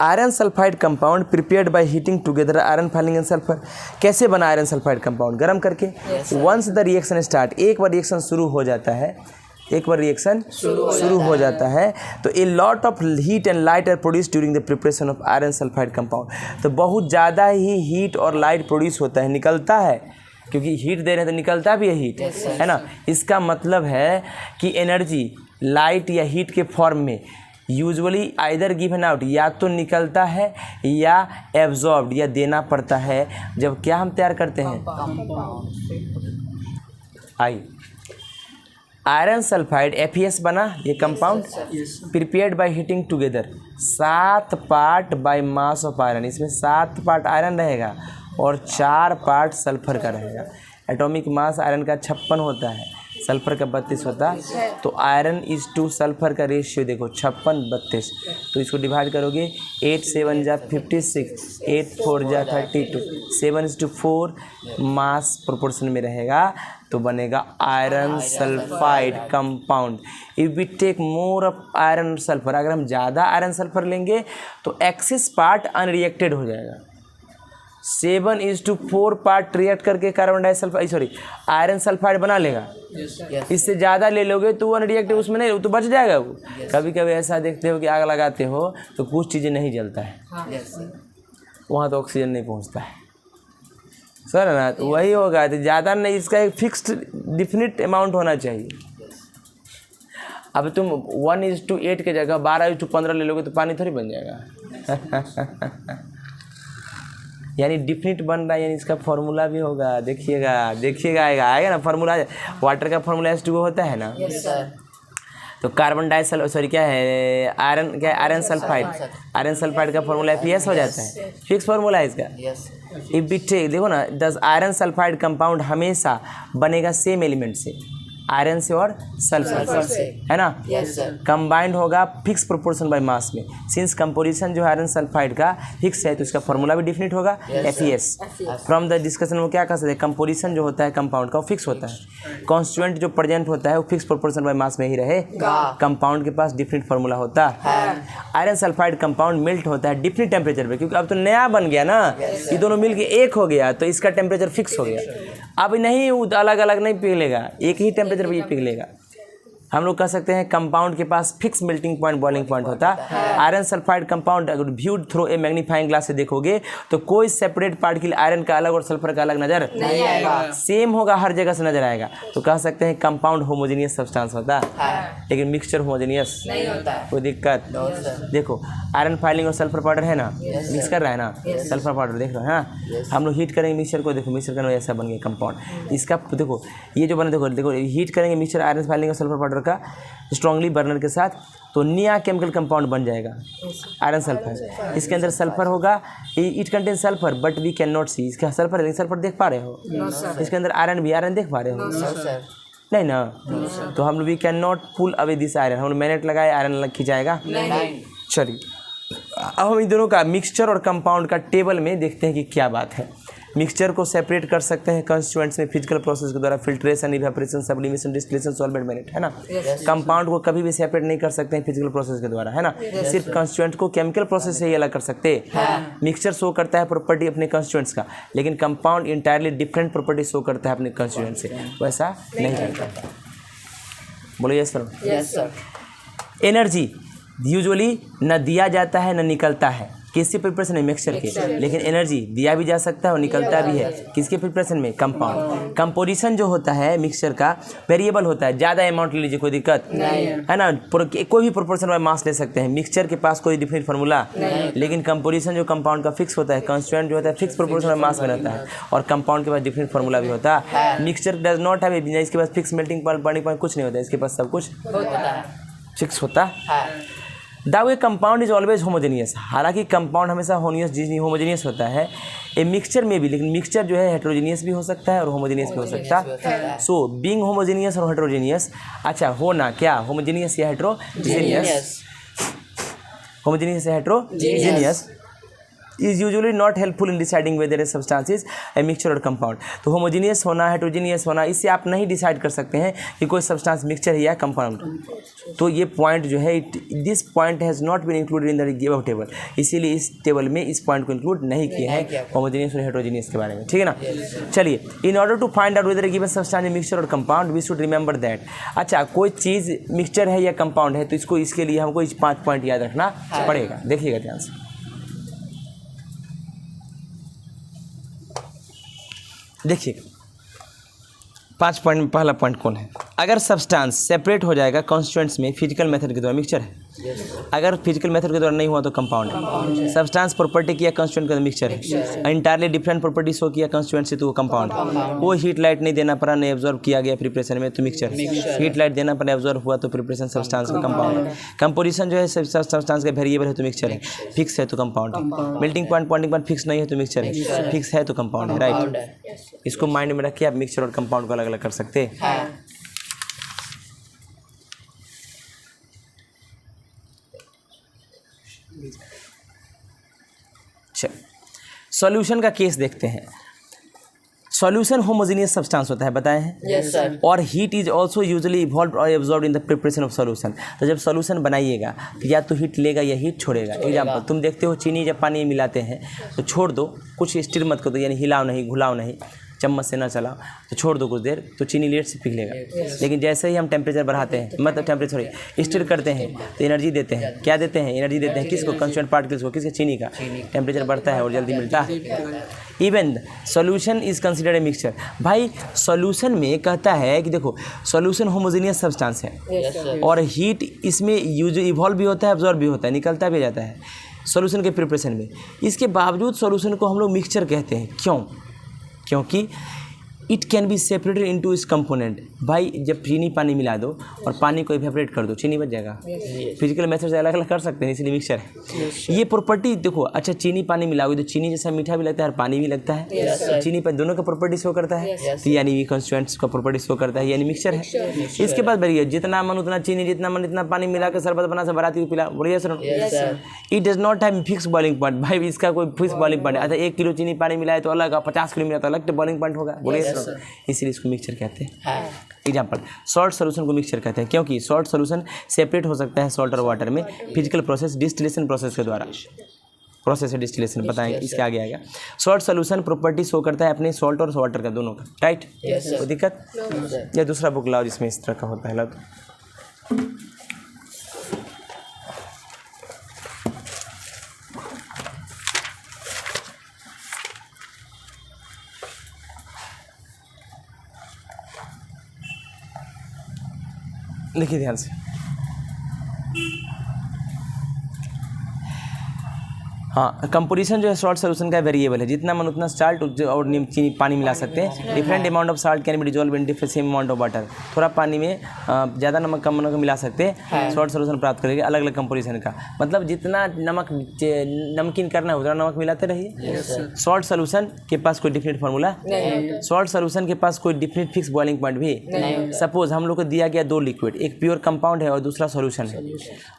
Iron sulphide compound prepared by heating together iron filing and sulphur. कैसे बना आयरन सल्फाइड कंपाउंड, गर्म करके। वंस द रिएक्शन स्टार्ट, एक बार रिएक्शन शुरू हो जाता है, तो a lot of heat and light are produce during the preparation of iron sulphide compound. तो बहुत ज़्यादा ही हीट और लाइट प्रोड्यूस होता है, निकलता है, क्योंकि हीट दे रहे हैं तो निकलता भी है हीट, है ना। इसका मतलब है कि एनर्जी लाइट या हीट के फॉर्म में यूजुअली आइदर गिवन आउट, या तो निकलता है या एब्जॉर्ब्ड या देना पड़ता है जब क्या हम तैयार करते हैं आयरन सल्फाइड FeS बना, ये compound prepared by heating together 7 part by mass of iron. इसमें 7 पार्ट आयरन रहेगा और 4 पार्ट सल्फर का रहेगा। एटॉमिक मास आयरन का 56 होता है, सल्फर का 32 होता है। तो आयरन इज टू सल्फर का रेशियो देखो 56-32, तो इसको डिवाइड करोगे 8 7 जा 56, 8 4 जा 32, 7:4 मास प्रोपोर्शन में रहेगा, तो बनेगा iron sulphide compound. If we take more of iron sulphur, अगर हम ज़्यादा आयरन सल्फर लेंगे तो एक्सिस पार्ट अनरिएक्टेड हो जाएगा। 7:4 पार्ट रिएक्ट करके कार्बन डाइसल्फाइड आयरन सल्फाइड बना लेगा। इससे ज़्यादा ले लोगे तो वो अनरिएक्टेड उसमें नहीं, तो बच जाएगा वो। कभी कभी ऐसा देखते हो कि आग लगाते हो तो कुछ चीज़ें नहीं जलता है, वहाँ तो ऑक्सीजन नहीं पहुँचता है, सर ना। तो वही होगा, तो ज़्यादा नहीं, इसका एक फिक्स्ड डिफिनिट अमाउंट होना चाहिए। अब तुम 1:8 के जगह 12:15 ले लोगे तो पानी थोड़ी बन जाएगा। यानी डिफिनिट बन रहा है, यानी इसका फॉर्मूला भी होगा, देखिएगा आएगा ना फॉर्मूला। वाटर का फॉर्मूला H2O होता है ना। yes, तो कार्बन डाइसल्फाइड क्या है, आयरन सल्फाइड का फॉर्मूला FeS हो जाता है, फिक्स फॉर्मूला है इसका। इफ बी टेक, देखो ना, द आयरन सल्फाइड कंपाउंड हमेशा बनेगा सेम एलिमेंट से, आयरन से और सल्फर से, है ना। कंबाइंड होगा फिक्स प्रोपोर्शन बाय मास में। सिंस कंपोजिशन जो आयरन सल्फाइड का फिक्स है तो इसका फॉर्मूला भी डिफिनिट होगा FeS। फ्रॉम द डिस्कशन में क्या कह सकते हैं, कंपोजिशन जो होता है कंपाउंड का वो फिक्स होता है, कॉन्स्टिट्यूएंट जो प्रेजेंट होता है वो फिक्स प्रोपोर्शन बाय मास में ही रहे, कंपाउंड के पास डिफिनिट फॉर्मूला होता है। आयरन सल्फाइड कंपाउंड मेल्ट होता है डिफिनिट टेम्परेचर पे, क्योंकि अब तो नया बन गया ना, ये दोनों मिल के एक हो गया, तो इसका टेम्परेचर फिक्स हो गया। अब नहीं अलग अलग नहीं पिघलेगा, एक ही टेम्परेचर पर ये पिघलेगा। हम लोग कह सकते हैं कंपाउंड के पास fix melting point boiling point होता है। आयरन सल्फाइड कंपाउंड अगर viewed through a magnifying glass से देखोगे तो कोई सेपरेट पार्टिकल आयरन का अलग और सल्फर का अलग नजर नहीं आएगा, सेम होगा, हर जगह से नजर आएगा। तो कह सकते हैं कंपाउंड होमोजेनियस सब्सटेंस होता है, लेकिन मिक्सचर होमोजेनियस नहीं होता। कोई दिक्कत? देखो आयरन फाइलिंग और सल्फर पाउडर है ना, मिक्स कर रहा है ना, सल्फर पाउडर देख रहे हो हाँ, हम लोग हीट करेंगे मिक्सचर को, देखो मिक्सचर करने ऐसा बन गया कंपाउंड। इसका देखो ये जो बना, देखो देखो हीट करेंगे मिक्सचर आयरन फाइलिंग और सल्फर पाउडर का स्ट्रांगली बर्नर के साथ, तो नया केमिकल कंपाउंड बन जाएगा आयरन सल्फर। इसके अंदर सल्फर होगा, it contain sulphur but we can not see, इसका सल्फर है, सल्फर देख पा रहे हो? इसके अंदर आयरन भी, आयरन देख पा रहे हो? नहीं ना, तो हम लोग we can not pull away this iron, हम लोग मैग्नेट लगाए आयरन अलग खिंचाएगा नहीं। चलिए अब हम इन दोनों का मिक्सचर और कंपाउंड का टेबल में देखते हैं कि क्या बात है। मिक्सचर को सेपरेट कर सकते हैं कंस्टिट्यूएंट्स में फिजिकल प्रोसेस के द्वारा, filtration, evaporation, sublimation, distillation, solvent, magnet, है ना। कंपाउंड को कभी भी सेपरेट नहीं कर सकते हैं फिजिकल प्रोसेस के द्वारा, है ना। सिर्फ कंस्टिट्यूएंट को केमिकल प्रोसेस से ही अलग कर सकते हैं। मिक्सचर शो करता है प्रॉपर्टी अपने कंस्टिट्यूएंट्स का, लेकिन compound entirely different property show करता है अपने कंस्टिट्यूएंट से, वैसा नहीं करता। बोलो यस सर। एनर्जी यूजुअली न दिया जाता है न निकलता है, किसके प्रिपरेशन में? मिक्सचर के, लेकिन एनर्जी दिया भी जा सकता है और निकलता भी है, किसके प्रिपरेशन में? कंपाउंड। कंपोजिशन जो होता है मिक्सचर का वेरिएबल होता है, ज़्यादा अमाउंट ले लीजिए कोई दिक्कत नहीं है ना, कोई भी प्रोपोर्शन में मास ले सकते हैं। मिक्सचर के पास कोई डिफरेंट फार्मूला, लेकिन कंपोजिशन जो कंपाउंड का फिक्स होता है, कंस्टिट्यूएंट जो होता है फिक्स प्रोपोर्शन में मास में रहता है, और कंपाउंड के पास डिफरेंट फार्मूला भी होता है। मिक्सचर डज नॉट हैव, इसके पास fix melting point boiling point कुछ नहीं होता है, इसके पास सब कुछ फिक्स होता है। The way compound is always homogeneous, हालांकि कंपाउंड हमेशा होमोजेनियस होता है ए मिक्सचर में भी, लेकिन मिक्सचर जो है हेट्रोजेनियस भी हो सकता है और होमोजेनियस भी हो सकता है। सो बीइंग होमोजेनियस और हेट्रोजेनियस, अच्छा होना क्या होमोजेनियस या हेट्रोजेनियस, होमोजेनियस या heterogeneous is usually not helpful in deciding whether a substance is a mixture or compound। तो होमोजेनियस होना, हेट्रोजेनियस होना, इससे आप नहीं डिसाइड कर सकते हैं कि कोई सब्सटेंस मिक्सचर है या कंपाउंड। तो ये पॉइंट जो है, this point has not been included in the given table, इसीलिए इस टेबल में इस पॉइंट को इंक्लूड नहीं किए हैं होमोजेनियस और हेट्रोजेनियस के बारे में, ठीक है ना। चलिए, in order to find out whether a given substance is mixture और compound we should remember that. अच्छा, कोई चीज़ मिक्सचर है या कंपाउंड है, तो इसको इसके लिए हमको इस 5 पॉइंट याद रखना पड़ेगा। देखिएगा ध्यान से, देखिए 5 पॉइंट में पहला पॉइंट कौन है? अगर सब्सटेंस सेपरेट हो जाएगा कॉन्स्टिट्यूएंट्स में फिजिकल मेथड के द्वारा, मिक्सचर है। अगर फिजिकल मेथड के द्वारा नहीं हुआ तो कंपाउंड है। सब्सटेंस प्रॉपर्टी किया कंस्टिट्यूएंट का मिक्सचर है। इंटायरली डिफरेंट प्रॉपर्टी शो किया कंस्टिट्यूएंट से तो वो कंपाउंड है। वो हीट लाइट नहीं देना पड़ा, नहीं एब्जॉर्ब किया गया प्रिपरेशन में तो मिक्सचर है। हीट लाइट देना पड़ा, एब्जॉर्ब हुआ तो प्रिपरेशन सब्सटेंस का कंपाउंड है। कंपोजिशन जो है सब्सटेंस का वेरिएबल है तो मिक्सचर है, फिक्स है तो कंपाउंड है। Melting point boiling point fix नहीं है तो मिक्सचर है, फिक्स है तो कंपाउंड है, राइट। इसको माइंड में रखिए, आप मिक्सचर और कंपाउंड को अलग अलग कर सकते हैं। सॉल्यूशन का केस देखते हैं। सॉल्यूशन होमोजेनियस सब्सटेंस होता है, बताए हैं? Yes sir. और heat is also usually evolve और absorb in the preparation of solution. तो जब सॉल्यूशन बनाइएगा तो या तो हीट लेगा या हीट छोड़ेगा। एग्जाम्पल, तुम देखते हो चीनी जब पानी में मिलाते हैं तो छोड़ दो, कुछ स्टिर मत कर दो, यानी हिलाओ नहीं, घुलाओ नहीं, चम्मच से ना चलाओ, तो छोड़ दो कुछ देर, तो चीनी लेट से पिघलेगा। लेकिन जैसे ही हम टेम्परेचर बढ़ाते हैं, मतलब टेम्परेचर स्टिर करते हैं तो एनर्जी देते हैं। क्या देते हैं? एनर्जी देते हैं। किसको? कंस्टिट्यूएंट पार्टिकल्स को। किसके? चीनी का। टेम्परेचर बढ़ता है और जल्दी मिलता है। Even solution is considered a mixture. भाई सॉल्यूशन में कहता है कि देखो सॉल्यूशन होमोजेनियस सब्सटेंस है और हीट इसमें इवॉल्व भी होता है, एब्जॉर्ब भी होता है, निकलता भी जाता है सॉल्यूशन के प्रिपरेशन में। इसके बावजूद सॉल्यूशन को हम लोग मिक्सचर कहते हैं। क्यों? क्योंकि it can be separated into इस कंपोनेंट। भाई जब चीनी पानी मिला दो और पानी को इवेपोरेट कर दो, चीनी बच जाएगा। फिजिकल मेथड से अलग अलग कर सकते हैं, इसलिए मिक्सचर है। ये प्रॉपर्टी देखो, अच्छा चीनी पानी मिलाओगे तो चीनी जैसा मीठा भी लगता है और पानी भी लगता है। चीनी पर दोनों का प्रॉपर्टी शो करता है, तो यानी भी कंस्टिट्यूएंट्स का प्रॉपर्टी शो करता है, यानी मिक्सचर है। इसके बाद बढ़िए, जितना मन उतना चीनी, जितना मन इतना पानी मिला कर शरबत बना से बराती को पिला। बोलिए sir. It does not have fix boiling point. भाई इसका कोई फिक्स बॉइलिंग पॉइंट। अच्छा 1 किलो चीनी पानी मिलाए तो अलग, 50 किलो मिला तो अलग बॉइलिंग पॉइंट होगा। बोलिए सर। इसलिए इसको मिक्सचर कहते हैं। एग्जाम्पल, सॉल्ट सोल्यूशन को मिक्सचर कहते हैं, क्योंकि सॉल्ट सोल्यूशन सेपरेट हो सकता है सॉल्ट और वाटर में फिजिकल प्रोसेस, डिस्टिलेशन प्रोसेस के द्वारा। प्रोसेस है डिस्टिलेशन, बताएंगे इसके आगे आएगा। सॉल्ट सोल्यूशन प्रॉपर्टी शो करता है अपने सॉल्ट और वाटर का, दोनों का, राइट। कोई दिक्कत? या दूसरा बुक लाओ जिसमें इस तरह का होता है। देखिए ध्यान से, हाँ, कंपोजिशन जो है सॉल्ट सोल्यूशन का वेरिएबल है, जितना मन उतना साल्ट और चीनी पानी मिला सकते हैं। Different amount of salt can be dissolve in different same amount of water. थोड़ा पानी में ज़्यादा नमक कम नमक मिला सकते हैं, सॉल्ट सोल्यूशन प्राप्त करेंगे अलग अलग कंपोजिशन का। मतलब जितना नमकीन करना है उतना नमक मिलाते रहिए। सॉल्ट सोल्यूशन के पास कोई डिफिनेट फार्मूला, सॉल्ट सोल्यूशन के पास कोई डिफिनेट फिक्स बॉइलिंग पॉइंट भी। सपोज हम लोग को दिया गया 2 लिक्विड, एक प्योर कंपाउंड है और दूसरा सोल्यूशन है,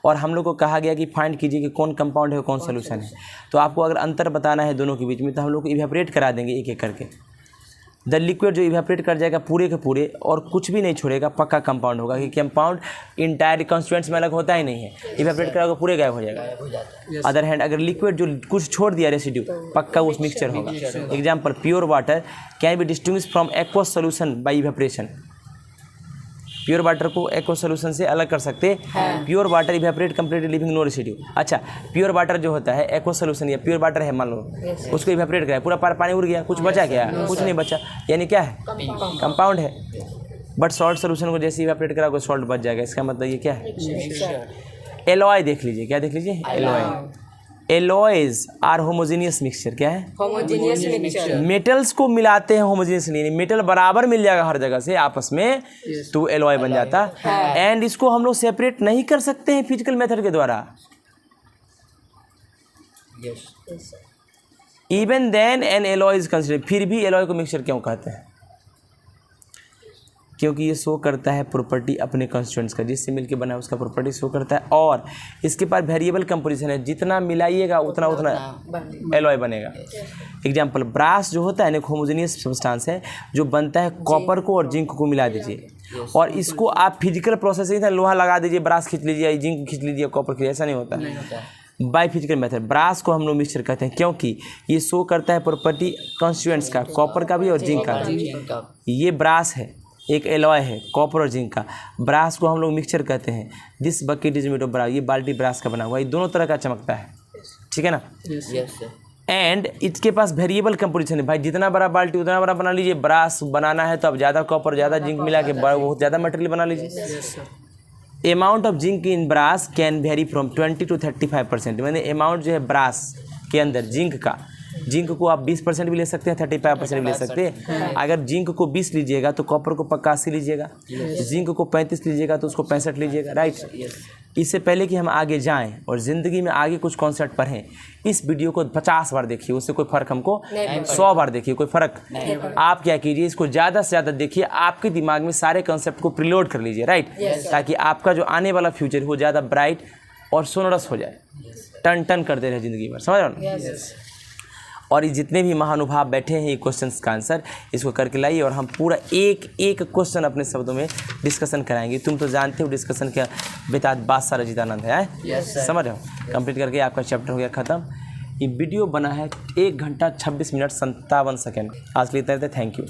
और हम लोग को कहा गया कि फाइंड कीजिए कि कौन कंपाउंड है और कौन सोल्यूशन है। तो आपको अगर अंतर बताना है दोनों के बीच में, तो हम लोग को इवेपोरेट करा देंगे एक एक करके। द लिक्विड जो इवेपोरेट कर जाएगा पूरे के पूरे और कुछ भी नहीं छोड़ेगा, पक्का कंपाउंड होगा, क्योंकि कंपाउंड इंटायर कॉन्स्टिट्यूएंट्स में अलग होता ही नहीं है। इवेपोरेट कराओगे पूरे गायब हो जाएगा। अदर हैंड अगर लिक्विड जो कुछ छोड़ दिया रेसिड्यू, पक्का उस मिक्सचर होगा। Example, pure water can be distinguished from aqueous solution by evaporation. Pure water को एक्वस सोल्यूशन से अलग कर सकते हैं। Pure water evaporate completely leaving no residue. अच्छा, प्योर वाटर जो होता है एक्वस सोल्यूशन या प्योर वाटर है, मान लो उसको इवेपोरेट कराया, पूरा पानी उड़ गया, कुछ बचा क्या? कुछ नहीं बचा, यानी क्या है? कंपाउंड है। बट सॉल्ट सोल्यूशन को जैसे इवेपोरेट कराओगे सॉल्ट बच जाएगा। इसका मतलब ये क्या है? एलॉय देख लीजिए, क्या देख लीजिए? Alloy. Alloys are homogeneous mixture. क्या है? Homogeneous mixture. मेटल्स को मिलाते हैं होमोजेनियसली, मेटल बराबर मिल जाएगा हर जगह से आपस में, तो एलॉय बन जाता है। एंड इसको हम लोग सेपरेट नहीं कर सकते हैं फिजिकल मेथड के द्वारा। Even then an alloy is considered. फिर भी एलॉय को मिक्सचर क्यों कहते हैं? क्योंकि ये शो करता है प्रॉपर्टी अपने कंस्टिट्यूएंट्स का, जिससे मिलके बना है उसका प्रॉपर्टी शो करता है, और इसके पास वेरिएबल कंपोजिशन है, जितना मिलाइएगा उतना उतना एलॉय बनेगा। एग्जांपल, ब्रास जो होता है ना, एक होमोजेनियस सब्सटेंस है जो बनता है कॉपर को और जिंक को मिला दीजिए, और इसको आप फिजिकल प्रोसेसिंग था, लोहा लगा दीजिए, ब्रास खींच लीजिए, जिंक खींच लीजिए, कॉपर खींच, ऐसा नहीं होता। बाय फिजिकल मेथड ब्रास को हम लोग मिक्सचर कहते हैं, क्योंकि ये शो करता है प्रॉपर्टी कंस्टिट्यूएंट्स का, कॉपर का भी और जिंक का भी। ये ब्रास है, एक एलॉय है कॉपर और जिंक का। ब्रास को हम लोग मिक्सचर कहते हैं। This bucket is made of brass. ये बाल्टी ब्रास का बना हुआ है, ये दोनों तरह का चमकता है, ठीक है ना? एंड इसके पास वेरिएबल कंपोजिशन है। भाई जितना बड़ा बाल्टी उतना बड़ा बना लीजिए। ब्रास बनाना है तो अब ज़्यादा कॉपर ज़्यादा जिंक मिला के बहुत ज़्यादा मटेरियल बना लीजिए। Amount of zinc in brass can vary from 20 to 35%। मैंने अमाउंट जो है ब्रास के अंदर जिंक का, जिंक को आप 20% भी ले सकते हैं, 35% भी ले सकते हैं। अगर जिंक को 20 लीजिएगा तो कॉपर को 85 लीजिएगा, जिंक को 35 लीजिएगा तो उसको 65 लीजिएगा, राइट? इससे पहले कि हम आगे जाएं और ज़िंदगी में आगे कुछ कॉन्सेप्ट पढ़ें, इस वीडियो को 50 बार देखिए, उससे कोई फ़र्क हमको 100 बार देखिए, कोई फ़र्क। आप क्या कीजिए, इसको ज़्यादा से ज़्यादा देखिए, आपके दिमाग में सारे कॉन्सेप्ट को प्रीलोड कर लीजिए, राइट? ताकि आपका जो आने वाला फ्यूचर हो ज़्यादा ब्राइट और सोनरस हो जाए, टन टन करते रहे ज़िंदगी में, समझ रहे हो? और ये जितने भी महानुभाव बैठे हैं ये क्वेश्चंस का आंसर इसको करके लाइए, और हम पूरा एक एक क्वेश्चन अपने शब्दों में डिस्कशन कराएंगे। तुम तो जानते हो डिस्कशन के बेताज बादशाह रजितानंद है, समझ रहे हो? कंप्लीट करके आपका चैप्टर हो गया ख़त्म। ये वीडियो बना है 1 घंटा 26 मिनट 57 सेकेंड। आज के लिए इतना, थैंक यू।